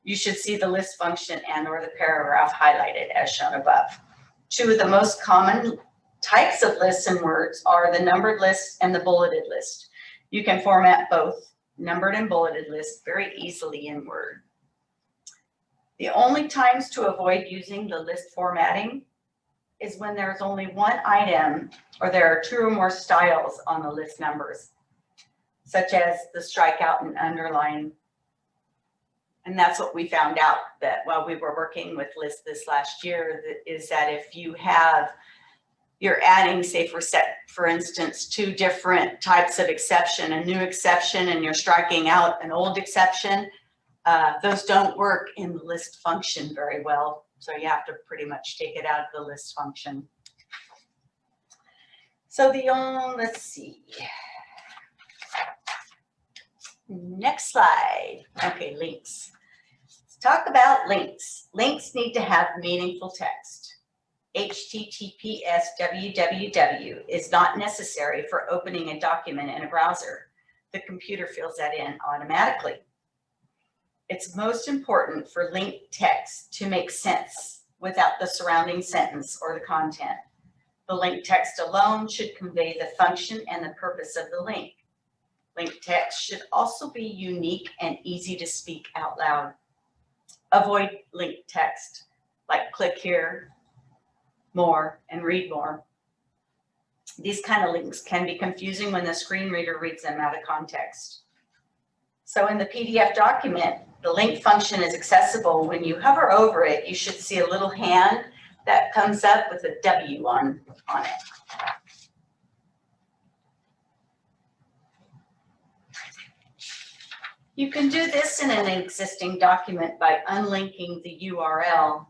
you should see the list function and or the paragraph highlighted as shown above. 2 of the most common types of lists in words are the numbered list and the bulleted list. You can format both numbered and bulleted lists very easily in Word. The only times to avoid using the list formatting is when there's only one item or there are 2 or more styles on the list numbers, such as the strikeout and underline. And that's what we found out that while we were working with lists this last year, is that if you have, you're adding, say for instance, 2 different types of exception, a new exception, and you're striking out an old exception, those don't work in the list function very well. So you have to pretty much take it out of the list function. So let's see. Next slide. Okay, links. Let's talk about links. Links need to have meaningful text. HTTPS www is not necessary for opening a document in a browser. The computer fills that in automatically. It's most important for linked text to make sense without the surrounding sentence or the content. The linked text alone should convey the function and the purpose of the link. Linked text should also be unique and easy to speak out loud. Avoid linked text like click here, more, and read more. These kind of links can be confusing when the screen reader reads them out of context. So in the PDF document, the link function is accessible. When you hover over it, you should see a little hand that comes up with a W on it. You can do this in an existing document by unlinking the URL,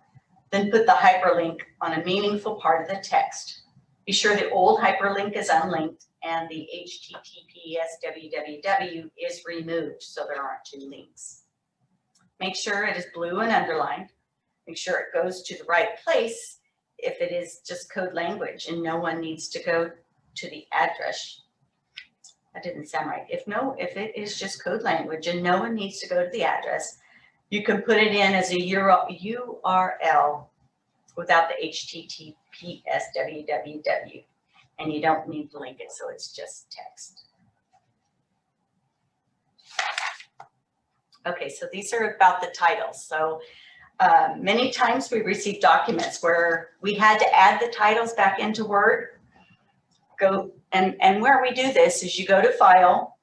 then put the hyperlink on a meaningful part of the text. Be sure the old hyperlink is unlinked and the HTTPS www is removed so there aren't two links. Make sure it is blue and underlined. Make sure it goes to the right place if it is just code language and no one needs to go to the address. That didn't sound right. If it is just code language and no one needs to go to the address, you can put it in as a URL without the HTTPS www, and you don't need to link it, so it's just text. Okay, so these are about the titles. So many times we receive documents where we had to add the titles back into Word. And where we do this is you go to File,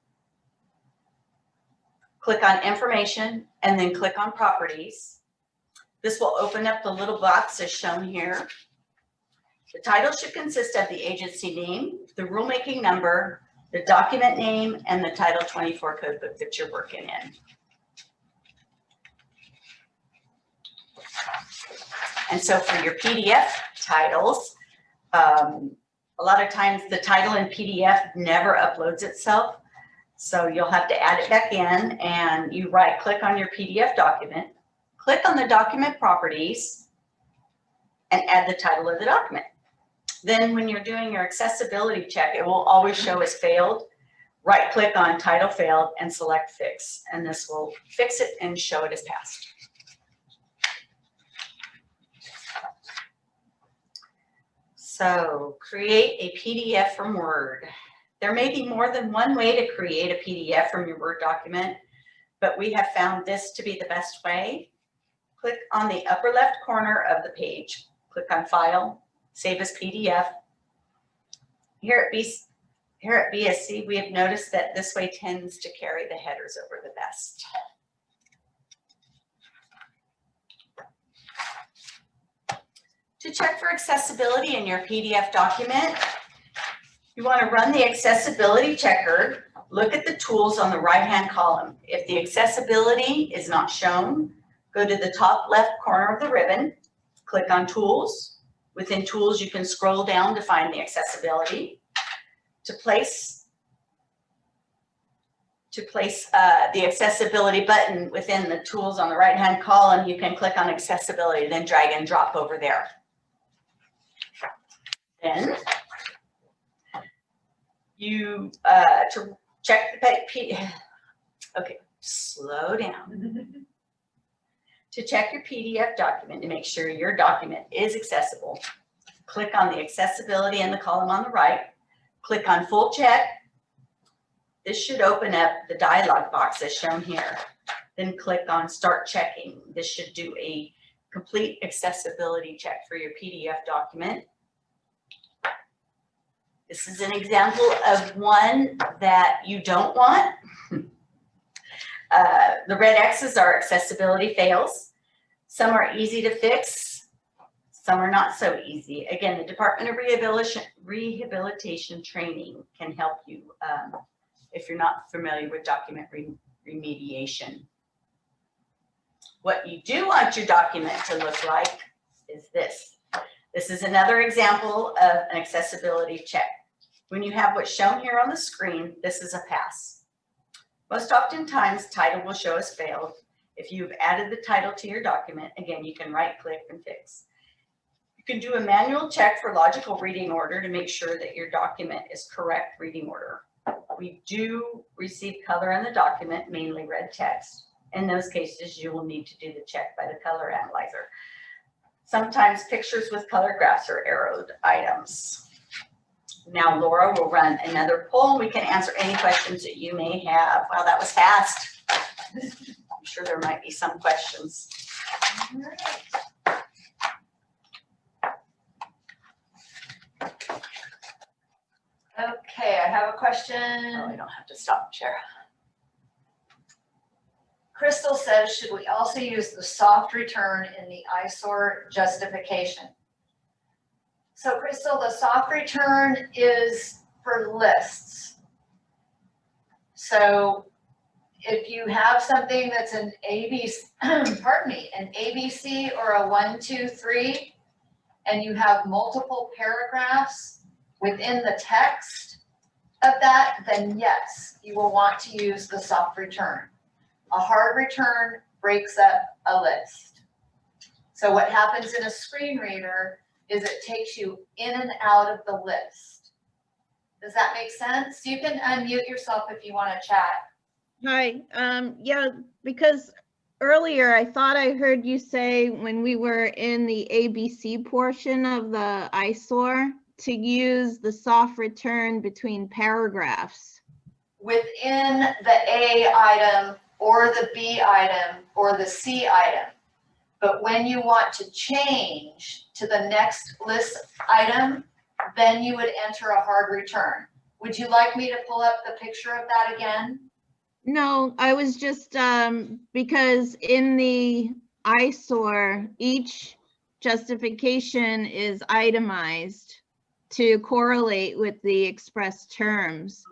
click on Information, and then click on Properties. This will open up the little box as shown here. The title should consist of the agency name, the rulemaking number, the document name, and the Title 24 codebook that you're working in. And so for your PDF titles, a lot of times the title in PDF never uploads itself. So you'll have to add it back in and you right click on your PDF document, click on the document properties and add the title of the document. Then when you're doing your accessibility check, it will always show as failed. Right click on title failed and select fix. And this will fix it and show it as passed. So create a PDF from Word. There may be more than one way to create a PDF from your Word document, but we have found this to be the best way. Click on the upper left corner of the page. Click on File, Save as PDF. Here at BSC, we have noticed that this way tends to carry the headers over the best. To check for accessibility in your PDF document, you want to run the accessibility checker. Look at the tools on the right-hand column. If the accessibility is not shown, go to the top left corner of the ribbon, click on Tools. Within Tools, you can scroll down to find the accessibility. To place the accessibility button within the tools on the right-hand column, you can click on Accessibility, then drag and drop over there. Then you to check the okay, slow down. To check your PDF document to make sure your document is accessible, click on the accessibility in the column on the right, click on Full Check. This should open up the dialog box as shown here. Then click on Start Checking. This should do a complete accessibility check for your PDF document. This is an example of one that you don't want. The red X's are accessibility fails. Some are easy to fix. Some are not so easy. Again, the Department of Rehabilitation Training can help you if you're not familiar with document remediation. What you do want your document to look like is this. This is another example of an accessibility check. When you have what's shown here on the screen, this is a pass. Most oftentimes, title will show as failed. If you've added the title to your document, again, you can right click and fix. You can do a manual check for logical reading order to make sure that your document is correct reading order. We do receive color in the document, mainly red text. In those cases, you will need to do the check by the color analyzer. Sometimes pictures with color graphs are arrowed items. Now Laura will run another poll. We can answer any questions that you may have. Wow, that was fast. I'm sure there might be some questions. Okay, I have a Oh, question. I don't have to stop and share. Crystal says, should we also use the soft return in the eyesore justification? So Crystal, the soft return is for lists. So if you have something that's an ABC, pardon me, an ABC or a 1, 2, 3, and you have multiple paragraphs within the text of that, then yes, you will want to use the soft return. A hard return breaks up a list. So what happens in a screen reader is it takes you in and out of the list. Does that make sense? You can unmute yourself if you want to chat. Hi, yeah, because earlier I thought I heard you say when we were in the ABC portion of the eyesore to use the soft return between paragraphs. Within the A item or the B item or the C item. But when you want to change to the next list item, then you would enter a hard return. Would you like me to pull up the picture of that again? No, I was just, because in the eyesore, each justification is itemized to correlate with the expressed terms.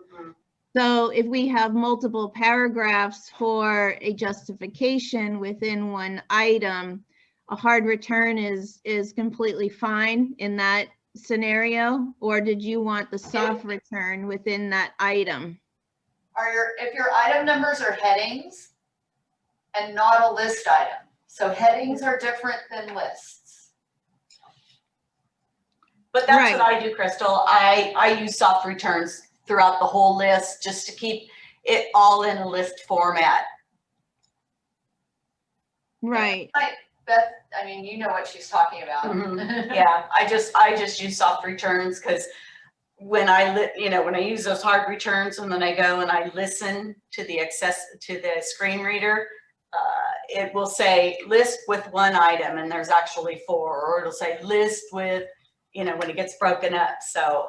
So if we have multiple paragraphs for a justification within one item, a hard return is completely fine in that scenario? Or did you want the soft return within that item? If your item numbers are headings and not a list item. So headings are different than lists. But that's Right. what I do, Crystal. I use soft returns throughout the whole list just to keep it all in a list format. Right. Beth, I mean, you know what she's talking about. Yeah, I just use soft returns because when when I use those hard returns and then I go and I listen to the screen reader, it will say list with one item and there's actually 4, or it'll say list with, when it gets broken up. So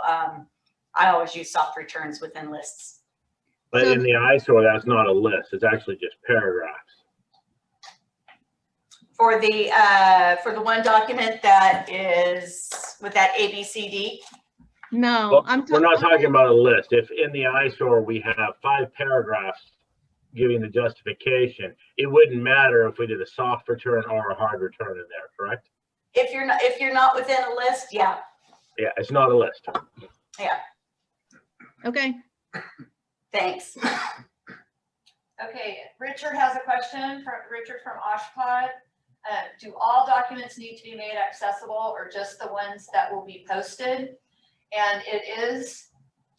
I always use soft returns within lists. But So- in the eyesore, that's not a list. It's actually just paragraphs. For the one document that is with that ABCD, No, Well, I'm we're not talking. talking about a list. If in the eyesore we have 5 paragraphs giving the justification, it wouldn't matter if we did a soft return or a hard return in there, correct? if you're not within a list, yeah. Yeah, it's not a list. Okay. Thanks. Okay, Richard has a question Richard from Oshpod. Do all documents need to be made accessible or just the ones that will be posted? And it is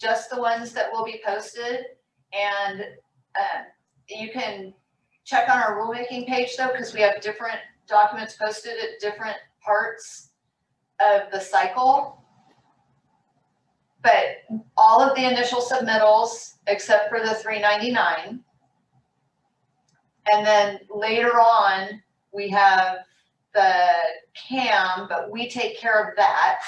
just the ones that will be posted. And you can check on our rulemaking page though, because we have different documents posted at different parts of the cycle. But all of the initial submittals, except for the 399. And then later on, we have the CAM, but we take care of that.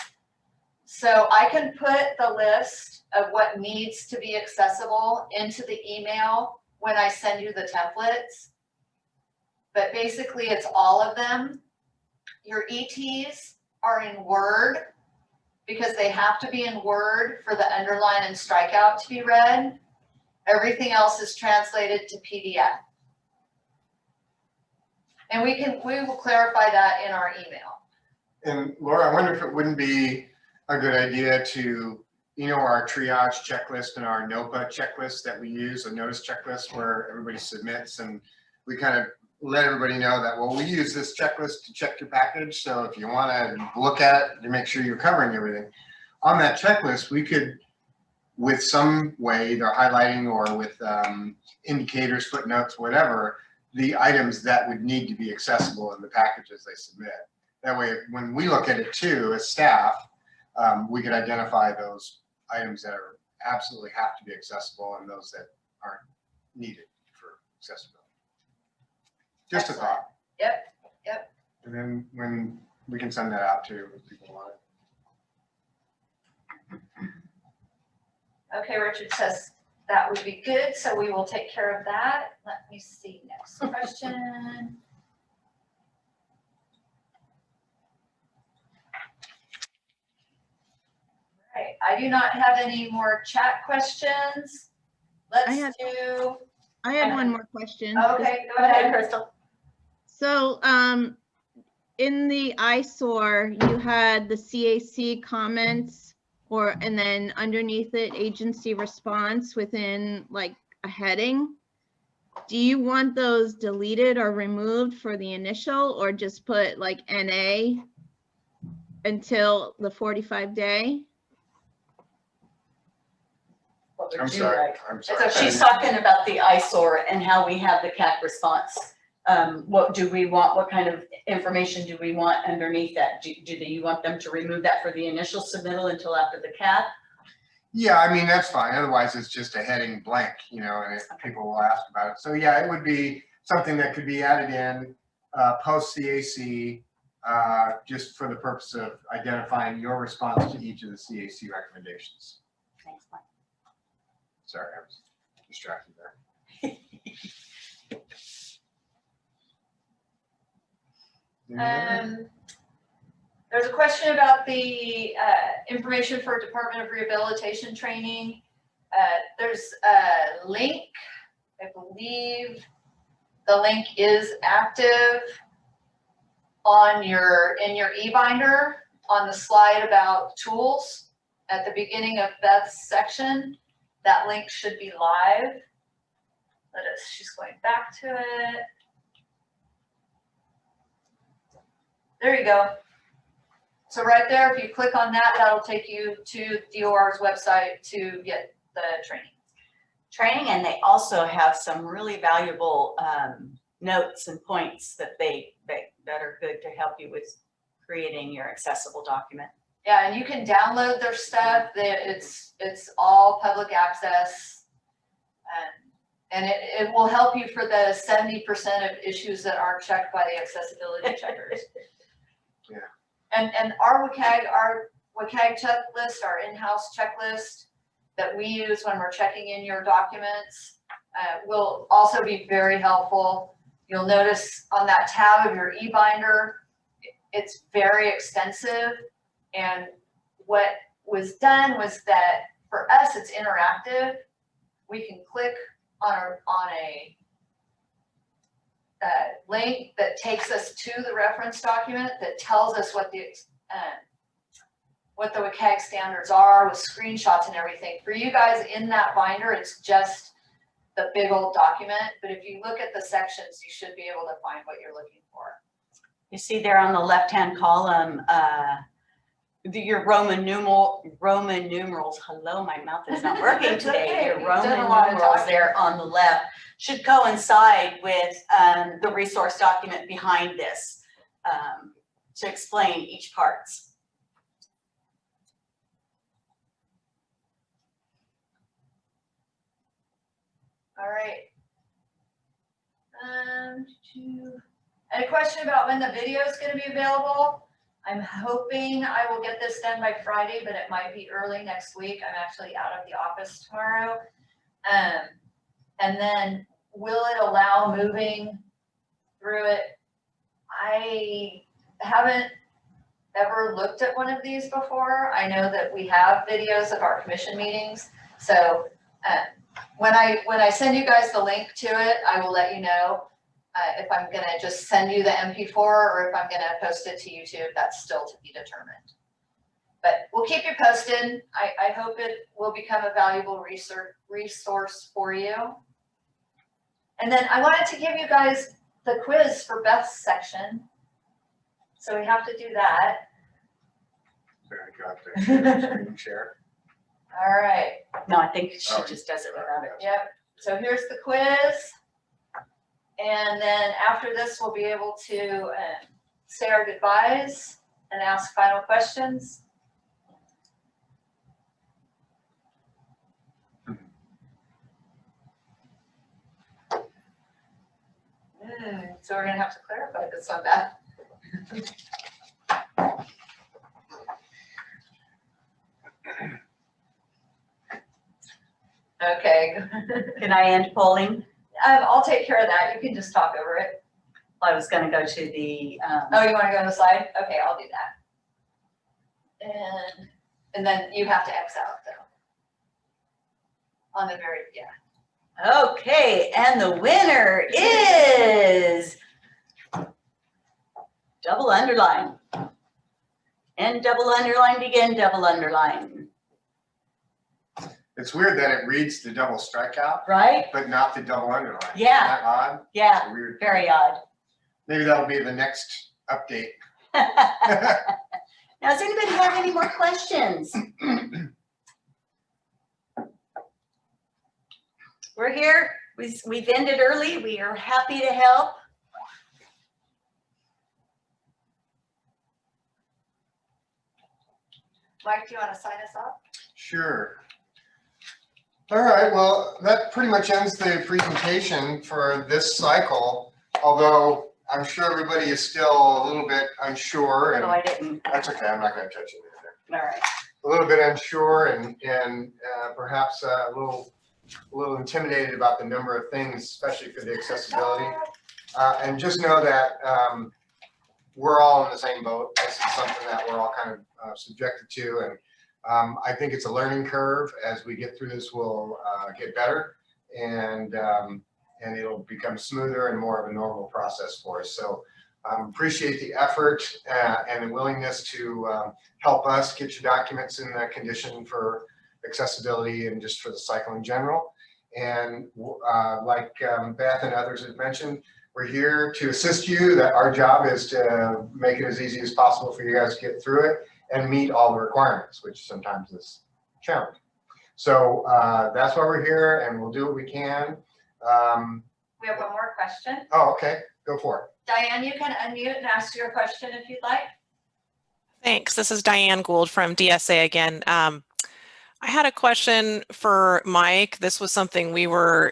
So I can put the list of what needs to be accessible into the email when I send you the templates. But basically it's all of them. Your ETs are in Word because they have to be in Word for the underline and strikeout to be read. Everything else is translated to PDF. And we will clarify that in our email. And Laura, I wonder if it wouldn't be a good idea to, you know, our triage checklist and our NOPA checklist that we use, a notice checklist where everybody submits, and we kind of let everybody know that, well, we use this checklist to check your package. So if you want to look at it to make sure you're covering everything on that checklist, we could, with some way, either highlighting or with indicators, footnotes, whatever, the items that would need to be accessible in the packages they submit. That way, when we look at it too, as staff, we could identify those items that are absolutely have to be accessible and those that aren't needed for accessibility. Just a thought. Yep. And then when we can send that out too, if people want it. Okay, Richard says that would be good, so we will take care of that. Let me see, next question. Right, I do not have any more chat questions. I had- Let's do, I had one more question. okay, go ahead, Crystal. So, in the eyesore, you had the CAC comments and then underneath it, agency response within like a heading. Do you want those deleted or removed for the initial, or just put like NA until the 45-day? What would I'm you sorry. like? I'm sorry. okay. She's talking about the eyesore and how we have the CAC response. What do we want? What kind of information do we want underneath that? Do you want them to remove that for the initial submittal until after the CAC? Yeah, I mean, that's fine. Otherwise, it's just a heading blank, you know, and people will ask about it. So yeah, it would be something that could be added in post CAC, just for the purpose of identifying your response to each of the CAC recommendations. Thanks, Mike. Sorry, I was distracted there. There's a question about the information for Department of Rehabilitation training. There's a link, I believe the link is active in your e-binder on the slide about tools at the beginning of Beth's section. That link should be live. She's going back to it. There you go. So right there, if you click on that, that'll take you to DOR's website to get the training. And they also have some really valuable notes and points that that are good to help you with creating your accessible document. Yeah, and you can download their stuff. It's all public access. And it will help you for the 70% of issues that aren't checked by the accessibility checkers. Yeah. And our WCAG checklist, our in-house checklist that we use when we're checking in your documents will also be very helpful. You'll notice on that tab of your e-binder, it's very extensive. And what was done was that for us, it's interactive. We can click on a link that takes us to the reference document that tells us what the WCAG standards are with screenshots and everything. For you guys in that binder, it's just the big old document. But if you look at the sections, you should be able to find what you're looking for. You see there on the left-hand column, your Roman numerals. Hello, my mouth is not working today. Okay, Your you've done Roman a lot of numerals talking. there on the left should coincide with the resource document behind this to explain each parts. All right. A question about when the video is going to be available. I'm hoping I will get this done by Friday, but it might be early next week. I'm actually out of the office tomorrow. And then will it allow moving through it? I haven't ever looked at one of these before. I know that we have videos of our commission meetings. So when I send you guys the link to it, I will let you know if I'm gonna just send you the MP4 or if I'm gonna post it to YouTube. That's still to be determined. But we'll keep you posted. I hope it will become a valuable resource for you. And then I wanted to give you guys the quiz for Beth's section. So we have to do that. There you go. Screen share. All right. No, I think she Oh, just does it without it. Yep. So here's the quiz. And then after this, we'll be able to say our goodbyes and ask final questions. So we're gonna have to clarify this on that. Okay. Can I end polling? I'll take care of that. You can just talk over it. I was gonna go to the, Oh, you wanna go on the slide? Okay, I'll do that. And then you have to X out though. On the very, yeah. okay, and the winner is double underline. End double underline, begin double underline, It's weird that it reads the double strikeout, right? but not the double underline. Yeah. Isn't that odd? Yeah, It's a weird. very odd. Maybe that'll be the next update. Now, does anybody have any more questions? We're here. We've ended early. We are happy to help. Mike, do you wanna sign us off? Sure. All right, well, that pretty much ends the presentation for this cycle, although I'm sure everybody is still a little bit unsure, No, and I didn't. that's okay, I'm not gonna touch it. All right. A little bit unsure and perhaps a little intimidated about the number of things, especially for the accessibility. And just know that we're all in the same boat. This is something that we're all kind of subjected to, and I think it's a learning curve. As we get through this, we'll get better, and it'll become smoother and more of a normal process for us. So appreciate the effort and the willingness to help us get your documents in the condition for accessibility and just for the cycle in general. And like Beth and others have mentioned, we're here to assist you. That our job is to make it as easy as possible for you guys to get through it and meet all the requirements, which sometimes is challenging. So that's why we're here, and we'll do what we can. We have one more question. Oh, okay, go for it. Diane, you can unmute and ask your question if you'd like. Thanks. This is Diane Gould from DSA again. I had a question for Mike. This was something we were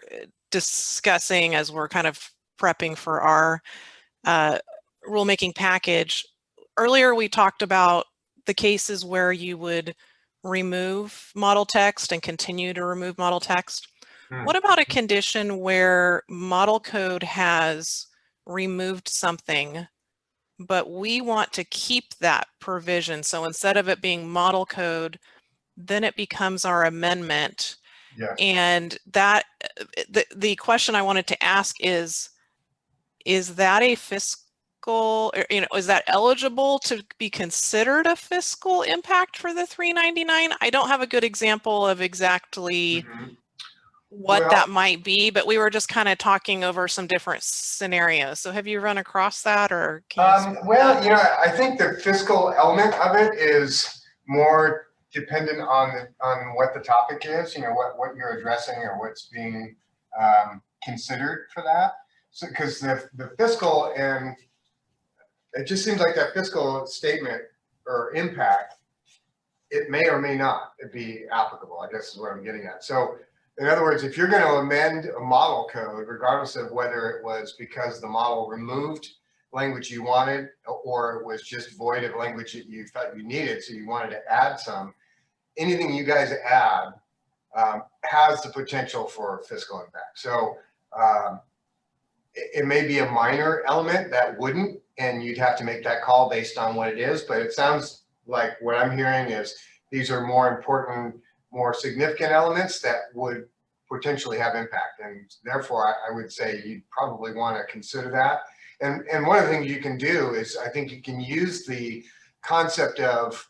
discussing as we're kind of prepping for our rulemaking package. Earlier, we talked about the cases where you would remove model text and continue to remove model text. What about a condition where model code has removed something, but we want to keep that provision? So instead of it being model code, then it becomes our amendment. Yes. And that the question I wanted to ask is that a fiscal, is that eligible to be considered a fiscal impact for the 399? I don't have a good example of exactly what Well, that might be, but we were just kind of talking over some different scenarios. So have you run across that, or can you well, you know, I think the fiscal element of it is more dependent on what the topic is, you know, what you're addressing or what's being considered for that. So, because the fiscal, and it just seems like that fiscal statement or impact, it may or may not be applicable, I guess is what I'm getting at. So in other words, if you're going to amend a model code, regardless of whether it was because the model removed language you wanted, or it was just void of language that you thought you needed, so you wanted to add some, anything you guys add has the potential for fiscal impact. So it may be a minor element that wouldn't, and you'd have to make that call based on what it is, but it sounds like what I'm hearing is these are more important, more significant elements that would potentially have impact. And therefore, I would say you'd probably want to consider that. And one of the things you can do is, I think you can use the concept of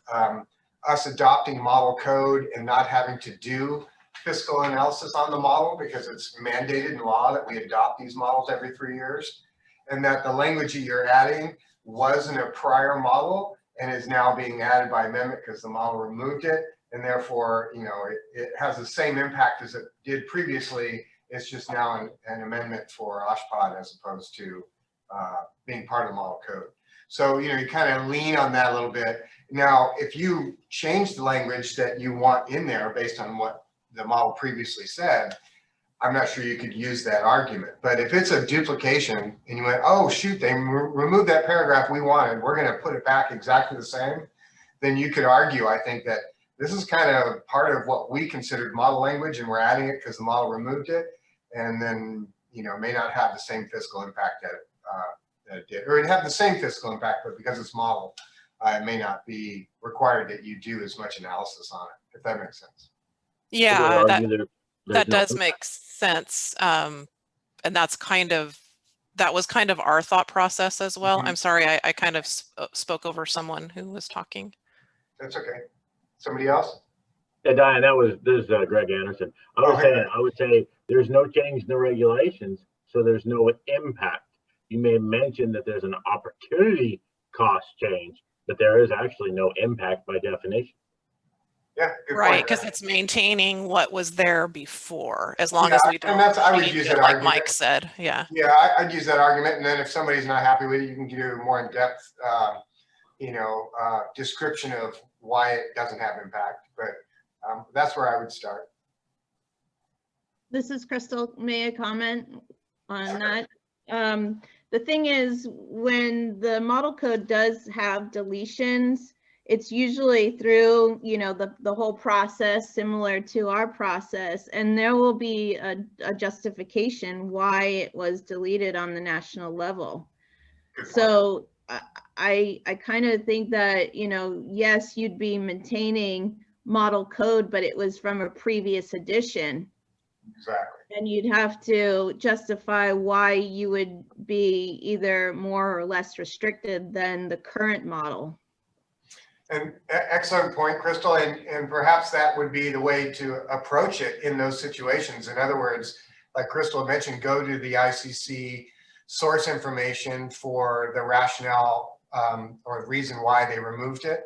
us adopting model code and not having to do fiscal analysis on the model because it's mandated in law that we adopt these models every 3 years, and that the language that you're adding was in a prior model and is now being added by amendment because the model removed it, and therefore, you know, it has the same impact as it did previously. It's just now an amendment for OSHPD as opposed to being part of the model code. So, you know, you kind of lean on that a little bit. Now, if you change the language that you want in there based on what the model previously said, I'm not sure you could use that argument. But if it's a duplication and you went, oh, shoot, they removed that paragraph we wanted, we're going to put it back exactly the same, then you could argue, I think, that this is kind of part of what we considered model language and we're adding it because the model removed it, and then, you know, may not have the same fiscal impact that it did, or it have the same fiscal impact, but because it's model, it may not be required that you do as much analysis on it, if that makes sense. Yeah, Would argue that no- does make sense. And that's that was kind of our thought process as well. Mhm. I'm sorry, I kind of spoke over someone who was talking. That's okay. Somebody else? Yeah, Diane, this is Greg Anderson. I would say there's no change in the regulations, so there's no impact. You may mention that there's an opportunity cost change, but there is actually no impact by definition. Yeah, good Right, point. because it's maintaining what was there before, as long Yeah, as we and don't I would change use it, that like argument. Mike said. Yeah. Yeah, I'd use that argument, and then if somebody's not happy with it, you can do a more in-depth, you know, description of why it doesn't have impact. But that's where I would start. This is Crystal. May I comment on that? The thing is, when the model code does have deletions, it's usually through, you know, the whole process similar to our process, and there will be a justification why it was deleted on the national level. Good point. So I kind of think that, you know, yes, you'd be maintaining model code, but it was from a previous edition. Exactly. And you'd have to justify why you would be either more or less restricted than the current model. And excellent point, Crystal. And perhaps that would be the way to approach it in those situations. In other words, like Crystal mentioned, go to the ICC source information for the rationale or reason why they removed it,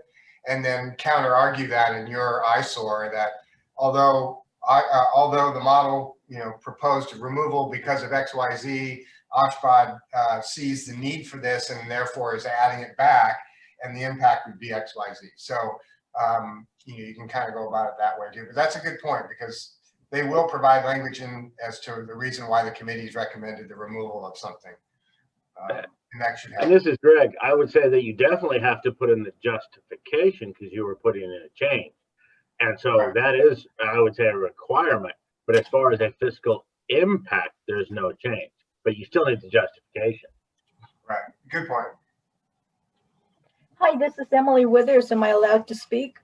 and then counter argue that in your ISOR that although the model, you know, proposed removal because of XYZ, OSHPD sees the need for this and therefore is adding it back, and the impact would be XYZ. So you know, you can kind of go about it that way too. But that's a good point, because they will provide language in as to the reason why the committee's recommended the removal of something. And that should And happen. this is Greg. I would say that you definitely have to put in the justification because you were putting in a change. And so Right. that is, I would say, a requirement. But as far as a fiscal impact, there's no change. But you still need the justification. Right. Good point. Hi, this is Emily Withers. Am I allowed to speak?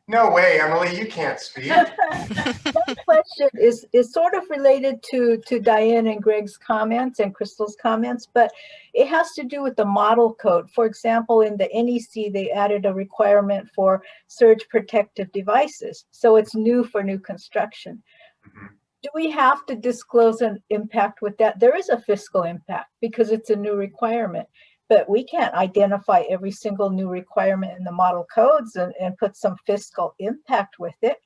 No way, Emily, you can't speak. My question is sort of related to Diane and Greg's comments and Crystal's comments, but it has to do with the model code. For example, in the NEC, they added a requirement for surge protective devices. So it's new for new construction. Mhm. Do we have to disclose an impact with that? There is a fiscal impact because it's a new requirement. But we can't identify every single new requirement in the model codes and put some fiscal impact with it.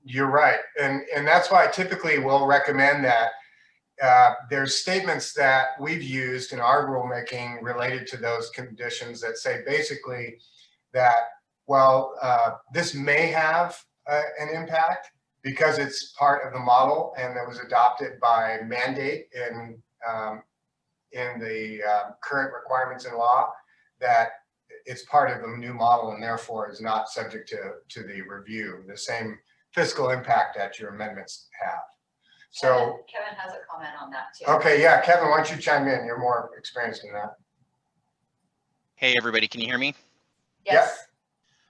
You're right. And that's why I typically will recommend that there's statements that we've used in our rulemaking related to those conditions that say basically that, well, this may have an impact because it's part of the model and that was adopted by mandate in the current requirements in law, that it's part of the new model and therefore is not subject to the review, the same fiscal impact that your amendments have. So, Kevin has a comment on that too. okay, yeah, Kevin, why don't you chime in? You're more experienced in that. Hey, everybody, can you hear me? Yes.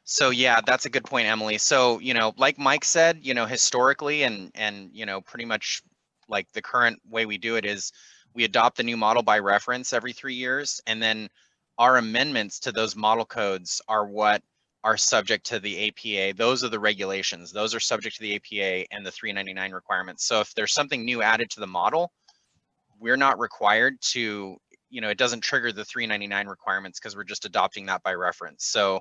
So yeah, that's a good point, Emily. So, you know, like Mike said, you know, historically and you know, pretty much like the current way we do it is we adopt the new model by reference every 3 years, and then our amendments to those model codes are what are subject to the APA. Those are the regulations. Those are subject to the APA and the 399 requirements. So if there's something new added to the model, we're not required to, it doesn't trigger the 399 requirements because we're just adopting that by reference. So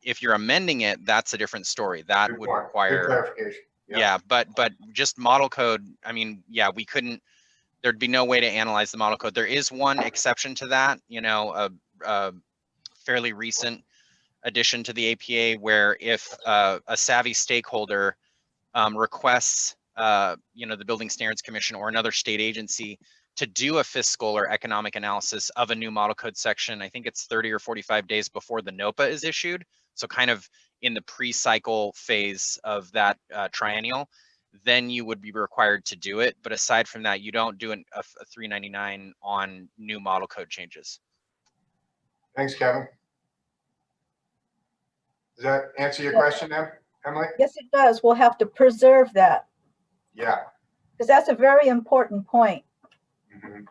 if you're amending it, that's a different story. That Good would point. Good require, clarification. yeah, but just model code, I mean, yeah, we couldn't, there'd be no way to analyze the model code. There is one exception to that, a fairly recent addition to the APA where if a savvy stakeholder requests, the Building Standards Commission or another state agency to do a fiscal or economic analysis of a new model code section, I think it's 30 or 45 days before the NOPA is issued. So kind of in the pre-cycle phase of that triennial, then you would be required to do it. But aside from that, you don't do a 399 on new model code changes. Thanks, Kevin. Does that answer your question, Emily? Yes, it does. We'll have to preserve that Yeah. because that's a very important point. Mhm.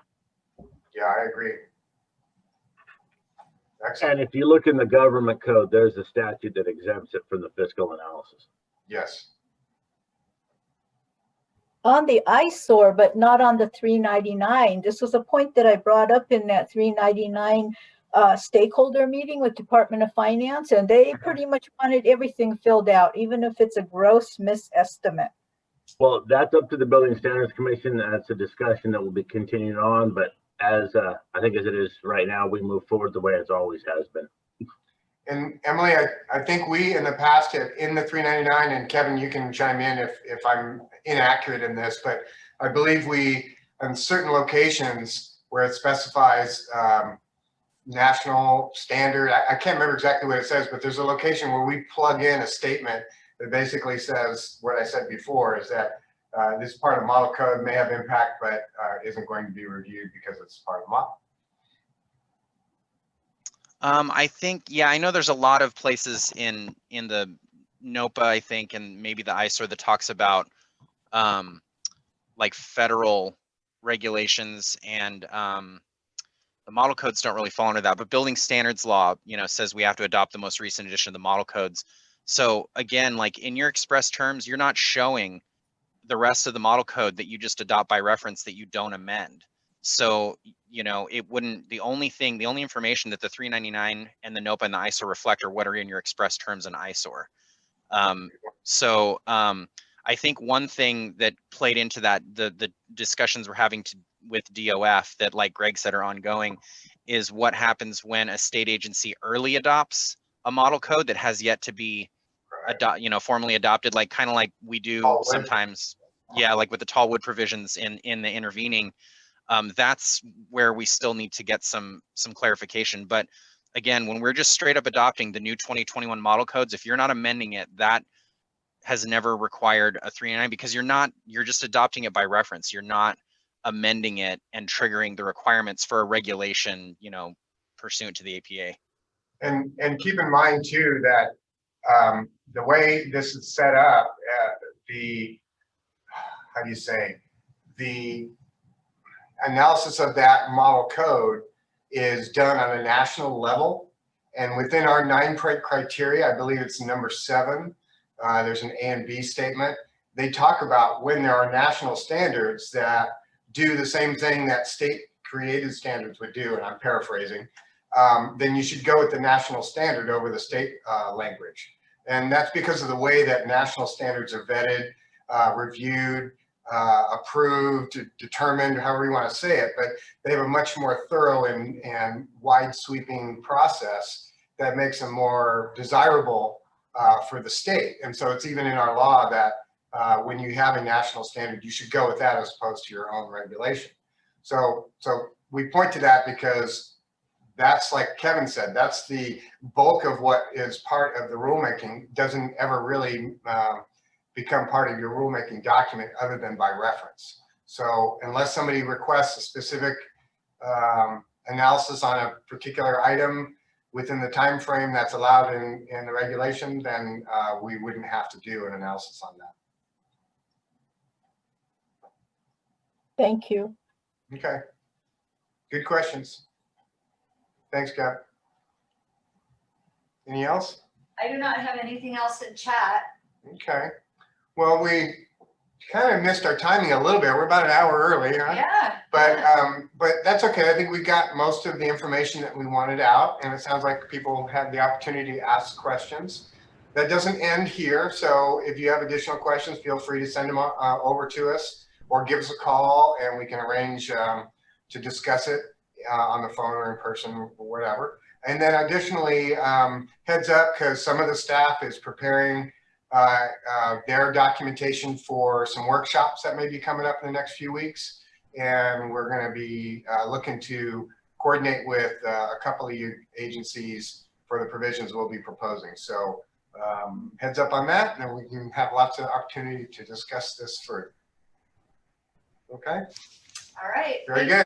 Yeah, I agree. Excellent. And if you look in the government code, there's a statute that exempts it from the fiscal analysis. Yes. On the eyesore, but not on the 399. This was a point that I brought up in that 399 stakeholder meeting with Department of Finance, and they pretty much wanted everything filled out, even if it's a gross misestimate. Well, that's up to the Building Standards Commission. That's a discussion that will be continuing on, but as I think as it is right now, we move forward the way it's always has been. And Emily, I think we in the past have in the 399, and Kevin, you can chime in if I'm inaccurate in this, but I believe we, in certain locations where it specifies national standard, I can't remember exactly what it says, but there's a location where we plug in a statement that basically says what I said before, is that this part of model code may have impact, but isn't going to be reviewed because it's part of model. I think, yeah, I know there's a lot of places in the NOPA, I think, and maybe the ISOR that talks about like federal regulations, and the model codes don't really fall under that, but building standards law, says we have to adopt the most recent edition of the model codes. So again, like in your express terms, you're not showing the rest of the model code that you just adopt by reference that you don't amend. So, it wouldn't, the only information that the 399 and the NOPA and the ISOR reflect are what are in your express terms in ISOR. I think one thing that played into that, the discussions we're having with DOF that, like Greg said, are ongoing, is what happens when a state agency early adopts a model code that has yet to be formally adopted, like kind of like we do sometimes. Yeah, like with the tall wood provisions in the intervening. That's where we still need to get some clarification. But again, when we're just straight up adopting the new 2021 model codes, if you're not amending it, that has never required a 399 because you're just adopting it by reference. You're not amending it and triggering the requirements for a regulation, pursuant to the APA. And keep in mind too that the way this is set up, the analysis of that model code is done on a national level. And within our 9 criteria, I believe it's number 7, there's an A and B statement. They talk about when there are national standards that do the same thing that state created standards would do, and I'm paraphrasing, then you should go with the national standard over the state language. And that's because of the way that national standards are vetted, reviewed, approved, determined, however you want to say it, but they have a much more thorough and wide sweeping process that makes them more desirable for the state. And so it's even in our law that when you have a national standard, you should go with that as opposed to your own regulation. So we point to that because that's, like Kevin said, that's the bulk of what is part of the rulemaking. Doesn't ever really become part of your rulemaking document other than by reference. So unless somebody requests a specific analysis on a particular item within the time frame that's allowed in the regulation, then we wouldn't have to do an analysis on that. Thank you. Okay. Good questions. Thanks, Cap. Anything else? I do not have anything else in chat. Okay. Well, we kind of missed our timing a little bit. We're about an hour early, huh? Yeah. But that's okay. I think we got most of the information that we wanted out, and it sounds like people had the opportunity to ask questions. That doesn't end here, so if you have additional questions, feel free to send them over to us or give us a call, and we can arrange to discuss it on the phone or in person or whatever. And then additionally, heads up, because some of the staff is preparing their documentation for some workshops that may be coming up in the next few weeks. And we're going to be looking to coordinate with a couple of you agencies for the provisions we'll be proposing. So heads up on that, and we can have lots of opportunity to discuss this further. Okay, All right. very good.